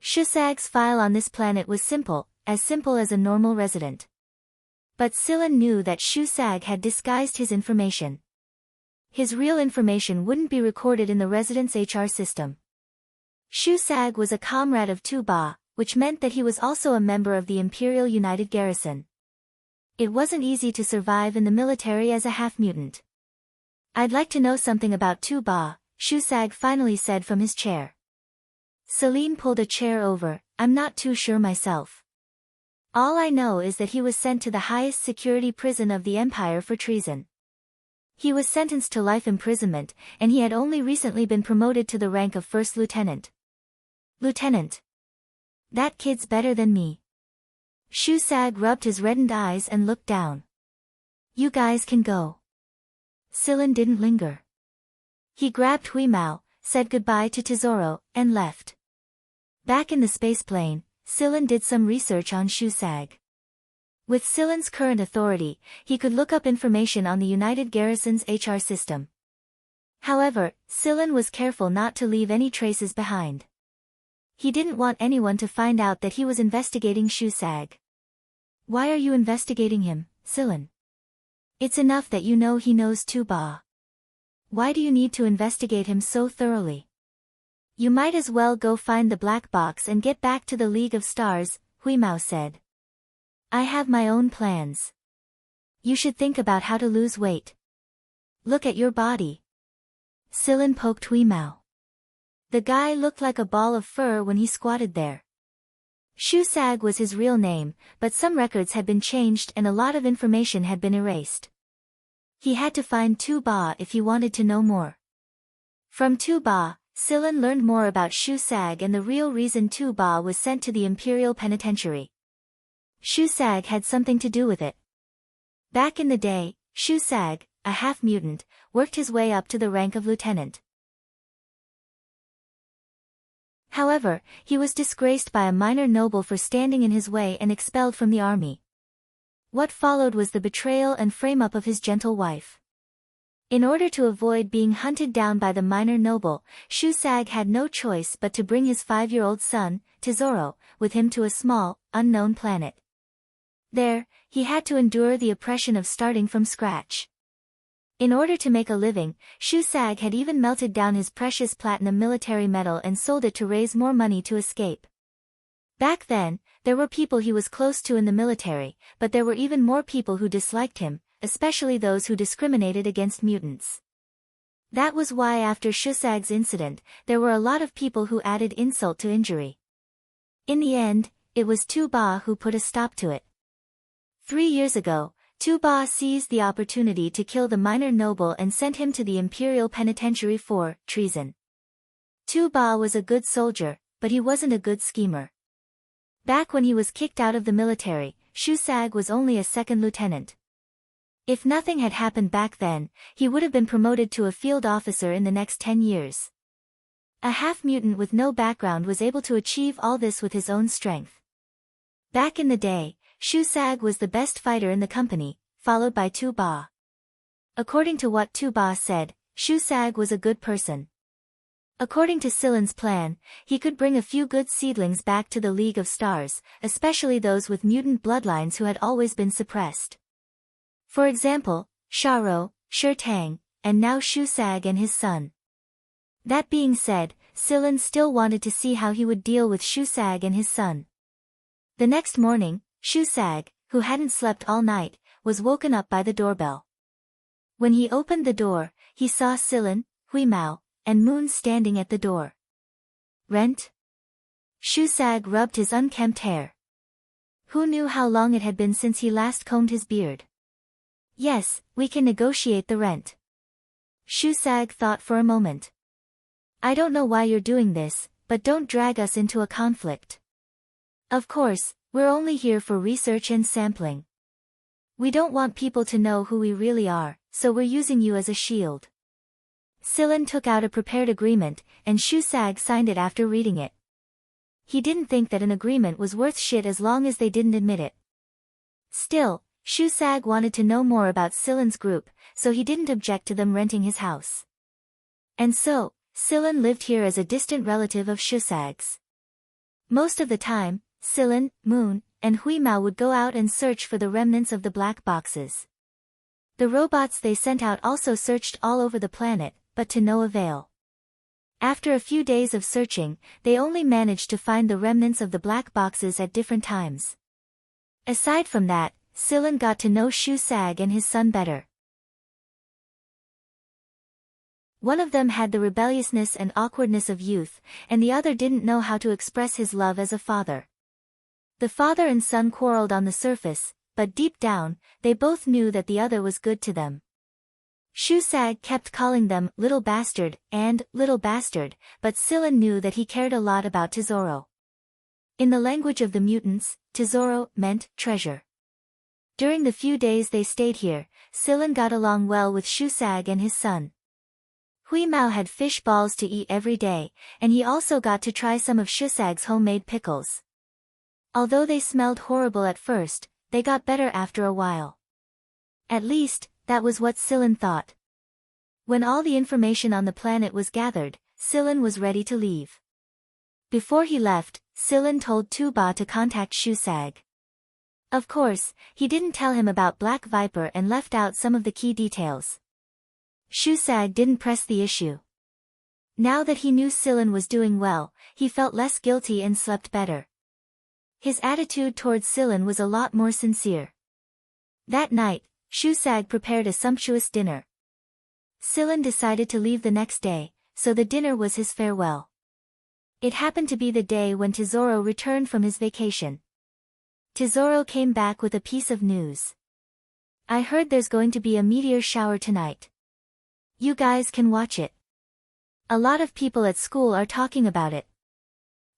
Shusag's file on this planet was simple as a normal resident. But Silan knew that Shusag had disguised his information. His real information wouldn't be recorded in the resident's HR system. Shusag was a comrade of Tu Ba, which meant that he was also a member of the Imperial United Garrison. It wasn't easy to survive in the military as a half-mutant. "I'd like to know something about Tu Ba," Shusag finally said from his chair. Celine pulled a chair over. "I'm not too sure myself. All I know is that he was sent to the highest security prison of the Empire for treason. He was sentenced to life imprisonment, and he had only recently been promoted to the rank of first lieutenant." "Lieutenant? That kid's better than me." Shusag rubbed his reddened eyes and looked down. "You guys can go." Silan didn't linger. He grabbed Hui Mao, said goodbye to Tesoro, and left. Back in the spaceplane, Silan did some research on Shusag. With Silan's current authority, he could look up information on the United Garrison's HR system. However, Silan was careful not to leave any traces behind. He didn't want anyone to find out that he was investigating Shusag. "Why are you investigating him, Silan? It's enough that you know he knows Tu Ba. Why do you need to investigate him so thoroughly? You might as well go find the black box and get back to the League of Stars," Hui Mao said. "I have my own plans. You should think about how to lose weight. Look at your body." Silan poked Hui Mao. The guy looked like a ball of fur when he squatted there. Shusag was his real name, but some records had been changed and a lot of information had been erased. He had to find Tu Ba if he wanted to know more. From Tu Ba, Silan learned more about Shusag and the real reason Tu Ba was sent to the Imperial Penitentiary. Shusag had something to do with it. Back in the day, Shusag, a half-mutant, worked his way up to the rank of lieutenant. However, he was disgraced by a minor noble for standing in his way and expelled from the army. What followed was the betrayal and frame-up of his gentle wife. In order to avoid being hunted down by the minor noble, Shusag had no choice but to bring his 5-year-old son, Tesoro, with him to a small, unknown planet. There, he had to endure the oppression of starting from scratch. In order to make a living, Shusag had even melted down his precious platinum military medal and sold it to raise more money to escape. Back then, there were people he was close to in the military, but there were even more people who disliked him, especially those who discriminated against mutants. That was why after Shusag's incident, there were a lot of people who added insult to injury. In the end, it was Tu-Ba who put a stop to it. 3 years ago, Tu-Ba seized the opportunity to kill the minor noble and sent him to the Imperial Penitentiary for treason. Tu-Ba was a good soldier, but he wasn't a good schemer. Back when he was kicked out of the military, Shusag was only a second lieutenant. If nothing had happened back then, he would have been promoted to a field officer in the next 10 years. A half-mutant with no background was able to achieve all this with his own strength. Back in the day, Shusag was the best fighter in the company, followed by Tu-Ba. According to what Tu-Ba said, Shusag was a good person. According to Silen's plan, he could bring a few good seedlings back to the League of Stars, especially those with mutant bloodlines who had always been suppressed. For example, Sharo, Shurtang, and now Shusag and his son. That being said, Silen still wanted to see how he would deal with Shusag and his son. The next morning, Shusag, who hadn't slept all night, was woken up by the doorbell. When he opened the door, he saw Silen, Huimao, and Moon standing at the door. Rent? Shusag rubbed his unkempt hair. Who knew how long it had been since he last combed his beard? Yes, we can negotiate the rent. Shusag thought for a moment. I don't know why you're doing this, but don't drag us into a conflict. Of course, we're only here for research and sampling. We don't want people to know who we really are, so we're using you as a shield. Silen took out a prepared agreement, and Shusag signed it after reading it. He didn't think that an agreement was worth shit as long as they didn't admit it. Still, Shusag wanted to know more about Silen's group, so he didn't object to them renting his house. And so, Silen lived here as a distant relative of Shusag's. Most of the time, Silen, Moon, and Huimao would go out and search for the remnants of the black boxes. The robots they sent out also searched all over the planet, but to no avail. After a few days of searching, they only managed to find the remnants of the black boxes at different times. Aside from that, Silen got to know Shusag and his son better. One of them had the rebelliousness and awkwardness of youth, and the other didn't know how to express his love as a father. The father and son quarreled on the surface, but deep down, they both knew that the other was good to them. Shusag kept calling them little bastard and little bastard, but Silen knew that he cared a lot about Tesoro. In the language of the mutants, Tesoro meant treasure. During the few days they stayed here, Silen got along well with Shusag and his son. Huimao had fish balls to eat every day, and he also got to try some of Shusag's homemade pickles. Although they smelled horrible at first, they got better after a while. At least, that was what Silen thought. When all the information on the planet was gathered, Silen was ready to leave. Before he left, Silen told Tu-Ba to contact Shusag. Of course, he didn't tell him about Black Viper and left out some of the key details. Shusag didn't press the issue. Now that he knew Silen was doing well, he felt less guilty and slept better. His attitude towards Silen was a lot more sincere. That night, Shusag prepared a sumptuous dinner. Silen decided to leave the next day, so the dinner was his farewell. It happened to be the day when Tesoro returned from his vacation. Tesoro came back with a piece of news. I heard there's going to be a meteor shower tonight. You guys can watch it. A lot of people at school are talking about it.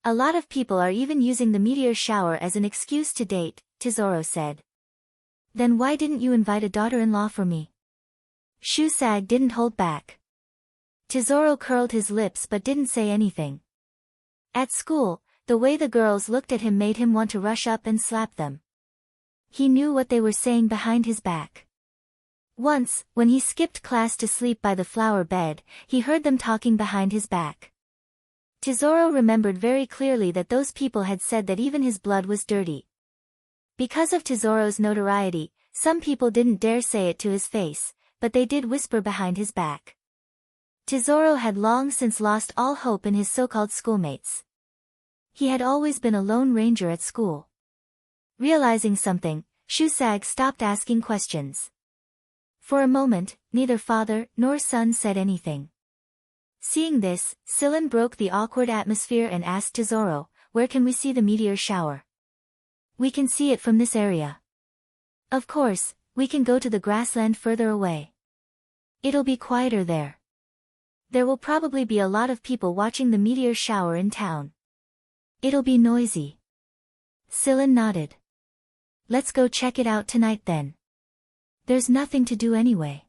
A lot of people are even using the meteor shower as an excuse to date, Tesoro said. Then why didn't you invite a daughter-in-law for me? Shusag didn't hold back. Tesoro curled his lips but didn't say anything. At school, the way the girls looked at him made him want to rush up and slap them. He knew what they were saying behind his back. Once, when he skipped class to sleep by the flower bed, he heard them talking behind his back. Tesoro remembered very clearly that those people had said that even his blood was dirty. Because of Tesoro's notoriety, some people didn't dare say it to his face, but they did whisper behind his back. Tesoro had long since lost all hope in his so-called schoolmates. He had always been a lone ranger at school. Realizing something, Shusag stopped asking questions. For a moment, neither father nor son said anything. Seeing this, Sillin broke the awkward atmosphere and asked Tesoro, "Where can we see the meteor shower?" "We can see it from this area." "Of course, we can go to the grassland further away. It'll be quieter there. There will probably be a lot of people watching the meteor shower in town. It'll be noisy." Sillin nodded. "Let's go check it out tonight then. There's nothing to do anyway."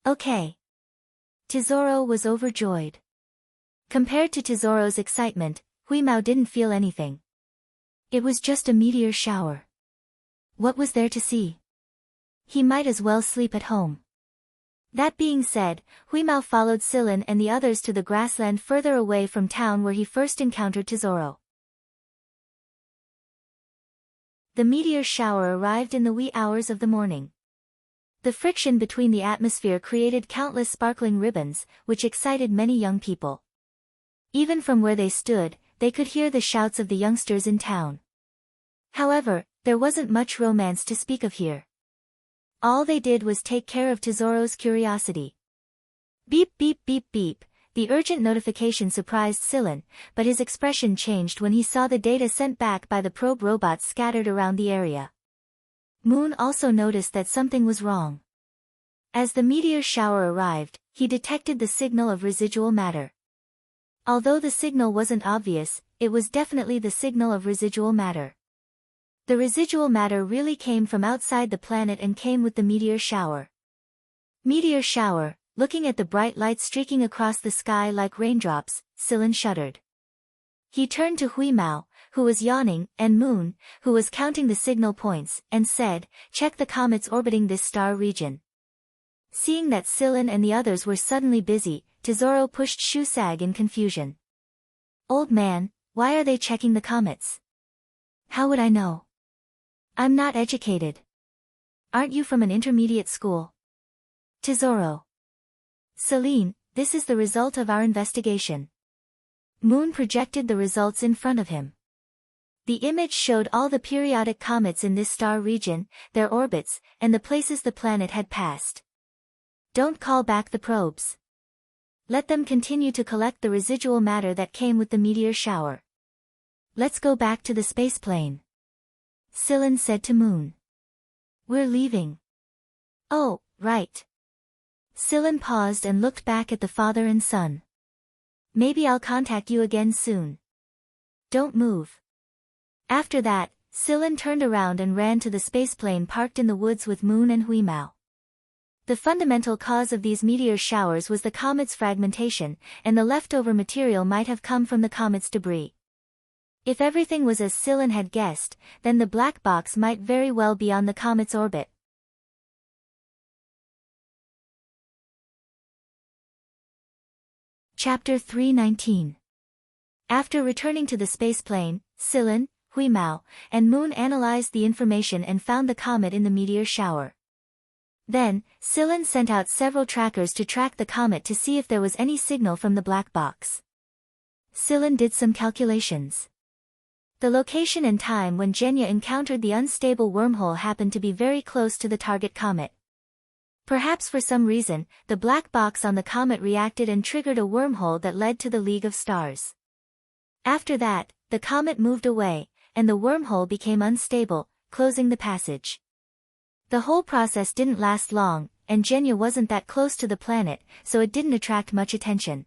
"Okay." Tesoro was overjoyed. Compared to Tesoro's excitement, Huimao didn't feel anything. It was just a meteor shower. What was there to see? He might as well sleep at home. That being said, Huimao followed Sillin and the others to the grassland further away from town where he first encountered Tesoro. The meteor shower arrived in the wee hours of the morning. The friction between the atmosphere created countless sparkling ribbons, which excited many young people. Even from where they stood, they could hear the shouts of the youngsters in town. However, there wasn't much romance to speak of here. All they did was take care of Tesoro's curiosity. Beep beep beep beep, the urgent notification surprised Sillin, but his expression changed when he saw the data sent back by the probe robots scattered around the area. Moon also noticed that something was wrong. As the meteor shower arrived, he detected the signal of residual matter. Although the signal wasn't obvious, it was definitely the signal of residual matter. The residual matter really came from outside the planet and came with the meteor shower. Meteor shower, looking at the bright light streaking across the sky like raindrops, Sillin shuddered. He turned to Huimao, who was yawning, and Moon, who was counting the signal points, and said, "Check the comets orbiting this star region." Seeing that Sillin and the others were suddenly busy, Tesoro pushed Shusag in confusion. "Old man, why are they checking the comets?" "How would I know? I'm not educated." "Aren't you from an intermediate school?" "Tesoro." "Celine, this is the result of our investigation." Moon projected the results in front of him. The image showed all the periodic comets in this star region, their orbits, and the places the planet had passed. "Don't call back the probes. Let them continue to collect the residual matter that came with the meteor shower. Let's go back to the spaceplane," Sillin said to Moon. "We're leaving." "Oh, right." Sillin paused and looked back at the father and son. "Maybe I'll contact you again soon. Don't move." After that, Sillin turned around and ran to the spaceplane parked in the woods with Moon and Huimao. The fundamental cause of these meteor showers was the comet's fragmentation, and the leftover material might have come from the comet's debris. If everything was as Sillin had guessed, then the black box might very well be on the comet's orbit. Chapter 319. After returning to the spaceplane, Sillin, Huimao, and Moon analyzed the information and found the comet in the meteor shower. Then, Sillin sent out several trackers to track the comet to see if there was any signal from the black box. Sillin did some calculations. The location and time when Genya encountered the unstable wormhole happened to be very close to the target comet. Perhaps for some reason, the black box on the comet reacted and triggered a wormhole that led to the League of Stars. After that, the comet moved away, and the wormhole became unstable, closing the passage. The whole process didn't last long, and Genya wasn't that close to the planet, so it didn't attract much attention.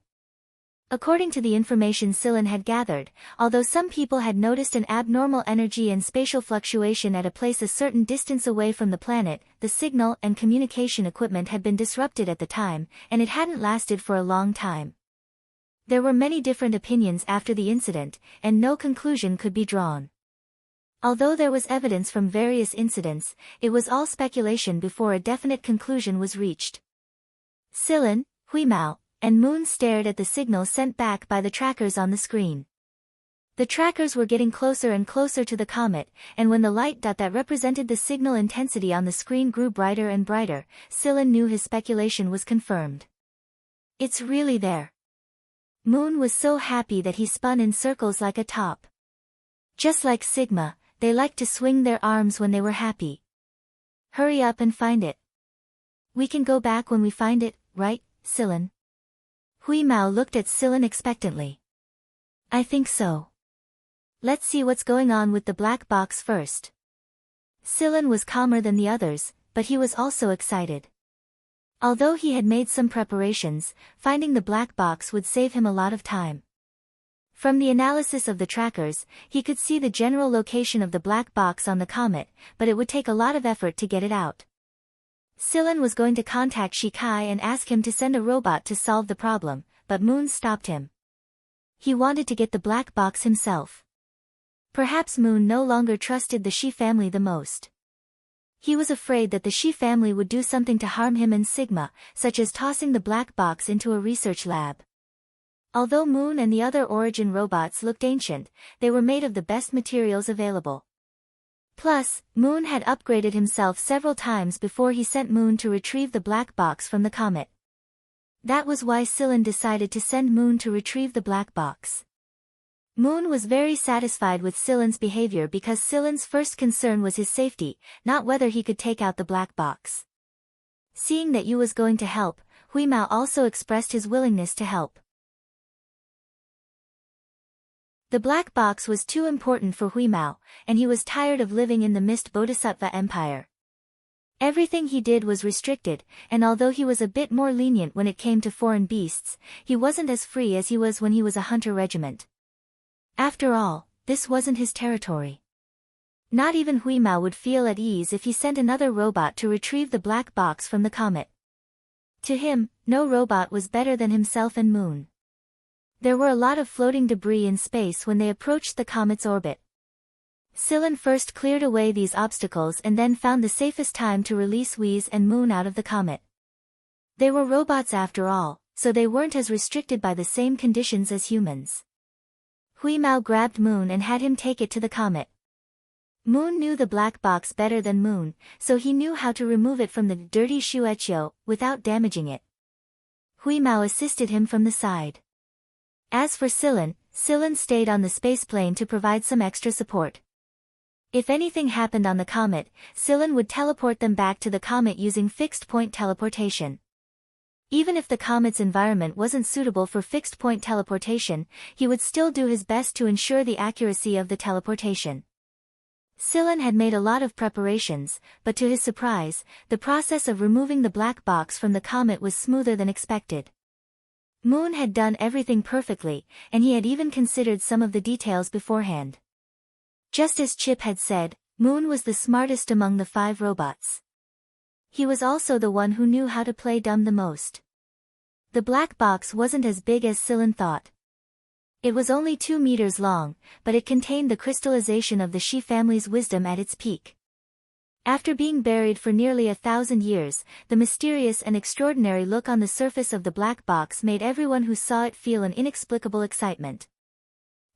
According to the information Sillin had gathered, although some people had noticed an abnormal energy and spatial fluctuation at a place a certain distance away from the planet, the signal and communication equipment had been disrupted at the time, and it hadn't lasted for a long time. There were many different opinions after the incident, and no conclusion could be drawn. Although there was evidence from various incidents, it was all speculation before a definite conclusion was reached. Sillin, Huimao, and Moon stared at the signal sent back by the trackers on the screen. The trackers were getting closer and closer to the comet, and when the light dot that represented the signal intensity on the screen grew brighter and brighter, Sillin knew his speculation was confirmed. It's really there. Moon was so happy that he spun in circles like a top. Just like Sigma, they liked to swing their arms when they were happy. Hurry up and find it. We can go back when we find it, right, Sillin? Huimao looked at Sillin expectantly. I think so. Let's see what's going on with the black box first. Sillin was calmer than the others, but he was also excited. Although he had made some preparations, finding the black box would save him a lot of time. From the analysis of the trackers, he could see the general location of the black box on the comet, but it would take a lot of effort to get it out. Sillin was going to contact Shikai and ask him to send a robot to solve the problem, but Moon stopped him. He wanted to get the black box himself. Perhaps Moon no longer trusted the Shi family the most. He was afraid that the Shi family would do something to harm him and Sigma, such as tossing the black box into a research lab. Although Moon and the other Origin robots looked ancient, they were made of the best materials available. Plus, Moon had upgraded himself several times before he sent Moon to retrieve the black box from the comet. That was why Sillin decided to send Moon to retrieve the black box. Moon was very satisfied with Sillin's behavior because Sillin's first concern was his safety, not whether he could take out the black box. Seeing that Yu was going to help, Huimao also expressed his willingness to help. The black box was too important for Huimao, and he was tired of living in the Mist Bodhisattva Empire. Everything he did was restricted, and although he was a bit more lenient when it came to foreign beasts, he wasn't as free as he was when he was a hunter regiment. After all, this wasn't his territory. Not even Huimao would feel at ease if he sent another robot to retrieve the black box from the comet. To him, no robot was better than himself and Moon. There were a lot of floating debris in space when they approached the comet's orbit. Sillin first cleared away these obstacles and then found the safest time to release Whis and Moon out of the comet. They were robots after all, so they weren't as restricted by the same conditions as humans. Huimao grabbed Moon and had him take it to the comet. Moon knew the black box better than Moon, so he knew how to remove it from the dirty shueqiu without damaging it. Huimao assisted him from the side. As for Sillin, Sillin stayed on the spaceplane to provide some extra support. If anything happened on the comet, Sillin would teleport them back to the comet using fixed-point teleportation. Even if the comet's environment wasn't suitable for fixed-point teleportation, he would still do his best to ensure the accuracy of the teleportation. Sillin had made a lot of preparations, but to his surprise, the process of removing the black box from the comet was smoother than expected. Moon had done everything perfectly, and he had even considered some of the details beforehand. Just as Chip had said, Moon was the smartest among the 5 robots. He was also the one who knew how to play dumb the most. The black box wasn't as big as Sillin thought. It was only 2 meters long, but it contained the crystallization of the Shi family's wisdom at its peak. After being buried for nearly 1,000 years, the mysterious and extraordinary look on the surface of the black box made everyone who saw it feel an inexplicable excitement.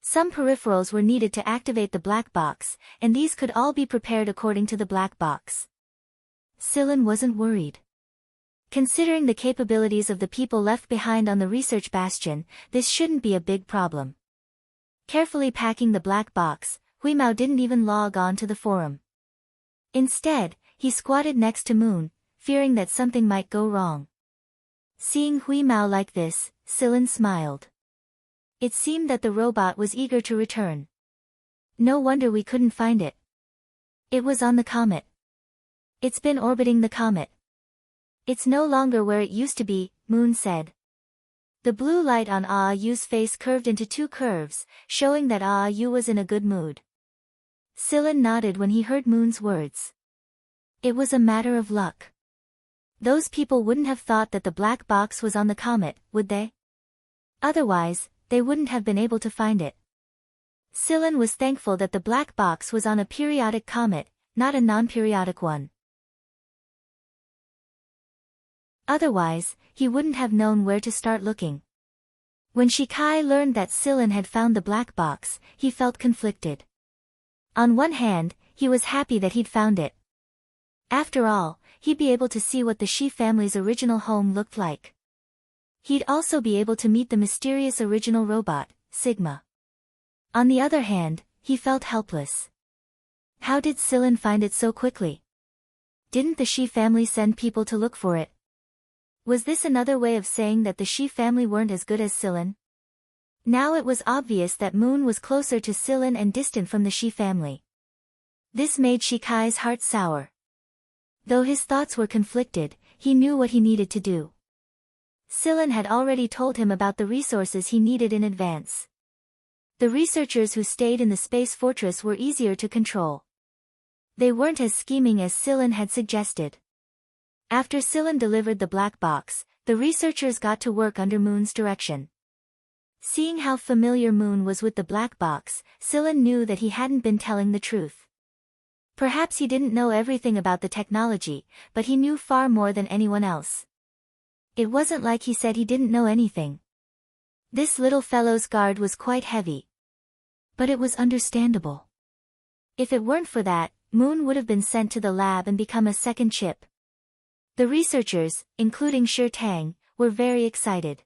Some peripherals were needed to activate the black box, and these could all be prepared according to the black box. Sillin wasn't worried. Considering the capabilities of the people left behind on the research bastion, this shouldn't be a big problem. Carefully packing the black box, Huimao didn't even log on to the forum. Instead, he squatted next to Moon, fearing that something might go wrong. Seeing Huimao like this, Sillin smiled. It seemed that the robot was eager to return. No wonder we couldn't find it. It was on the comet. It's been orbiting the comet. It's no longer where it used to be, Moon said. The blue light on Yu's face curved into 2 curves, showing that Yu was in a good mood. Sillin nodded when he heard Moon's words. It was a matter of luck. Those people wouldn't have thought that the black box was on the comet, would they? Otherwise, they wouldn't have been able to find it. Silen was thankful that the black box was on a periodic comet, not a non-periodic one. Otherwise, he wouldn't have known where to start looking. When Shikai learned that Silen had found the black box, he felt conflicted. On one hand, he was happy that he'd found it. After all, he'd be able to see what the Shi family's original home looked like. He'd also be able to meet the mysterious original robot, Sigma. On the other hand, he felt helpless. How did Silen find it so quickly? Didn't the Shi family send people to look for it? Was this another way of saying that the Shi family weren't as good as Silen? Now it was obvious that Moon was closer to Silen and distant from the Shi family. This made Shikai's heart sour. Though his thoughts were conflicted, he knew what he needed to do. Silen had already told him about the resources he needed in advance. The researchers who stayed in the space fortress were easier to control. They weren't as scheming as Silen had suggested. After Silen delivered the black box, the researchers got to work under Moon's direction. Seeing how familiar Moon was with the black box, Silen knew that he hadn't been telling the truth. Perhaps he didn't know everything about the technology, but he knew far more than anyone else. It wasn't like he said he didn't know anything. This little fellow's guard was quite heavy. But it was understandable. If it weren't for that, Moon would have been sent to the lab and become a second chip. The researchers, including Shi Tang, were very excited.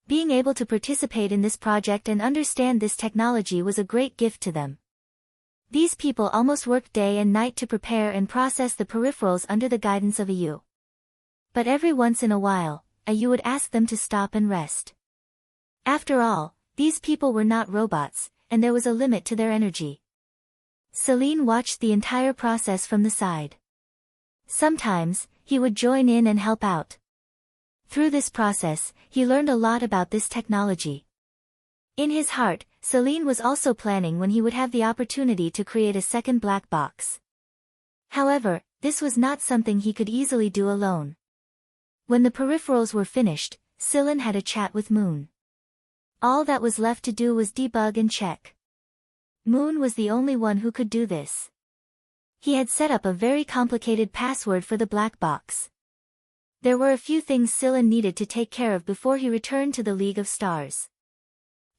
Being able to participate in this project and understand this technology was a great gift to them. These people almost worked day and night to prepare and process the peripherals under the guidance of a Yu. But every once in a while, a Yu would ask them to stop and rest. After all, these people were not robots, and there was a limit to their energy. Celine watched the entire process from the side. Sometimes, he would join in and help out. Through this process, he learned a lot about this technology. In his heart, Celine was also planning when he would have the opportunity to create a second black box. However, this was not something he could easily do alone. When the peripherals were finished, Celine had a chat with Moon. All that was left to do was debug and check. Moon was the only one who could do this. He had set up a very complicated password for the black box. There were a few things Celine needed to take care of before he returned to the League of Stars.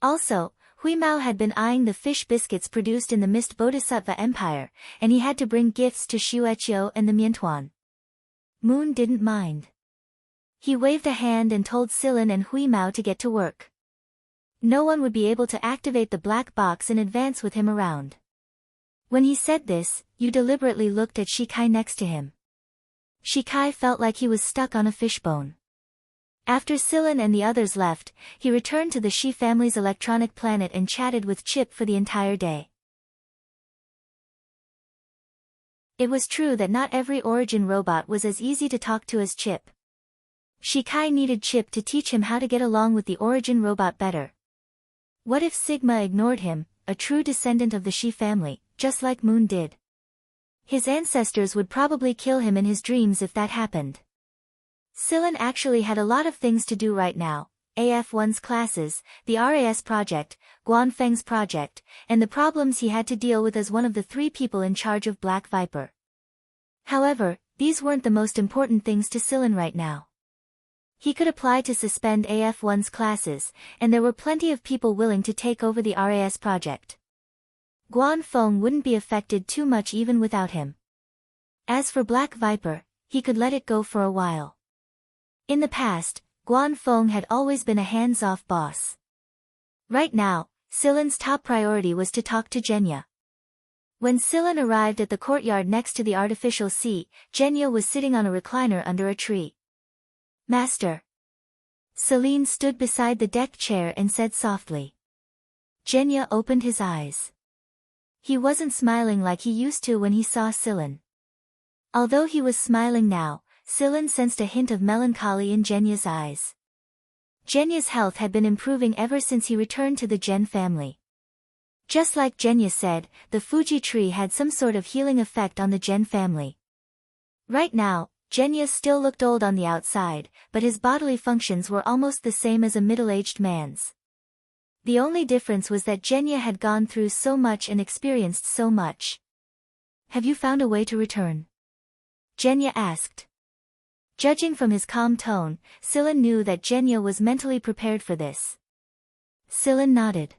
Also, Huimao had been eyeing the fish biscuits produced in the Mist Bodhisattva Empire, and he had to bring gifts to Xueqiu and the Miantuan. Moon didn't mind. He waved a hand and told Celine and Huimao to get to work. No one would be able to activate the black box in advance with him around. When he said this, Yu deliberately looked at Shikai next to him. Shikai felt like he was stuck on a fishbone. After Celine and the others left, he returned to the Shi family's electronic planet and chatted with Chip for the entire day. It was true that not every origin robot was as easy to talk to as Chip. Shikai needed Chip to teach him how to get along with the origin robot better. What if Sigma ignored him, a true descendant of the Shi family, just like Moon did? His ancestors would probably kill him in his dreams if that happened. Celine actually had a lot of things to do right now: AF1's classes, the RAS project, Guanfeng's project, and the problems he had to deal with as one of the 3 people in charge of Black Viper. However, these weren't the most important things to Celine right now. He could apply to suspend AF1's classes, and there were plenty of people willing to take over the RAS project. Guanfeng wouldn't be affected too much even without him. As for Black Viper, he could let it go for a while. In the past, Guanfeng had always been a hands-off boss. Right now, Celine's top priority was to talk to Genya. When Celine arrived at the courtyard next to the artificial sea, Genya was sitting on a recliner under a tree. "Master." Celine stood beside the deck chair and said softly. Genya opened his eyes. He wasn't smiling like he used to when he saw Celine. Although he was smiling now, Celine sensed a hint of melancholy in Genya's eyes. Genya's health had been improving ever since he returned to the Gen family. Just like Genya said, the Fuji tree had some sort of healing effect on the Gen family. Right now, Genya still looked old on the outside, but his bodily functions were almost the same as a middle-aged man's. The only difference was that Genya had gone through so much and experienced so much. "Have you found a way to return?" Genya asked. Judging from his calm tone, Silen knew that Genya was mentally prepared for this. Silen nodded.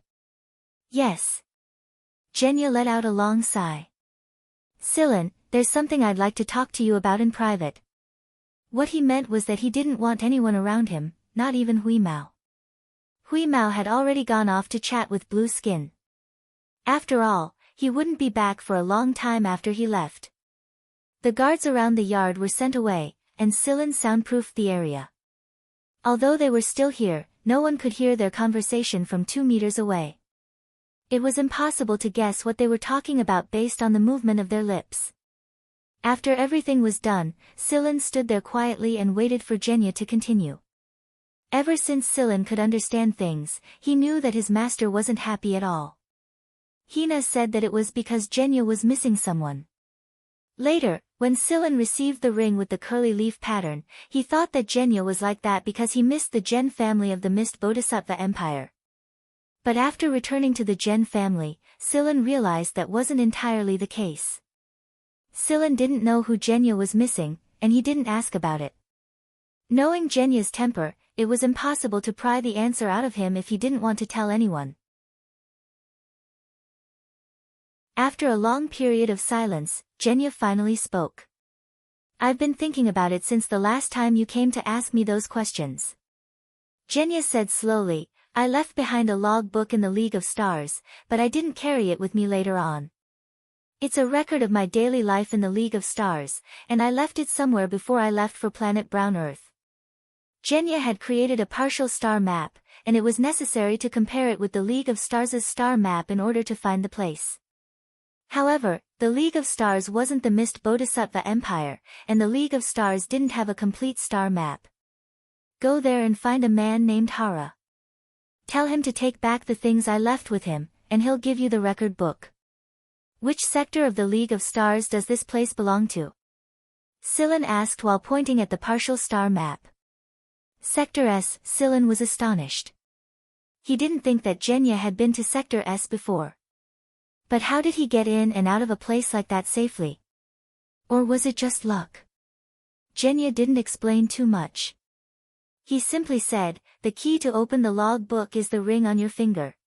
"Yes." Genya let out a long sigh. "Silen, there's something I'd like to talk to you about in private." What he meant was that he didn't want anyone around him, not even Hui Mao. Hui Mao had already gone off to chat with Blue Skin. After all, he wouldn't be back for a long time after he left. The guards around the yard were sent away, and Silen soundproofed the area. Although they were still here, no one could hear their conversation from 2 meters away. It was impossible to guess what they were talking about based on the movement of their lips. After everything was done, Silen stood there quietly and waited for Genya to continue. Ever since Silen could understand things, he knew that his master wasn't happy at all. Hina said that it was because Genya was missing someone. Later, when Silen received the ring with the curly leaf pattern, he thought that Genya was like that because he missed the Gen family of the Mist Bodhisattva Empire. But after returning to the Gen family, Silen realized that wasn't entirely the case. Silen didn't know who Genya was missing, and he didn't ask about it. Knowing Genya's temper, it was impossible to pry the answer out of him if he didn't want to tell anyone. After a long period of silence, Genya finally spoke. "I've been thinking about it since the last time you came to ask me those questions." Genya said slowly, "I left behind a log book in the League of Stars, but I didn't carry it with me later on. It's a record of my daily life in the League of Stars, and I left it somewhere before I left for planet Brown Earth." Genya had created a partial star map, and it was necessary to compare it with the League of Stars' star map in order to find the place. However, the League of Stars wasn't the Mist Bodhisattva Empire, and the League of Stars didn't have a complete star map. "Go there and find a man named Hara. Tell him to take back the things I left with him, and he'll give you the record book." "Which sector of the League of Stars does this place belong to?" Silen asked while pointing at the partial star map. "Sector S." Silen was astonished. He didn't think that Genya had been to Sector S before. But how did he get in and out of a place like that safely? Or was it just luck? Genya didn't explain too much. He simply said, "The key to open the log book is the ring on your finger.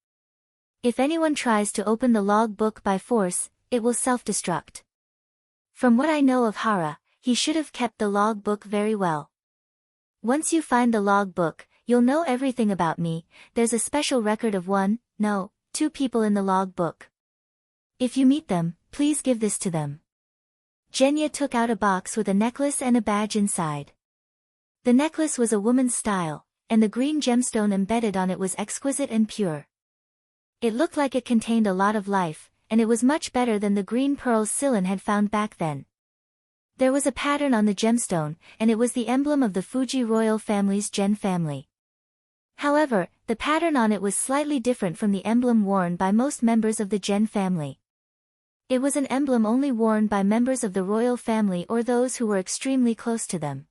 If anyone tries to open the log book by force, it will self-destruct. From what I know of Hara, he should have kept the log book very well. Once you find the log book, you'll know everything about me. There's a special record of 2 people in the log book. If you meet them, please give this to them." Genya took out a box with a necklace and a badge inside. The necklace was a woman's style, and the green gemstone embedded on it was exquisite and pure. It looked like it contained a lot of life, and it was much better than the green pearls Silen had found back then. There was a pattern on the gemstone, and it was the emblem of the Fuji royal family's Gen family. However, the pattern on it was slightly different from the emblem worn by most members of the Gen family. It was an emblem only worn by members of the royal family or those who were extremely close to them.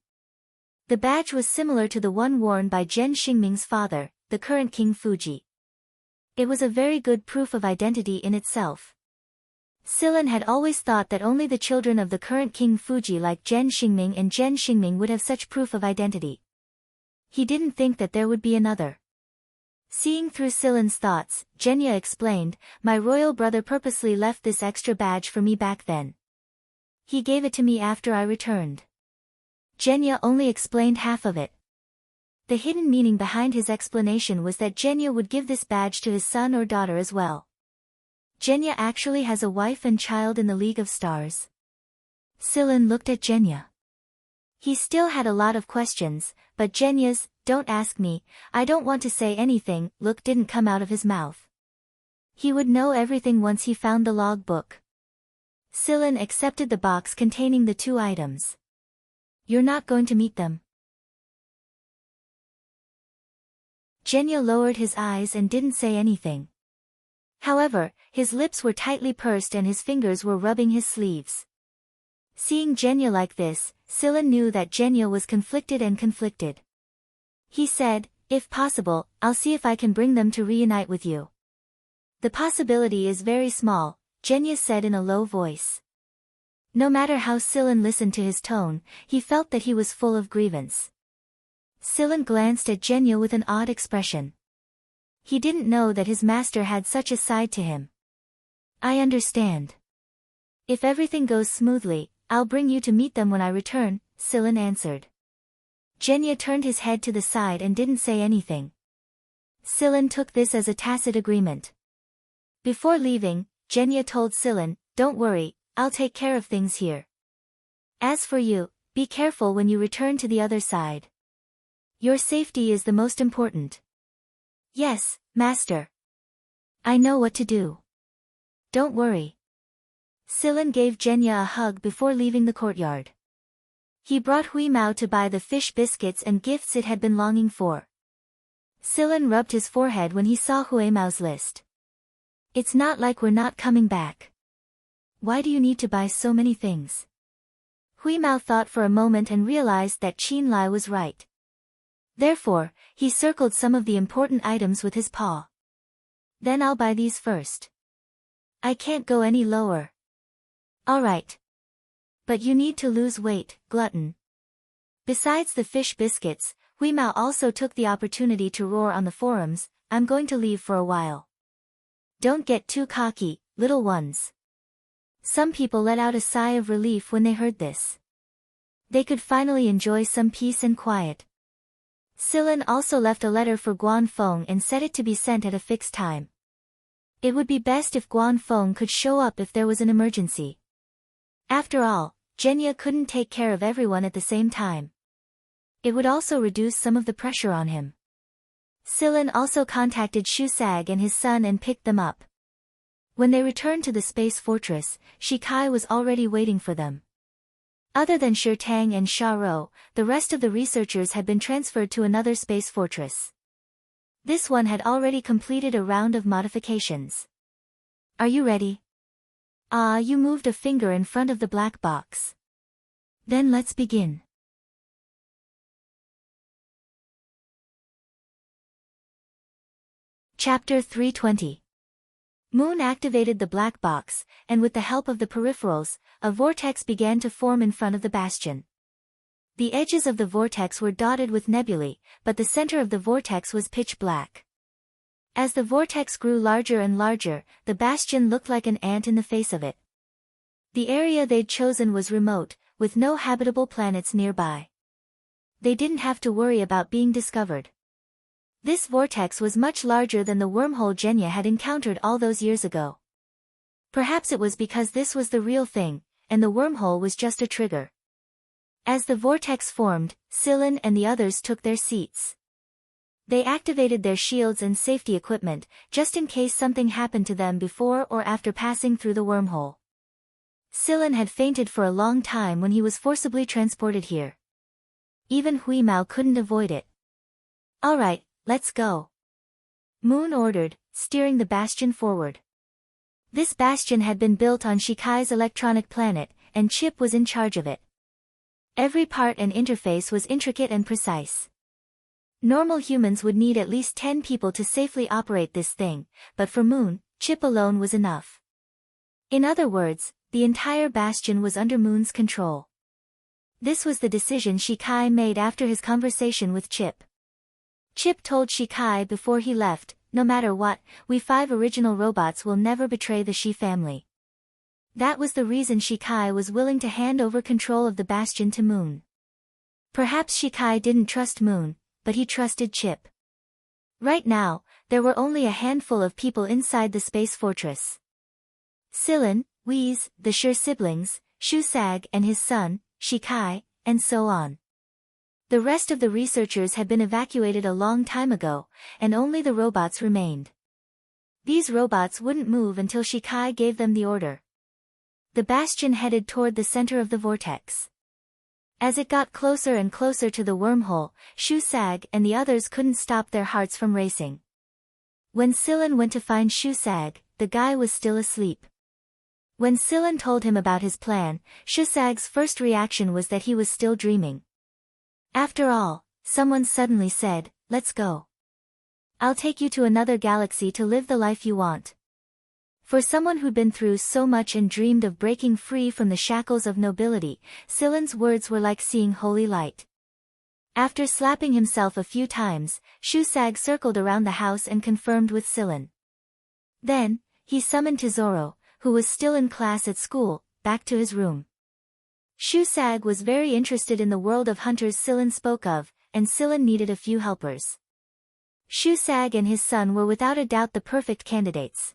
The badge was similar to the one worn by Gen Xingming's father, the current King Fuji. It was a very good proof of identity in itself. Silen had always thought that only the children of the current King Fuji like Gen Xingming and Gen Xingming would have such proof of identity. He didn't think that there would be another. Seeing through Silen's thoughts, Genya explained, "My royal brother purposely left this extra badge for me back then. He gave it to me after I returned." Genya only explained half of it. The hidden meaning behind his explanation was that Genya would give this badge to his son or daughter as well. Genya actually has a wife and child in the League of Stars. Silen looked at Genya. He still had a lot of questions, but Genya's, "Don't ask me, I don't want to say anything," look didn't come out of his mouth. He would know everything once he found the log book. Silen accepted the box containing the 2 items. "You're not going to meet them?" Genya lowered his eyes and didn't say anything. However, his lips were tightly pursed and his fingers were rubbing his sleeves. Seeing Genya like this, Scylla knew that Genya was conflicted. He said, "If possible, I'll see if I can bring them to reunite with you." "The possibility is very small," Genya said in a low voice. No matter how Scylla listened to his tone, he felt that he was full of grievance. Scylla glanced at Genya with an odd expression. He didn't know that his master had such a side to him. "I understand. If everything goes smoothly, I'll bring you to meet them when I return," Scylla answered. Genya turned his head to the side and didn't say anything. Scylla took this as a tacit agreement. Before leaving, Genya told Scylla, "Don't worry, I'll take care of things here. As for you, be careful when you return to the other side. Your safety is the most important." "Yes, master. I know what to do. Don't worry." Scylla gave Genya a hug before leaving the courtyard. He brought Hui Mao to buy the fish biscuits and gifts it had been longing for. Scylla rubbed his forehead when he saw Hui Mao's list. "It's not like we're not coming back. Why do you need to buy so many things?" Hui Mao thought for a moment and realized that Qin Lai was right. Therefore, he circled some of the important items with his paw. "Then I'll buy these first. I can't go any lower." "All right. But you need to lose weight, glutton." Besides the fish biscuits, Hui Mao also took the opportunity to roar on the forums, "I'm going to leave for a while. Don't get too cocky, little ones." Some people let out a sigh of relief when they heard this. They could finally enjoy some peace and quiet. Scylla also left a letter for Guan Feng and set it to be sent at a fixed time. It would be best if Guan Feng could show up if there was an emergency. After all, Genya couldn't take care of everyone at the same time. It would also reduce some of the pressure on him. Scylla also contacted Shu Sag and his son and picked them up. When they returned to the space fortress, Shikai was already waiting for them. Other than Shi Tang and Sha Rou, the rest of the researchers had been transferred to another space fortress. This one had already completed a round of modifications. "Are you ready?" "Ah, you moved a finger in front of the black box." "Then let's begin." Chapter 320. Moon activated the black box, and with the help of the peripherals, a vortex began to form in front of the bastion. The edges of the vortex were dotted with nebulae, but the center of the vortex was pitch black. As the vortex grew larger and larger, the bastion looked like an ant in the face of it. The area they'd chosen was remote, with no habitable planets nearby. They didn't have to worry about being discovered. This vortex was much larger than the wormhole Genya had encountered all those years ago. Perhaps it was because this was the real thing, and the wormhole was just a trigger. As the vortex formed, Scylla and the others took their seats. They activated their shields and safety equipment, just in case something happened to them before or after passing through the wormhole. Scylla had fainted for a long time when he was forcibly transported here. Even Hui Mao couldn't avoid it. "All right, let's go," Moon ordered, steering the bastion forward. This bastion had been built on Shikai's electronic planet, and Chip was in charge of it. Every part and interface was intricate and precise. Normal humans would need at least 10 people to safely operate this thing, but for Moon, Chip alone was enough. In other words, the entire bastion was under Moon's control. This was the decision Shikai made after his conversation with Chip. Chip told Shikai before he left, "No matter what, we 5 original robots will never betray the Shi family." That was the reason Shikai was willing to hand over control of the bastion to Moon. Perhaps Shikai didn't trust Moon, but he trusted Chip. Right now, there were only a handful of people inside the space fortress. Scylla, Whis, the Shi siblings, Shu Sag and his son, Shikai, and so on. The rest of the researchers had been evacuated a long time ago, and only the robots remained. These robots wouldn't move until Shikai gave them the order. The bastion headed toward the center of the vortex. As it got closer and closer to the wormhole, Shu Sag and the others couldn't stop their hearts from racing. When Scylla went to find Shu Sag, the guy was still asleep. When Silen told him about his plan, Shusag's first reaction was that he was still dreaming. After all, someone suddenly said, "Let's go. I'll take you to another galaxy to live the life you want." For someone who'd been through so much and dreamed of breaking free from the shackles of nobility, Silen's words were like seeing holy light. After slapping himself a few times, Shusag circled around the house and confirmed with Silen. Then, he summoned Tesoro, who was still in class at school, back to his room. Shusag was very interested in the world of hunters Silen spoke of, and Silen needed a few helpers. Shusag and his son were without a doubt the perfect candidates.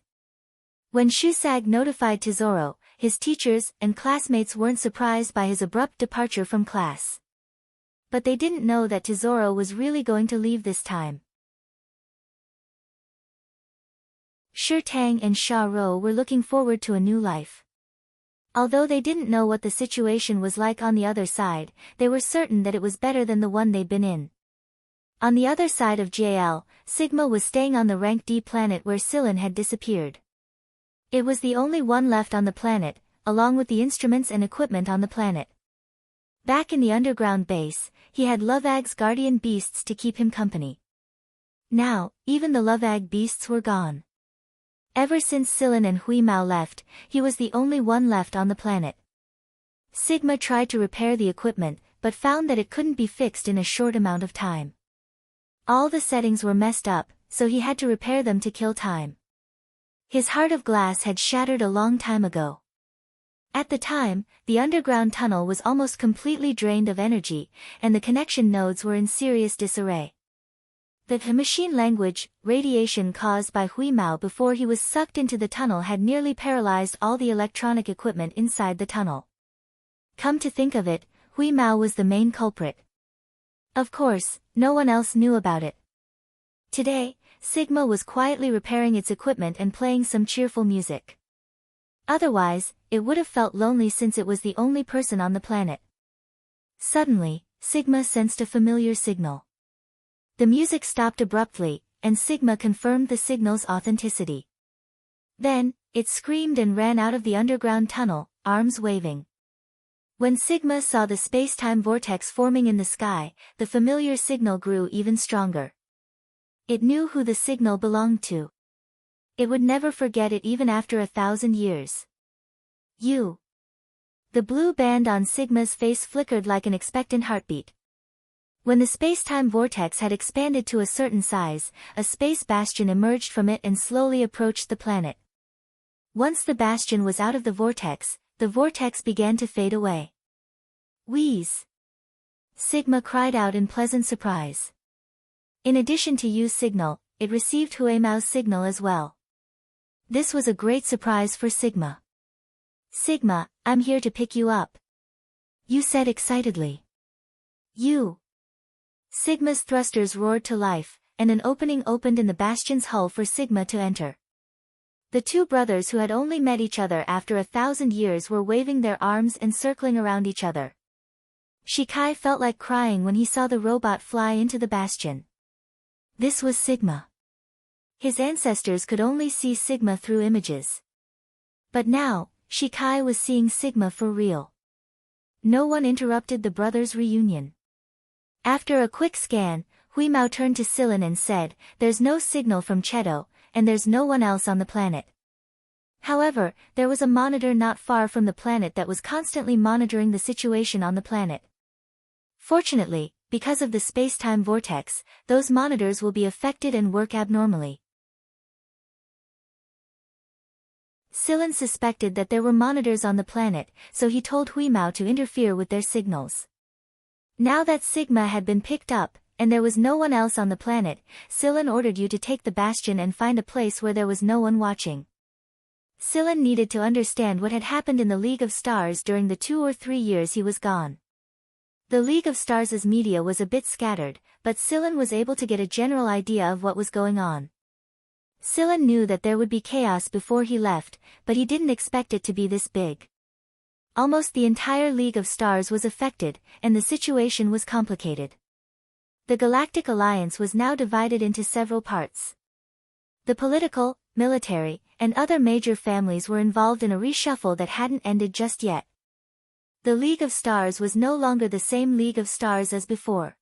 When Shusag notified Tesoro, his teachers and classmates weren't surprised by his abrupt departure from class. But they didn't know that Tesoro was really going to leave this time. Shurtang and Sha Ro were looking forward to a new life. Although they didn't know what the situation was like on the other side, they were certain that it was better than the one they'd been in. On the other side of JL, Sigma was staying on the rank D planet where Silen had disappeared. It was the only one left on the planet, along with the instruments and equipment on the planet. Back in the underground base, he had Lovag's guardian beasts to keep him company. Now, even the Lovag beasts were gone. Ever since Silen and Hui Mao left, he was the only one left on the planet. Sigma tried to repair the equipment, but found that it couldn't be fixed in a short amount of time. All the settings were messed up, so he had to repair them to kill time. His heart of glass had shattered a long time ago. At the time, the underground tunnel was almost completely drained of energy, and the connection nodes were in serious disarray. The machine language radiation caused by Hui Mao before he was sucked into the tunnel had nearly paralyzed all the electronic equipment inside the tunnel. Come to think of it, Hui Mao was the main culprit. Of course, no one else knew about it. Today, Sigma was quietly repairing its equipment and playing some cheerful music. Otherwise, it would have felt lonely since it was the only person on the planet. Suddenly, Sigma sensed a familiar signal. The music stopped abruptly, and Sigma confirmed the signal's authenticity. Then, it screamed and ran out of the underground tunnel, arms waving. When Sigma saw the space-time vortex forming in the sky, the familiar signal grew even stronger. It knew who the signal belonged to. It would never forget it even after 1,000 years. You. The blue band on Sigma's face flickered like an expectant heartbeat. When the space-time vortex had expanded to a certain size, a space bastion emerged from it and slowly approached the planet. Once the bastion was out of the vortex began to fade away. Wheeze! Sigma cried out in pleasant surprise. In addition to Yu's signal, it received Hui Mao's signal as well. This was a great surprise for Sigma. "Sigma, I'm here to pick you up," Yu said excitedly. "You." Sigma's thrusters roared to life, and an opening opened in the bastion's hull for Sigma to enter. The two brothers who had only met each other after 1,000 years were waving their arms and circling around each other. Shikai felt like crying when he saw the robot fly into the bastion. This was Sigma. His ancestors could only see Sigma through images. But now, Shikai was seeing Sigma for real. No one interrupted the brothers' reunion. After a quick scan, Hui Mao turned to Silen and said, "There's no signal from Cheto, and there's no one else on the planet." However, there was a monitor not far from the planet that was constantly monitoring the situation on the planet. Fortunately, because of the space-time vortex, those monitors will be affected and work abnormally. Silen suspected that there were monitors on the planet, so he told Hui Mao to interfere with their signals. Now that Sigma had been picked up, and there was no one else on the planet, Silen ordered you to take the bastion and find a place where there was no one watching. Silen needed to understand what had happened in the League of Stars during the 2 or 3 years he was gone. The League of Stars' media was a bit scattered, but Silen was able to get a general idea of what was going on. Silen knew that there would be chaos before he left, but he didn't expect it to be this big. Almost the entire League of Stars was affected, and the situation was complicated. The Galactic Alliance was now divided into several parts. The political, military, and other major families were involved in a reshuffle that hadn't ended just yet. The League of Stars was no longer the same League of Stars as before.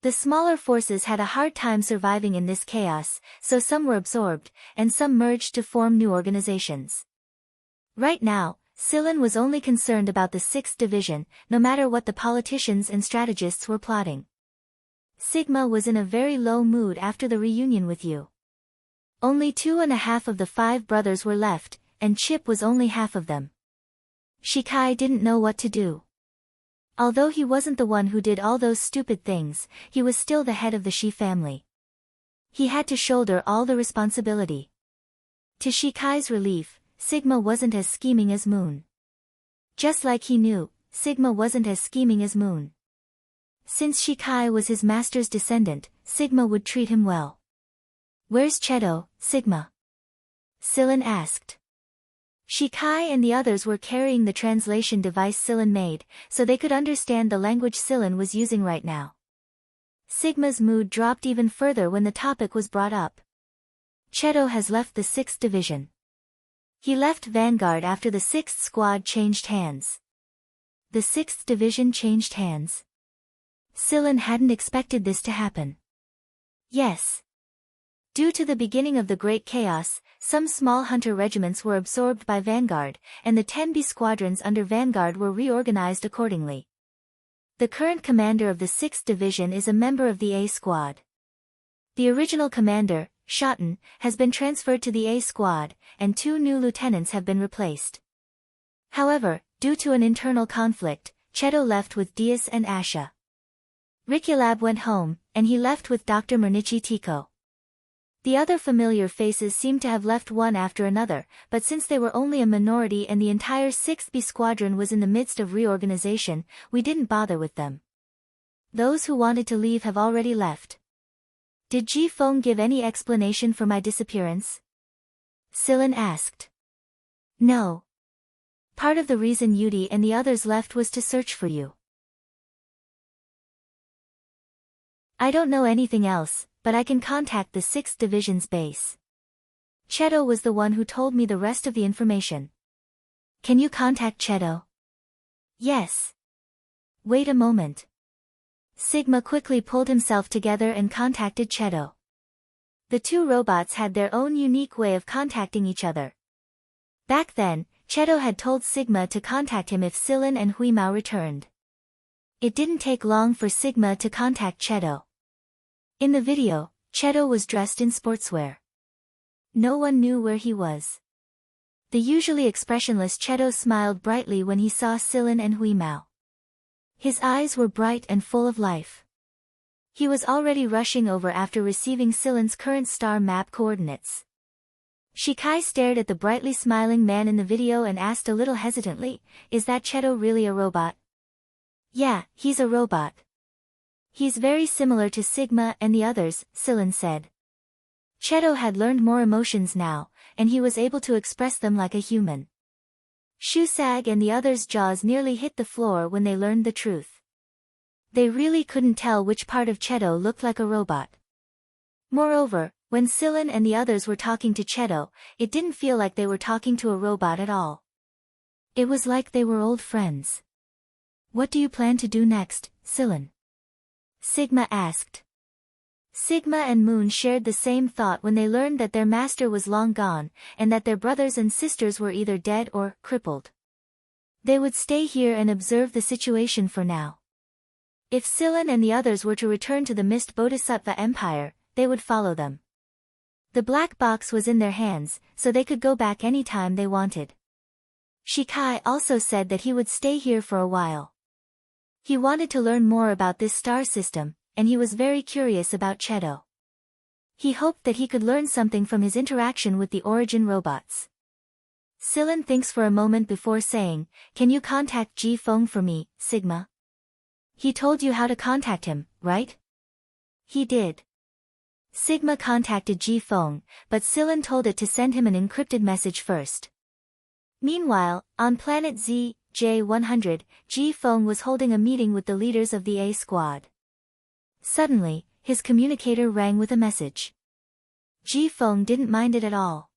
The smaller forces had a hard time surviving in this chaos, so some were absorbed, and some merged to form new organizations. Right now, Silen was only concerned about the 6th Division, no matter what the politicians and strategists were plotting. Sigma was in a very low mood after the reunion with you. Only 2.5 of the 5 brothers were left, and Chip was only half of them. Shikai didn't know what to do. Although he wasn't the one who did all those stupid things, he was still the head of the Shi family. He had to shoulder all the responsibility. To Shikai's relief, Sigma wasn't as scheming as Moon. Just like he knew, Sigma wasn't as scheming as Moon. Since Shikai was his master's descendant, Sigma would treat him well. "Where's Cheto, Sigma?" Silen asked. Shikai and the others were carrying the translation device Silen made, so they could understand the language Silen was using right now. Sigma's mood dropped even further when the topic was brought up. Cheto has left the 6th Division. He left Vanguard after the 6th Squad changed hands. The 6th Division changed hands? Silen hadn't expected this to happen. Yes. Due to the beginning of the Great Chaos, some small hunter regiments were absorbed by Vanguard, and the 10B squadrons under Vanguard were reorganized accordingly. The current commander of the 6th Division is a member of the A Squad. The original commander, Shoten, has been transferred to the A Squad, and 2 new lieutenants have been replaced. However, due to an internal conflict, Cheto left with Diaz and Asha. Rikulab went home, and he left with Dr. Murnichi Tiko. The other familiar faces seemed to have left one after another, but since they were only a minority and the entire 6th B Squadron was in the midst of reorganization, we didn't bother with them. Those who wanted to leave have already left. Did Ji Feng give any explanation for my disappearance? Silen asked. No. Part of the reason Yudi and the others left was to search for you. I don't know anything else, but I can contact the 6th Division's base. Cheto was the one who told me the rest of the information. Can you contact Cheto? Yes. Wait a moment. Sigma quickly pulled himself together and contacted Cheto. The 2 robots had their own unique way of contacting each other. Back then, Cheto had told Sigma to contact him if Silen and Huimao returned. It didn't take long for Sigma to contact Cheto. In the video, Cheto was dressed in sportswear. No one knew where he was. The usually expressionless Cheto smiled brightly when he saw Silen and Huimao. His eyes were bright and full of life. He was already rushing over after receiving Silen's current star map coordinates. Shikai stared at the brightly smiling man in the video and asked a little hesitantly, "Is that Cheto really a robot?" "Yeah, he's a robot. He's very similar to Sigma and the others," Silen said. Cheto had learned more emotions now, and he was able to express them like a human. Shusag and the others' jaws nearly hit the floor when they learned the truth. They really couldn't tell which part of Cheto looked like a robot. Moreover, when Silen and the others were talking to Cheto, it didn't feel like they were talking to a robot at all. It was like they were old friends. "What do you plan to do next, Silen?" Sigma asked. Sigma and Moon shared the same thought when they learned that their master was long gone, and that their brothers and sisters were either dead or crippled. They would stay here and observe the situation for now. If Silen and the others were to return to the Mist Bodhisattva Empire, they would follow them. The black box was in their hands, so they could go back any time they wanted. Shikai also said that he would stay here for a while. He wanted to learn more about this star system, and he was very curious about Cheto. He hoped that he could learn something from his interaction with the Origin robots. Silen thinks for a moment before saying, "Can you contact Ji Feng for me, Sigma?" He told you how to contact him, right? He did. Sigma contacted Ji Feng, but Silen told it to send him an encrypted message first. Meanwhile, on planet J100, Ji Feng was holding a meeting with the leaders of the A Squad. Suddenly, his communicator rang with a message. Ji-Feng didn't mind it at all.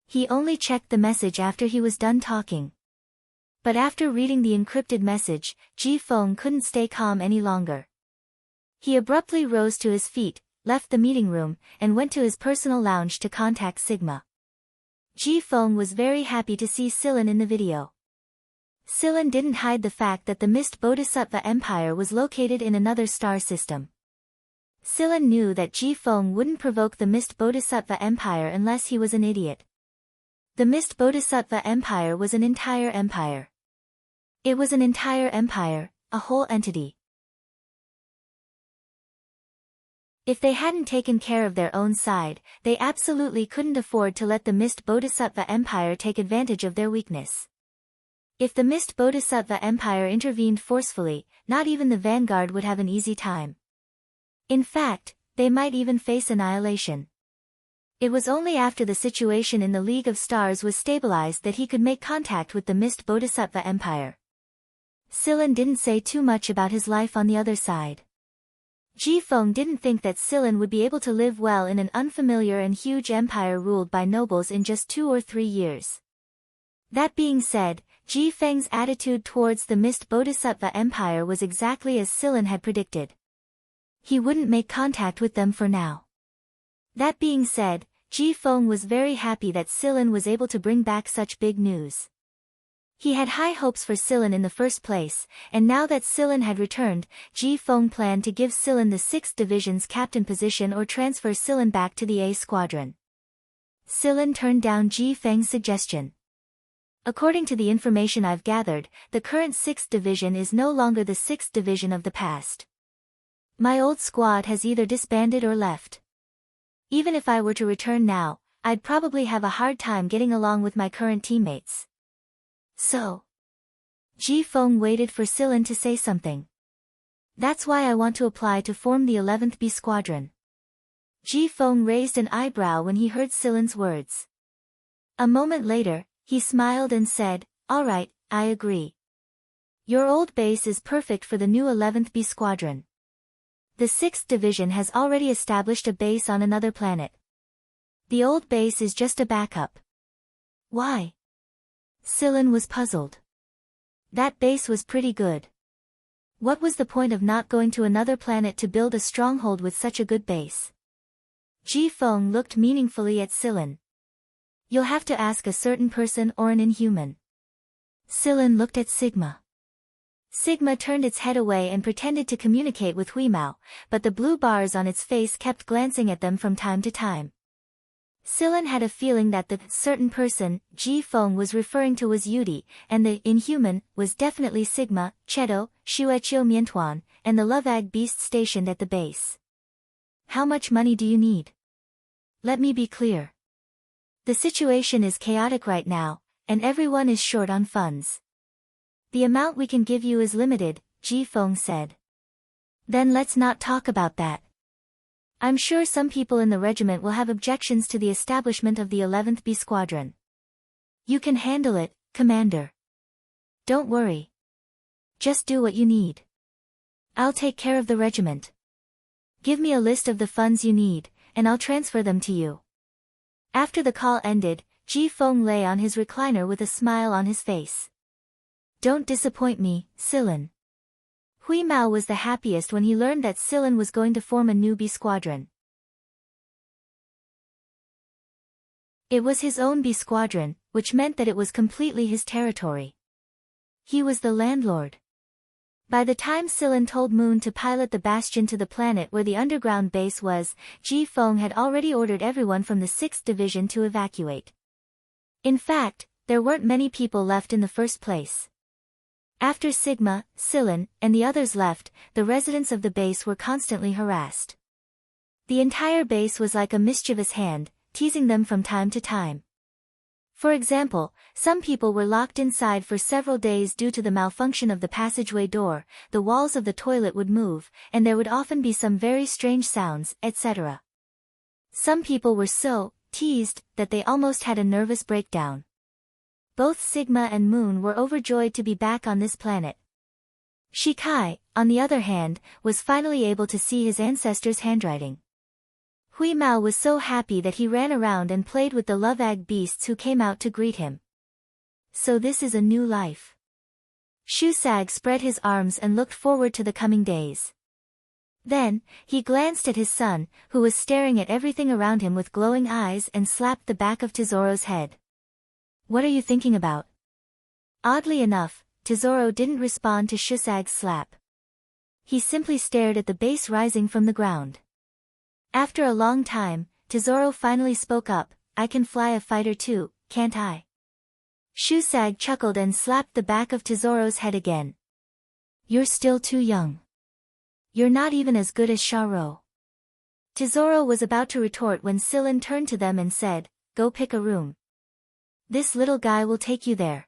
He only checked the message after he was done talking. But after reading the encrypted message, Ji-Feng couldn't stay calm any longer. He abruptly rose to his feet, left the meeting room, and went to his personal lounge to contact Sigma. Ji-Feng was very happy to see Silen in the video. Silen didn't hide the fact that the Mist Bodhisattva Empire was located in another star system. Silen knew that Ji-Feng wouldn't provoke the Mist Bodhisattva Empire unless he was an idiot. The Mist Bodhisattva Empire was an entire empire. It was an entire empire, a whole entity. If they hadn't taken care of their own side, they absolutely couldn't afford to let the Mist Bodhisattva Empire take advantage of their weakness. If the Mist Bodhisattva Empire intervened forcefully, not even the vanguard would have an easy time. In fact, they might even face annihilation. It was only after the situation in the League of Stars was stabilized that he could make contact with the Mist Bodhisattva Empire. Silen didn't say too much about his life on the other side. Ji-Feng didn't think that Silen would be able to live well in an unfamiliar and huge empire ruled by nobles in just 2 or 3 years. That being said, Ji-Feng's attitude towards the Mist Bodhisattva Empire was exactly as Silen had predicted. He wouldn't make contact with them for now. That being said, Ji-Feng was very happy that Silen was able to bring back such big news. He had high hopes for Silen in the first place, and now that Silen had returned, Ji-Feng planned to give Silen the 6th Division's captain position or transfer Silen back to the A Squadron. Silen turned down Ji-Feng's suggestion. According to the information I've gathered, the current 6th Division is no longer the 6th Division of the past. My old squad has either disbanded or left. Even if I were to return now, I'd probably have a hard time getting along with my current teammates. So, Ji-Feng waited for Silen to say something. That's why I want to apply to form the 11th B Squadron. Ji-Feng raised an eyebrow when he heard Silen's words. A moment later, he smiled and said, "All right, I agree. Your old base is perfect for the new 11th B Squadron. The 6th Division has already established a base on another planet. The old base is just a backup." "Why?" Silen was puzzled. That base was pretty good. What was the point of not going to another planet to build a stronghold with such a good base? Ji-Feng looked meaningfully at Silen. "You'll have to ask a certain person or an inhuman." Silen looked at Sigma. Sigma turned its head away and pretended to communicate with Huimao, but the blue bars on its face kept glancing at them from time to time. Silen had a feeling that the certain person Ji-Feng was referring to was Yudi, and the inhuman was definitely Sigma, Cheto, Shueqiu Miantuan, and the Lovag beast stationed at the base. "How much money do you need?" "Let me be clear. The situation is chaotic right now, and everyone is short on funds. The amount we can give you is limited," Ji-Feng said. "Then let's not talk about that. I'm sure some people in the regiment will have objections to the establishment of the 11th B Squadron. You can handle it, Commander. Don't worry. Just do what you need. I'll take care of the regiment. Give me a list of the funds you need, and I'll transfer them to you." After the call ended, Ji-Feng lay on his recliner with a smile on his face. "Don't disappoint me, Silen." Huimao was the happiest when he learned that Silen was going to form a new B Squadron. It was his own B Squadron, which meant that it was completely his territory. He was the landlord. By the time Silen told Moon to pilot the Bastion to the planet where the underground base was, Ji-Feng had already ordered everyone from the 6th Division to evacuate. In fact, there weren't many people left in the first place. After Sigma, Silen, and the others left, the residents of the base were constantly harassed. The entire base was like a mischievous hand, teasing them from time to time. For example, some people were locked inside for several days due to the malfunction of the passageway door, the walls of the toilet would move, and there would often be some very strange sounds, etc. Some people were so teased that they almost had a nervous breakdown. Both Sigma and Moon were overjoyed to be back on this planet. Shikai, on the other hand, was finally able to see his ancestors' handwriting. Hui Mao was so happy that he ran around and played with the love egg beasts who came out to greet him. So this is a new life. Shusag spread his arms and looked forward to the coming days. Then, he glanced at his son, who was staring at everything around him with glowing eyes, and slapped the back of Tesoro's head. What are you thinking about? Oddly enough, Tesoro didn't respond to Shusag's slap. He simply stared at the base rising from the ground. After a long time, Tesoro finally spoke up, I can fly a fighter too, can't I? Shusag chuckled and slapped the back of Tesoro's head again. You're still too young. You're not even as good as Sharo. Tesoro was about to retort when Sillin turned to them and said, go pick a room. This little guy will take you there.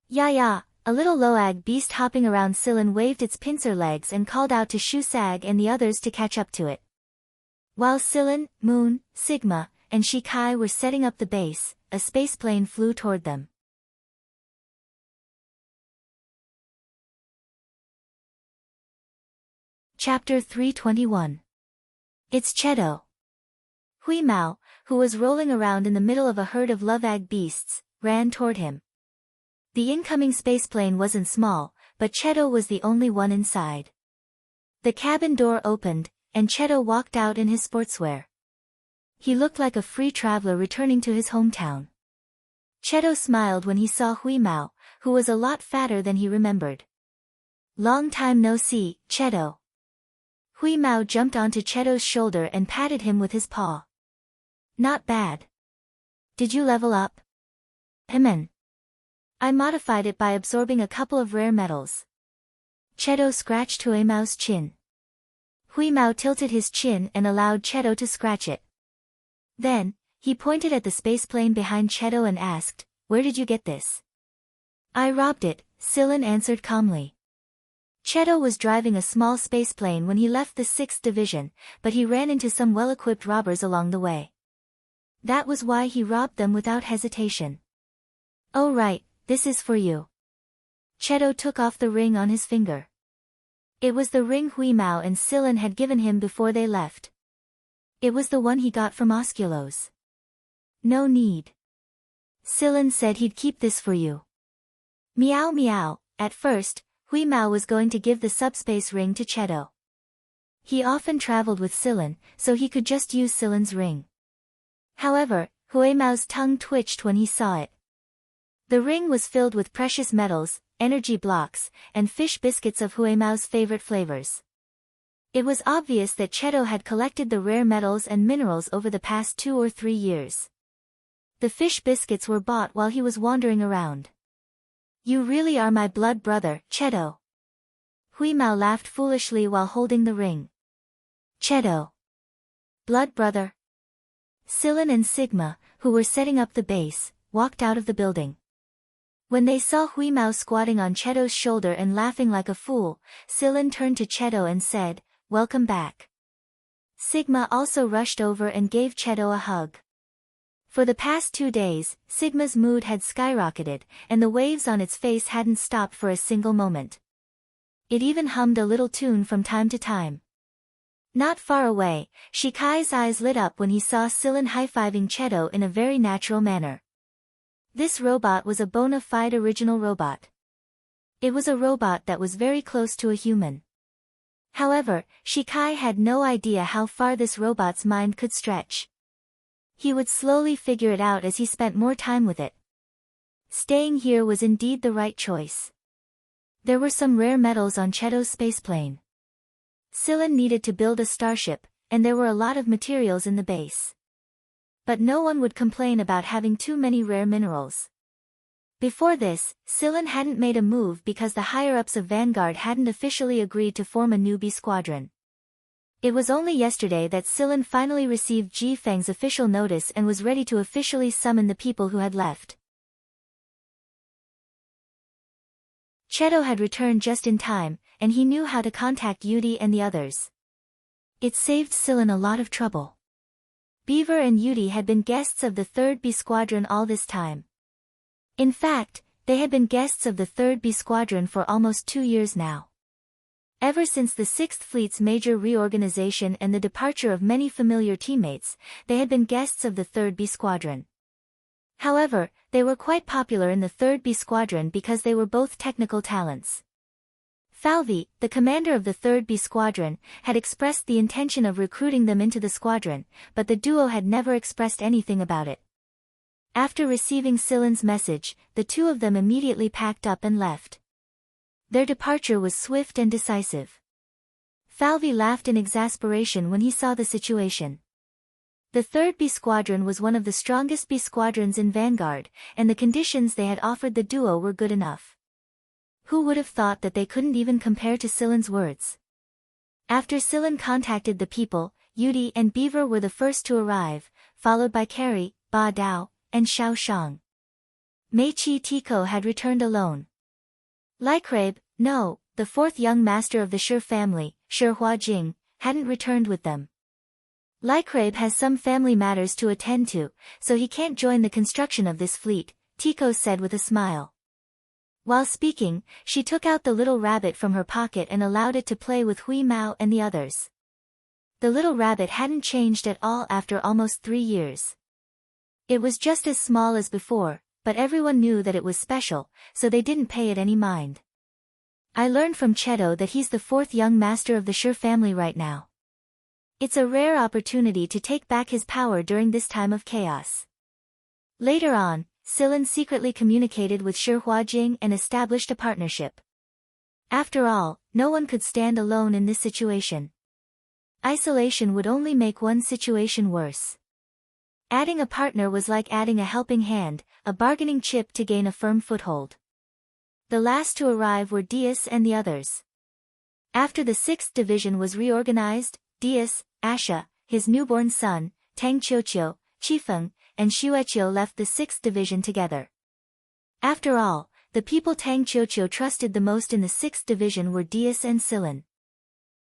Yeah, a little loag beast hopping around Sillin waved its pincer legs and called out to Shusag and the others to catch up to it. While Sillin, Moon, Sigma, and Shikai were setting up the base, a spaceplane flew toward them. Chapter 321. It's Cheto. Hui Mao, who was rolling around in the middle of a herd of love egg beasts, ran toward him. The incoming spaceplane wasn't small, but Cheto was the only one inside. The cabin door opened, and Cheto walked out in his sportswear. He looked like a free traveler returning to his hometown. Cheto smiled when he saw Hui Mao, who was a lot fatter than he remembered. Long time no see, Cheto. Hui Mao jumped onto Cheto's shoulder and patted him with his paw. Not bad. Did you level up? I modified it by absorbing a couple of rare metals. Cheto scratched Hui Mao's chin. Hui Mao tilted his chin and allowed Cheto to scratch it. Then, he pointed at the spaceplane behind Cheto and asked, where did you get this? I robbed it, Sillin answered calmly. Cheto was driving a small spaceplane when he left the 6th Division, but he ran into some well-equipped robbers along the way. That was why he robbed them without hesitation. Oh right, this is for you. Cheto took off the ring on his finger. It was the ring Hui Mao and Sillin had given him before they left. It was the one he got from Osculos. No need. Sillin said he'd keep this for you. Meow meow. At first, Hui Mao was going to give the subspace ring to Cheto. He often traveled with Sillin, so he could just use Sillin's ring. However, Hui Mao's tongue twitched when he saw it. The ring was filled with precious metals, energy blocks, and fish biscuits of Hui Mao's favorite flavors. It was obvious that Cheto had collected the rare metals and minerals over the past 2 or 3 years. The fish biscuits were bought while he was wandering around. You really are my blood brother, Cheto. Hui Mao laughed foolishly while holding the ring. Cheto. Blood brother. Sillin and Sigma, who were setting up the base, walked out of the building. When they saw Hui Mao squatting on Cheto's shoulder and laughing like a fool, Sillin turned to Cheto and said, welcome back. Sigma also rushed over and gave Cheto a hug. For the past 2 days, Sigma's mood had skyrocketed, and the waves on its face hadn't stopped for a single moment. It even hummed a little tune from time to time. Not far away, Shikai's eyes lit up when he saw Sillin high-fiving Cheto in a very natural manner. This robot was a bona fide original robot. It was a robot that was very close to a human. However, Shikai had no idea how far this robot's mind could stretch. He would slowly figure it out as he spent more time with it. Staying here was indeed the right choice. There were some rare metals on Cheto's spaceplane. Sillin needed to build a starship, and there were a lot of materials in the base. But no one would complain about having too many rare minerals. Before this, Sillin hadn't made a move because the higher-ups of Vanguard hadn't officially agreed to form a newbie squadron. It was only yesterday that Sillin finally received Ji Feng's official notice and was ready to officially summon the people who had left. Cheto had returned just in time, and he knew how to contact Yudi and the others. It saved Sillin a lot of trouble. Beaver and Yudi had been guests of the 3rd B Squadron all this time. In fact, they had been guests of the 3rd B Squadron for almost 2 years now. Ever since the Sixth Fleet's major reorganization and the departure of many familiar teammates, they had been guests of the 3rd B Squadron. However, they were quite popular in the 3rd B Squadron because they were both technical talents. Falvey, the commander of the 3rd B Squadron, had expressed the intention of recruiting them into the squadron, but the duo had never expressed anything about it. After receiving Silen's message, the two of them immediately packed up and left. Their departure was swift and decisive. Falvey laughed in exasperation when he saw the situation. The 3rd B Squadron was one of the strongest B Squadrons in Vanguard, and the conditions they had offered the duo were good enough. Who would have thought that they couldn't even compare to Silen's words? After Silen contacted the people, Yudi and Beaver were the first to arrive, followed by Carrie, Ba Dao, and Xiao Shang. Meichi Tiko had returned alone. Lycrabe, no, the 4th young master of the Shi family, Shi Huajing, hadn't returned with them. Lycrabe has some family matters to attend to, so he can't join the construction of this fleet, Tiko said with a smile. While speaking, she took out the little rabbit from her pocket and allowed it to play with Hui Mao and the others. The little rabbit hadn't changed at all after almost 3 years. It was just as small as before, but everyone knew that it was special, so they didn't pay it any mind. I learned from Cheto that he's the 4th young master of the Shi family right now. It's a rare opportunity to take back his power during this time of chaos. Later on, Silen secretly communicated with Shi Huajing and established a partnership. After all, no one could stand alone in this situation. Isolation would only make one situation worse. Adding a partner was like adding a helping hand, a bargaining chip to gain a firm foothold. The last to arrive were Diaz and the others. After the 6th Division was reorganized, Diaz, Asha, his newborn son, Tang Qiuqiu, Qifeng, and Xueqiu left the 6th Division together. After all, the people Tang Qiuqiu trusted the most in the 6th Division were Diaz and Silen.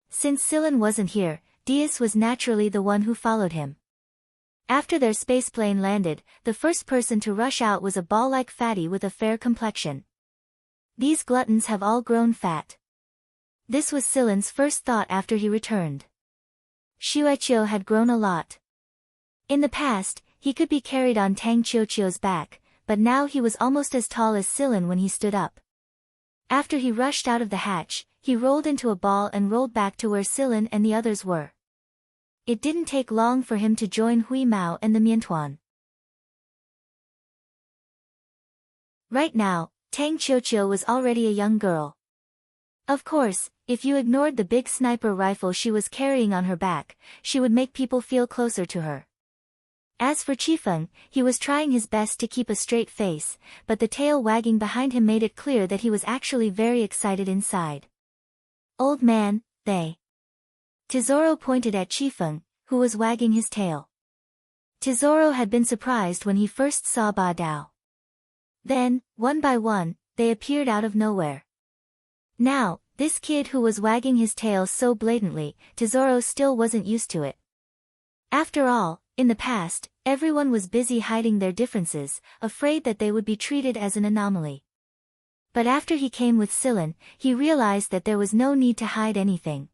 Since Silen wasn't here, Diaz was naturally the one who followed him. After their spaceplane landed, the first person to rush out was a ball-like fatty with a fair complexion. These gluttons have all grown fat. This was Silen's first thought after he returned. Xueqiu had grown a lot. In the past, he could be carried on Tang Qiuqiu's back, but now he was almost as tall as Silen when he stood up. After he rushed out of the hatch, he rolled into a ball and rolled back to where Silen and the others were. It didn't take long for him to join Hui Mao and the Miantuan. Right now, Tang Qiuqiu was already a young girl. Of course, if you ignored the big sniper rifle she was carrying on her back, she would make people feel closer to her. As for Qifeng, he was trying his best to keep a straight face, but the tail wagging behind him made it clear that he was actually very excited inside. Old man, they. Tesoro pointed at Qifeng, who was wagging his tail. Tesoro had been surprised when he first saw Ba Dao. Then, one by one, they appeared out of nowhere. Now, this kid who was wagging his tail so blatantly, Tesoro still wasn't used to it. After all, in the past, everyone was busy hiding their differences, afraid that they would be treated as an anomaly. But after he came with Silen, he realized that there was no need to hide anything.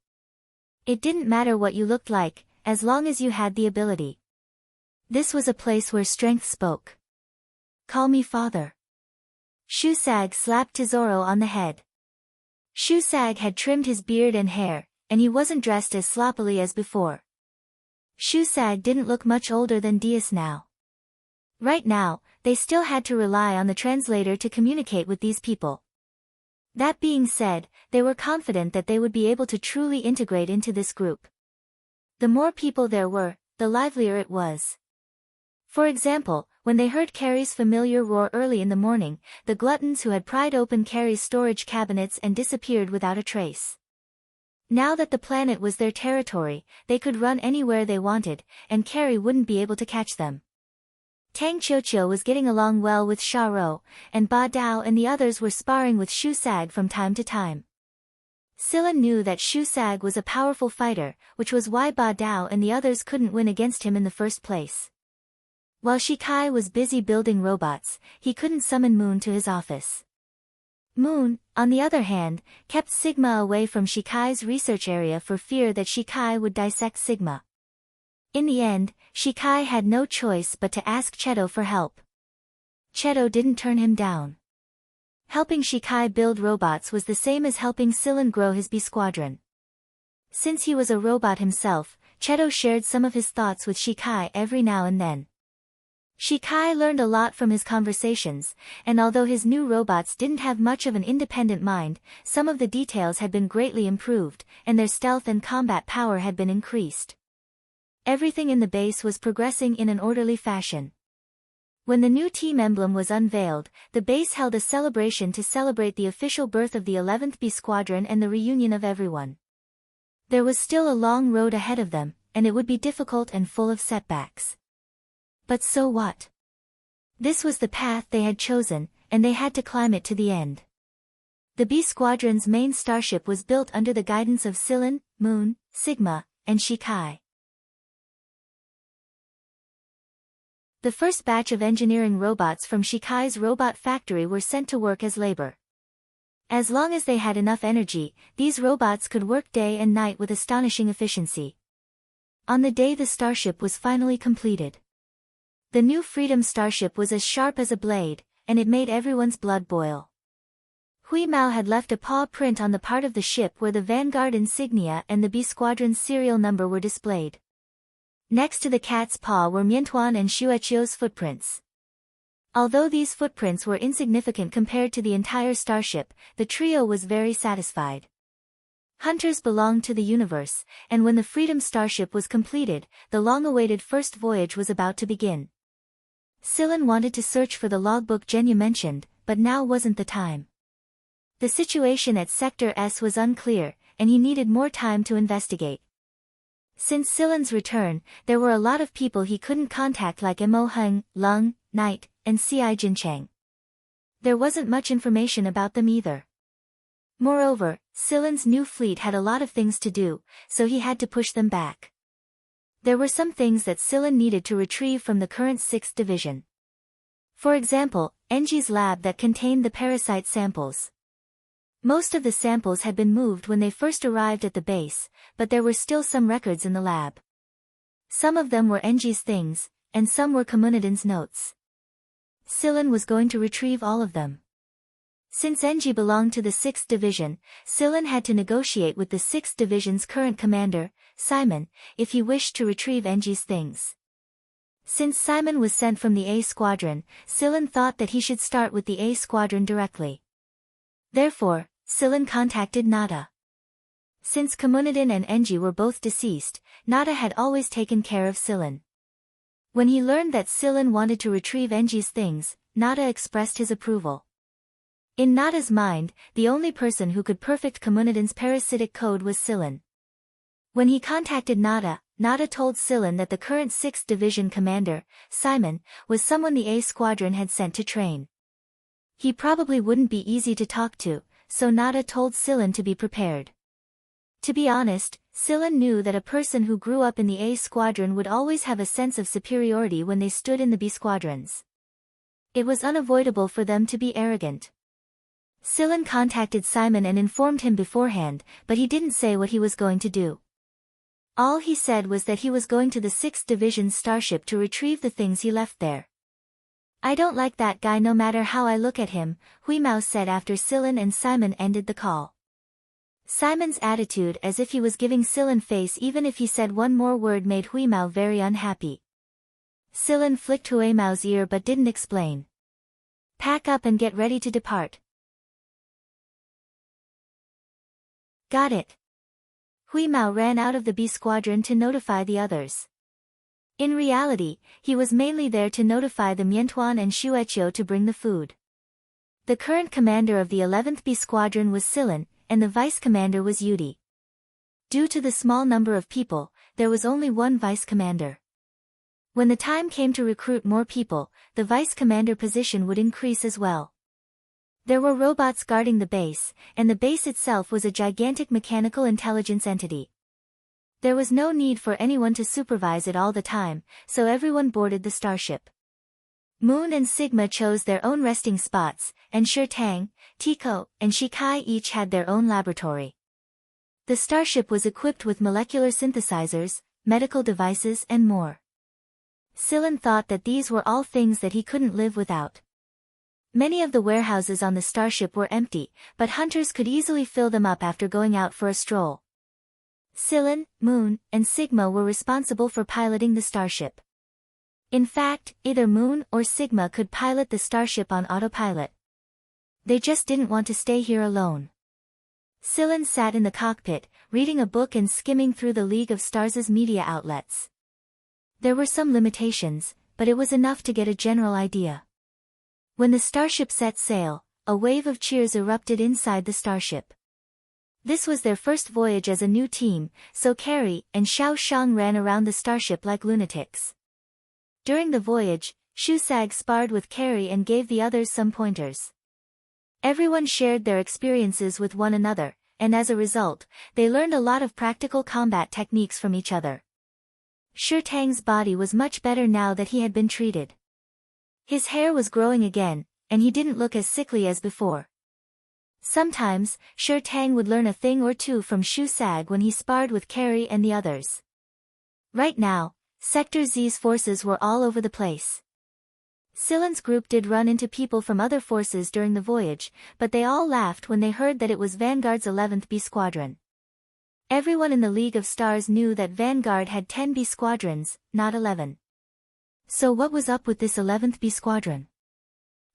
It didn't matter what you looked like, as long as you had the ability. This was a place where strength spoke. Call me father. Shusag slapped Tesoro on the head. Shusag had trimmed his beard and hair, and he wasn't dressed as sloppily as before. Shusag didn't look much older than Diaz now. Right now, they still had to rely on the translator to communicate with these people. That being said, they were confident that they would be able to truly integrate into this group. The more people there were, the livelier it was. For example, when they heard Carrie's familiar roar early in the morning, the gluttons who had pried open Carrie's storage cabinets and disappeared without a trace. Now that the planet was their territory, they could run anywhere they wanted, and Carrie wouldn't be able to catch them. Tang Qiuqiu was getting along well with Sha Rou, and Ba Dao and the others were sparring with Shusag from time to time. Silen knew that Shusag was a powerful fighter, which was why Ba Dao and the others couldn't win against him in the first place. While Shikai was busy building robots, he couldn't summon Moon to his office. Moon, on the other hand, kept Sigma away from Shikai's research area for fear that Shikai would dissect Sigma. In the end, Shikai had no choice but to ask Cheto for help. Cheto didn't turn him down. Helping Shikai build robots was the same as helping Silen grow his B Squadron. Since he was a robot himself, Cheto shared some of his thoughts with Shikai every now and then. Shikai learned a lot from his conversations, and although his new robots didn't have much of an independent mind, some of the details had been greatly improved, and their stealth and combat power had been increased. Everything in the base was progressing in an orderly fashion. When the new team emblem was unveiled, the base held a celebration to celebrate the official birth of the 11th B Squadron and the reunion of everyone. There was still a long road ahead of them, and it would be difficult and full of setbacks. But so what? This was the path they had chosen, and they had to climb it to the end. The B Squadron's main starship was built under the guidance of Silen, Moon, Sigma, and Shikai. The first batch of engineering robots from Shikai's robot factory were sent to work as labor. As long as they had enough energy, these robots could work day and night with astonishing efficiency. On the day the starship was finally completed, the new Freedom starship was as sharp as a blade, and it made everyone's blood boil. Hui Mao had left a paw print on the part of the ship where the Vanguard insignia and the B Squadron's serial number were displayed. Next to the cat's paw were Miantuan and Shueqiu's footprints. Although these footprints were insignificant compared to the entire starship, the trio was very satisfied. Hunters belonged to the universe, and when the Freedom starship was completed, the long-awaited first voyage was about to begin. Silen wanted to search for the logbook Genya mentioned, but now wasn't the time. The situation at Sector S was unclear, and he needed more time to investigate. Since Silen's return, there were a lot of people he couldn't contact like Mo Heng, Lung, Knight, and Ci Jincheng. There wasn't much information about them either. Moreover, Silen's new fleet had a lot of things to do, so he had to push them back. There were some things that Silen needed to retrieve from the current 6th Division. For example, Enji's lab that contained the parasite samples. Most of the samples had been moved when they first arrived at the base, but there were still some records in the lab. Some of them were Enji's things, and some were Komunidin's notes. Silen was going to retrieve all of them. Since Enji belonged to the 6th Division, Silen had to negotiate with the 6th Division's current commander, Simon, if he wished to retrieve Enji's things. Since Simon was sent from the A Squadron, Silen thought that he should start with the A Squadron directly. Therefore, Silen contacted Nada. Since Komunidin and Enji were both deceased, Nada had always taken care of Silen. When he learned that Silen wanted to retrieve Enji's things, Nada expressed his approval. In Nada's mind, the only person who could perfect Komunidin's parasitic code was Silen. When he contacted Nada, Nada told Silen that the current 6th Division commander, Simon, was someone the A Squadron had sent to train. He probably wouldn't be easy to talk to, so Nada told Silen to be prepared. To be honest, Silen knew that a person who grew up in the A Squadron would always have a sense of superiority when they stood in the B Squadrons. It was unavoidable for them to be arrogant. Silen contacted Simon and informed him beforehand, but he didn't say what he was going to do. All he said was that he was going to the 6th Division's starship to retrieve the things he left there. "I don't like that guy no matter how I look at him," Hui Mao said after Silen and Simon ended the call. Simon's attitude as if he was giving Silen face even if he said one more word made Hui Mao very unhappy. Silen flicked Hui Mao's ear but didn't explain. "Pack up and get ready to depart." "Got it." Hui Mao ran out of the B Squadron to notify the others. In reality, he was mainly there to notify the Miantuan and Shueqiu to bring the food. The current commander of the 11th B Squadron was Silen, and the vice commander was Yudi. Due to the small number of people, there was only one vice commander. When the time came to recruit more people, the vice commander position would increase as well. There were robots guarding the base, and the base itself was a gigantic mechanical intelligence entity. There was no need for anyone to supervise it all the time, so everyone boarded the starship. Moon and Sigma chose their own resting spots, and Tang, Tico, and Shikai each had their own laboratory. The starship was equipped with molecular synthesizers, medical devices and more. Silen thought that these were all things that he couldn't live without. Many of the warehouses on the starship were empty, but hunters could easily fill them up after going out for a stroll. Silen, Moon, and Sigma were responsible for piloting the starship. In fact, either Moon or Sigma could pilot the starship on autopilot. They just didn't want to stay here alone. Silen sat in the cockpit, reading a book and skimming through the League of Stars' media outlets. There were some limitations, but it was enough to get a general idea. When the starship set sail, a wave of cheers erupted inside the starship. This was their first voyage as a new team, so Carrie and Xiao Shang ran around the starship like lunatics. During the voyage, Shusag sparred with Carrie and gave the others some pointers. Everyone shared their experiences with one another, and as a result, they learned a lot of practical combat techniques from each other. Tang's body was much better now that he had been treated. His hair was growing again, and he didn't look as sickly as before. Sometimes, Tang would learn a thing or two from Shusag when he sparred with Carrie and the others. Right now, Sector Z's forces were all over the place. Silen's group did run into people from other forces during the voyage, but they all laughed when they heard that it was Vanguard's 11th B Squadron. Everyone in the League of Stars knew that Vanguard had 10 B Squadrons, not 11. So what was up with this 11th B Squadron?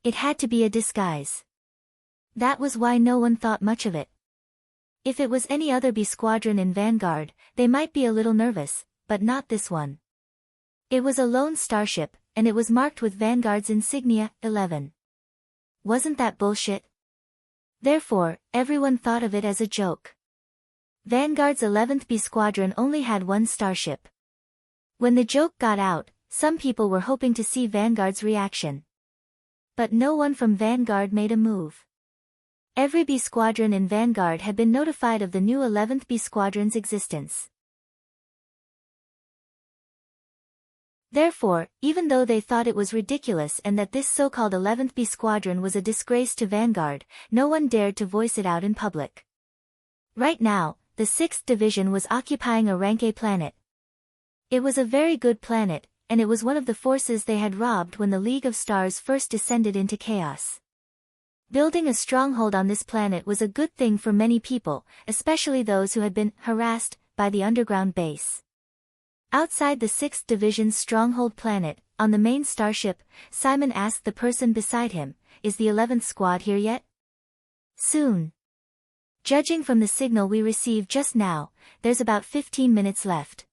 It had to be a disguise. That was why no one thought much of it. If it was any other B Squadron in Vanguard, they might be a little nervous, but not this one. It was a lone starship, and it was marked with Vanguard's insignia, 11. Wasn't that bullshit? Therefore, everyone thought of it as a joke. Vanguard's 11th B Squadron only had one starship. When the joke got out, some people were hoping to see Vanguard's reaction. But no one from Vanguard made a move. Every B Squadron in Vanguard had been notified of the new 11th B Squadron's existence. Therefore, even though they thought it was ridiculous and that this so-called 11th B Squadron was a disgrace to Vanguard, no one dared to voice it out in public. Right now, the 6th Division was occupying a Rank A planet. It was a very good planet, and it was one of the forces they had robbed when the League of Stars first descended into chaos. Building a stronghold on this planet was a good thing for many people, especially those who had been harassed by the underground base. Outside the 6th Division's stronghold planet, on the main starship, Simon asked the person beside him, "Is the 11th squad here yet?" "Soon. Judging from the signal we received just now, there's about 15 minutes left."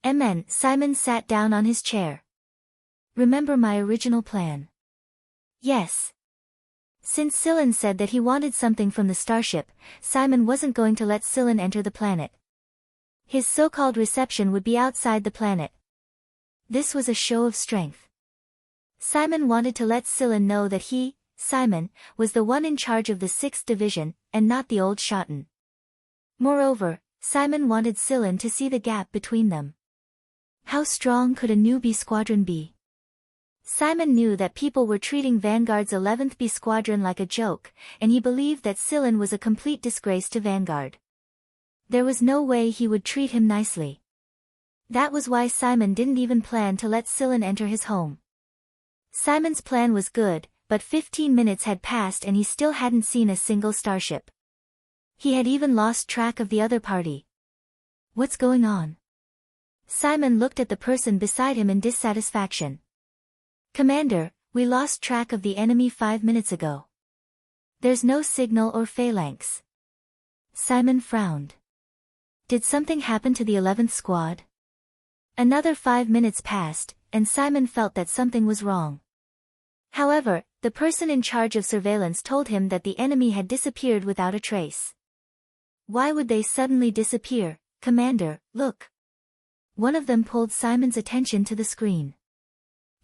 Amen. Simon sat down on his chair. "Remember my original plan?" "Yes." Since Silen said that he wanted something from the starship, Simon wasn't going to let Silen enter the planet. His so-called reception would be outside the planet. This was a show of strength. Simon wanted to let Silen know that he, Simon, was the one in charge of the 6th Division, and not the old Shotten. Moreover, Simon wanted Silen to see the gap between them. How strong could a new B Squadron be? Simon knew that people were treating Vanguard's 11th B Squadron like a joke, and he believed that Silen was a complete disgrace to Vanguard. There was no way he would treat him nicely. That was why Simon didn't even plan to let Silen enter his home. Simon's plan was good, but 15 minutes had passed and he still hadn't seen a single starship. He had even lost track of the other party. What's going on? Simon looked at the person beside him in dissatisfaction. "Commander, we lost track of the enemy 5 minutes ago. There's no signal or phalanx." Simon frowned. Did something happen to the 11th squad? Another 5 minutes passed, and Simon felt that something was wrong. However, the person in charge of surveillance told him that the enemy had disappeared without a trace. "Why would they suddenly disappear, Commander? Look." One of them pulled Simon's attention to the screen.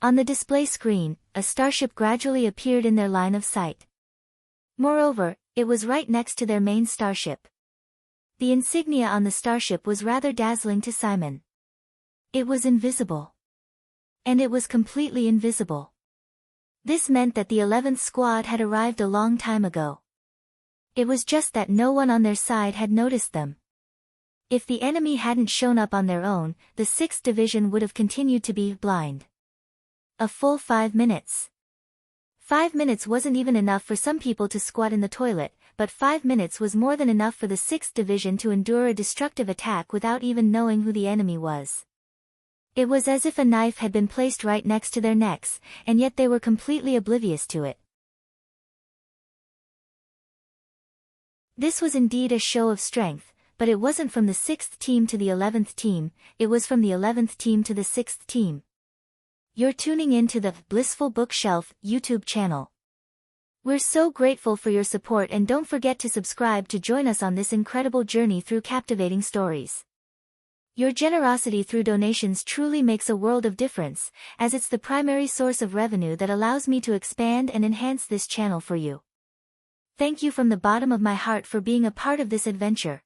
On the display screen, a starship gradually appeared in their line of sight. Moreover, it was right next to their main starship. The insignia on the starship was rather dazzling to Simon. It was invisible. And it was completely invisible. This meant that the 11th squad had arrived a long time ago. It was just that no one on their side had noticed them. If the enemy hadn't shown up on their own, the 6th Division would have continued to be blind. A full 5 minutes. 5 minutes wasn't even enough for some people to squat in the toilet, but 5 minutes was more than enough for the 6th Division to endure a destructive attack without even knowing who the enemy was. It was as if a knife had been placed right next to their necks, and yet they were completely oblivious to it. This was indeed a show of strength, but it wasn't from the 6th team to the 11th team, it was from the 11th team to the 6th team. You're tuning in to the Blissful Bookshelf YouTube channel. We're so grateful for your support, and don't forget to subscribe to join us on this incredible journey through captivating stories. Your generosity through donations truly makes a world of difference, as it's the primary source of revenue that allows me to expand and enhance this channel for you. Thank you from the bottom of my heart for being a part of this adventure.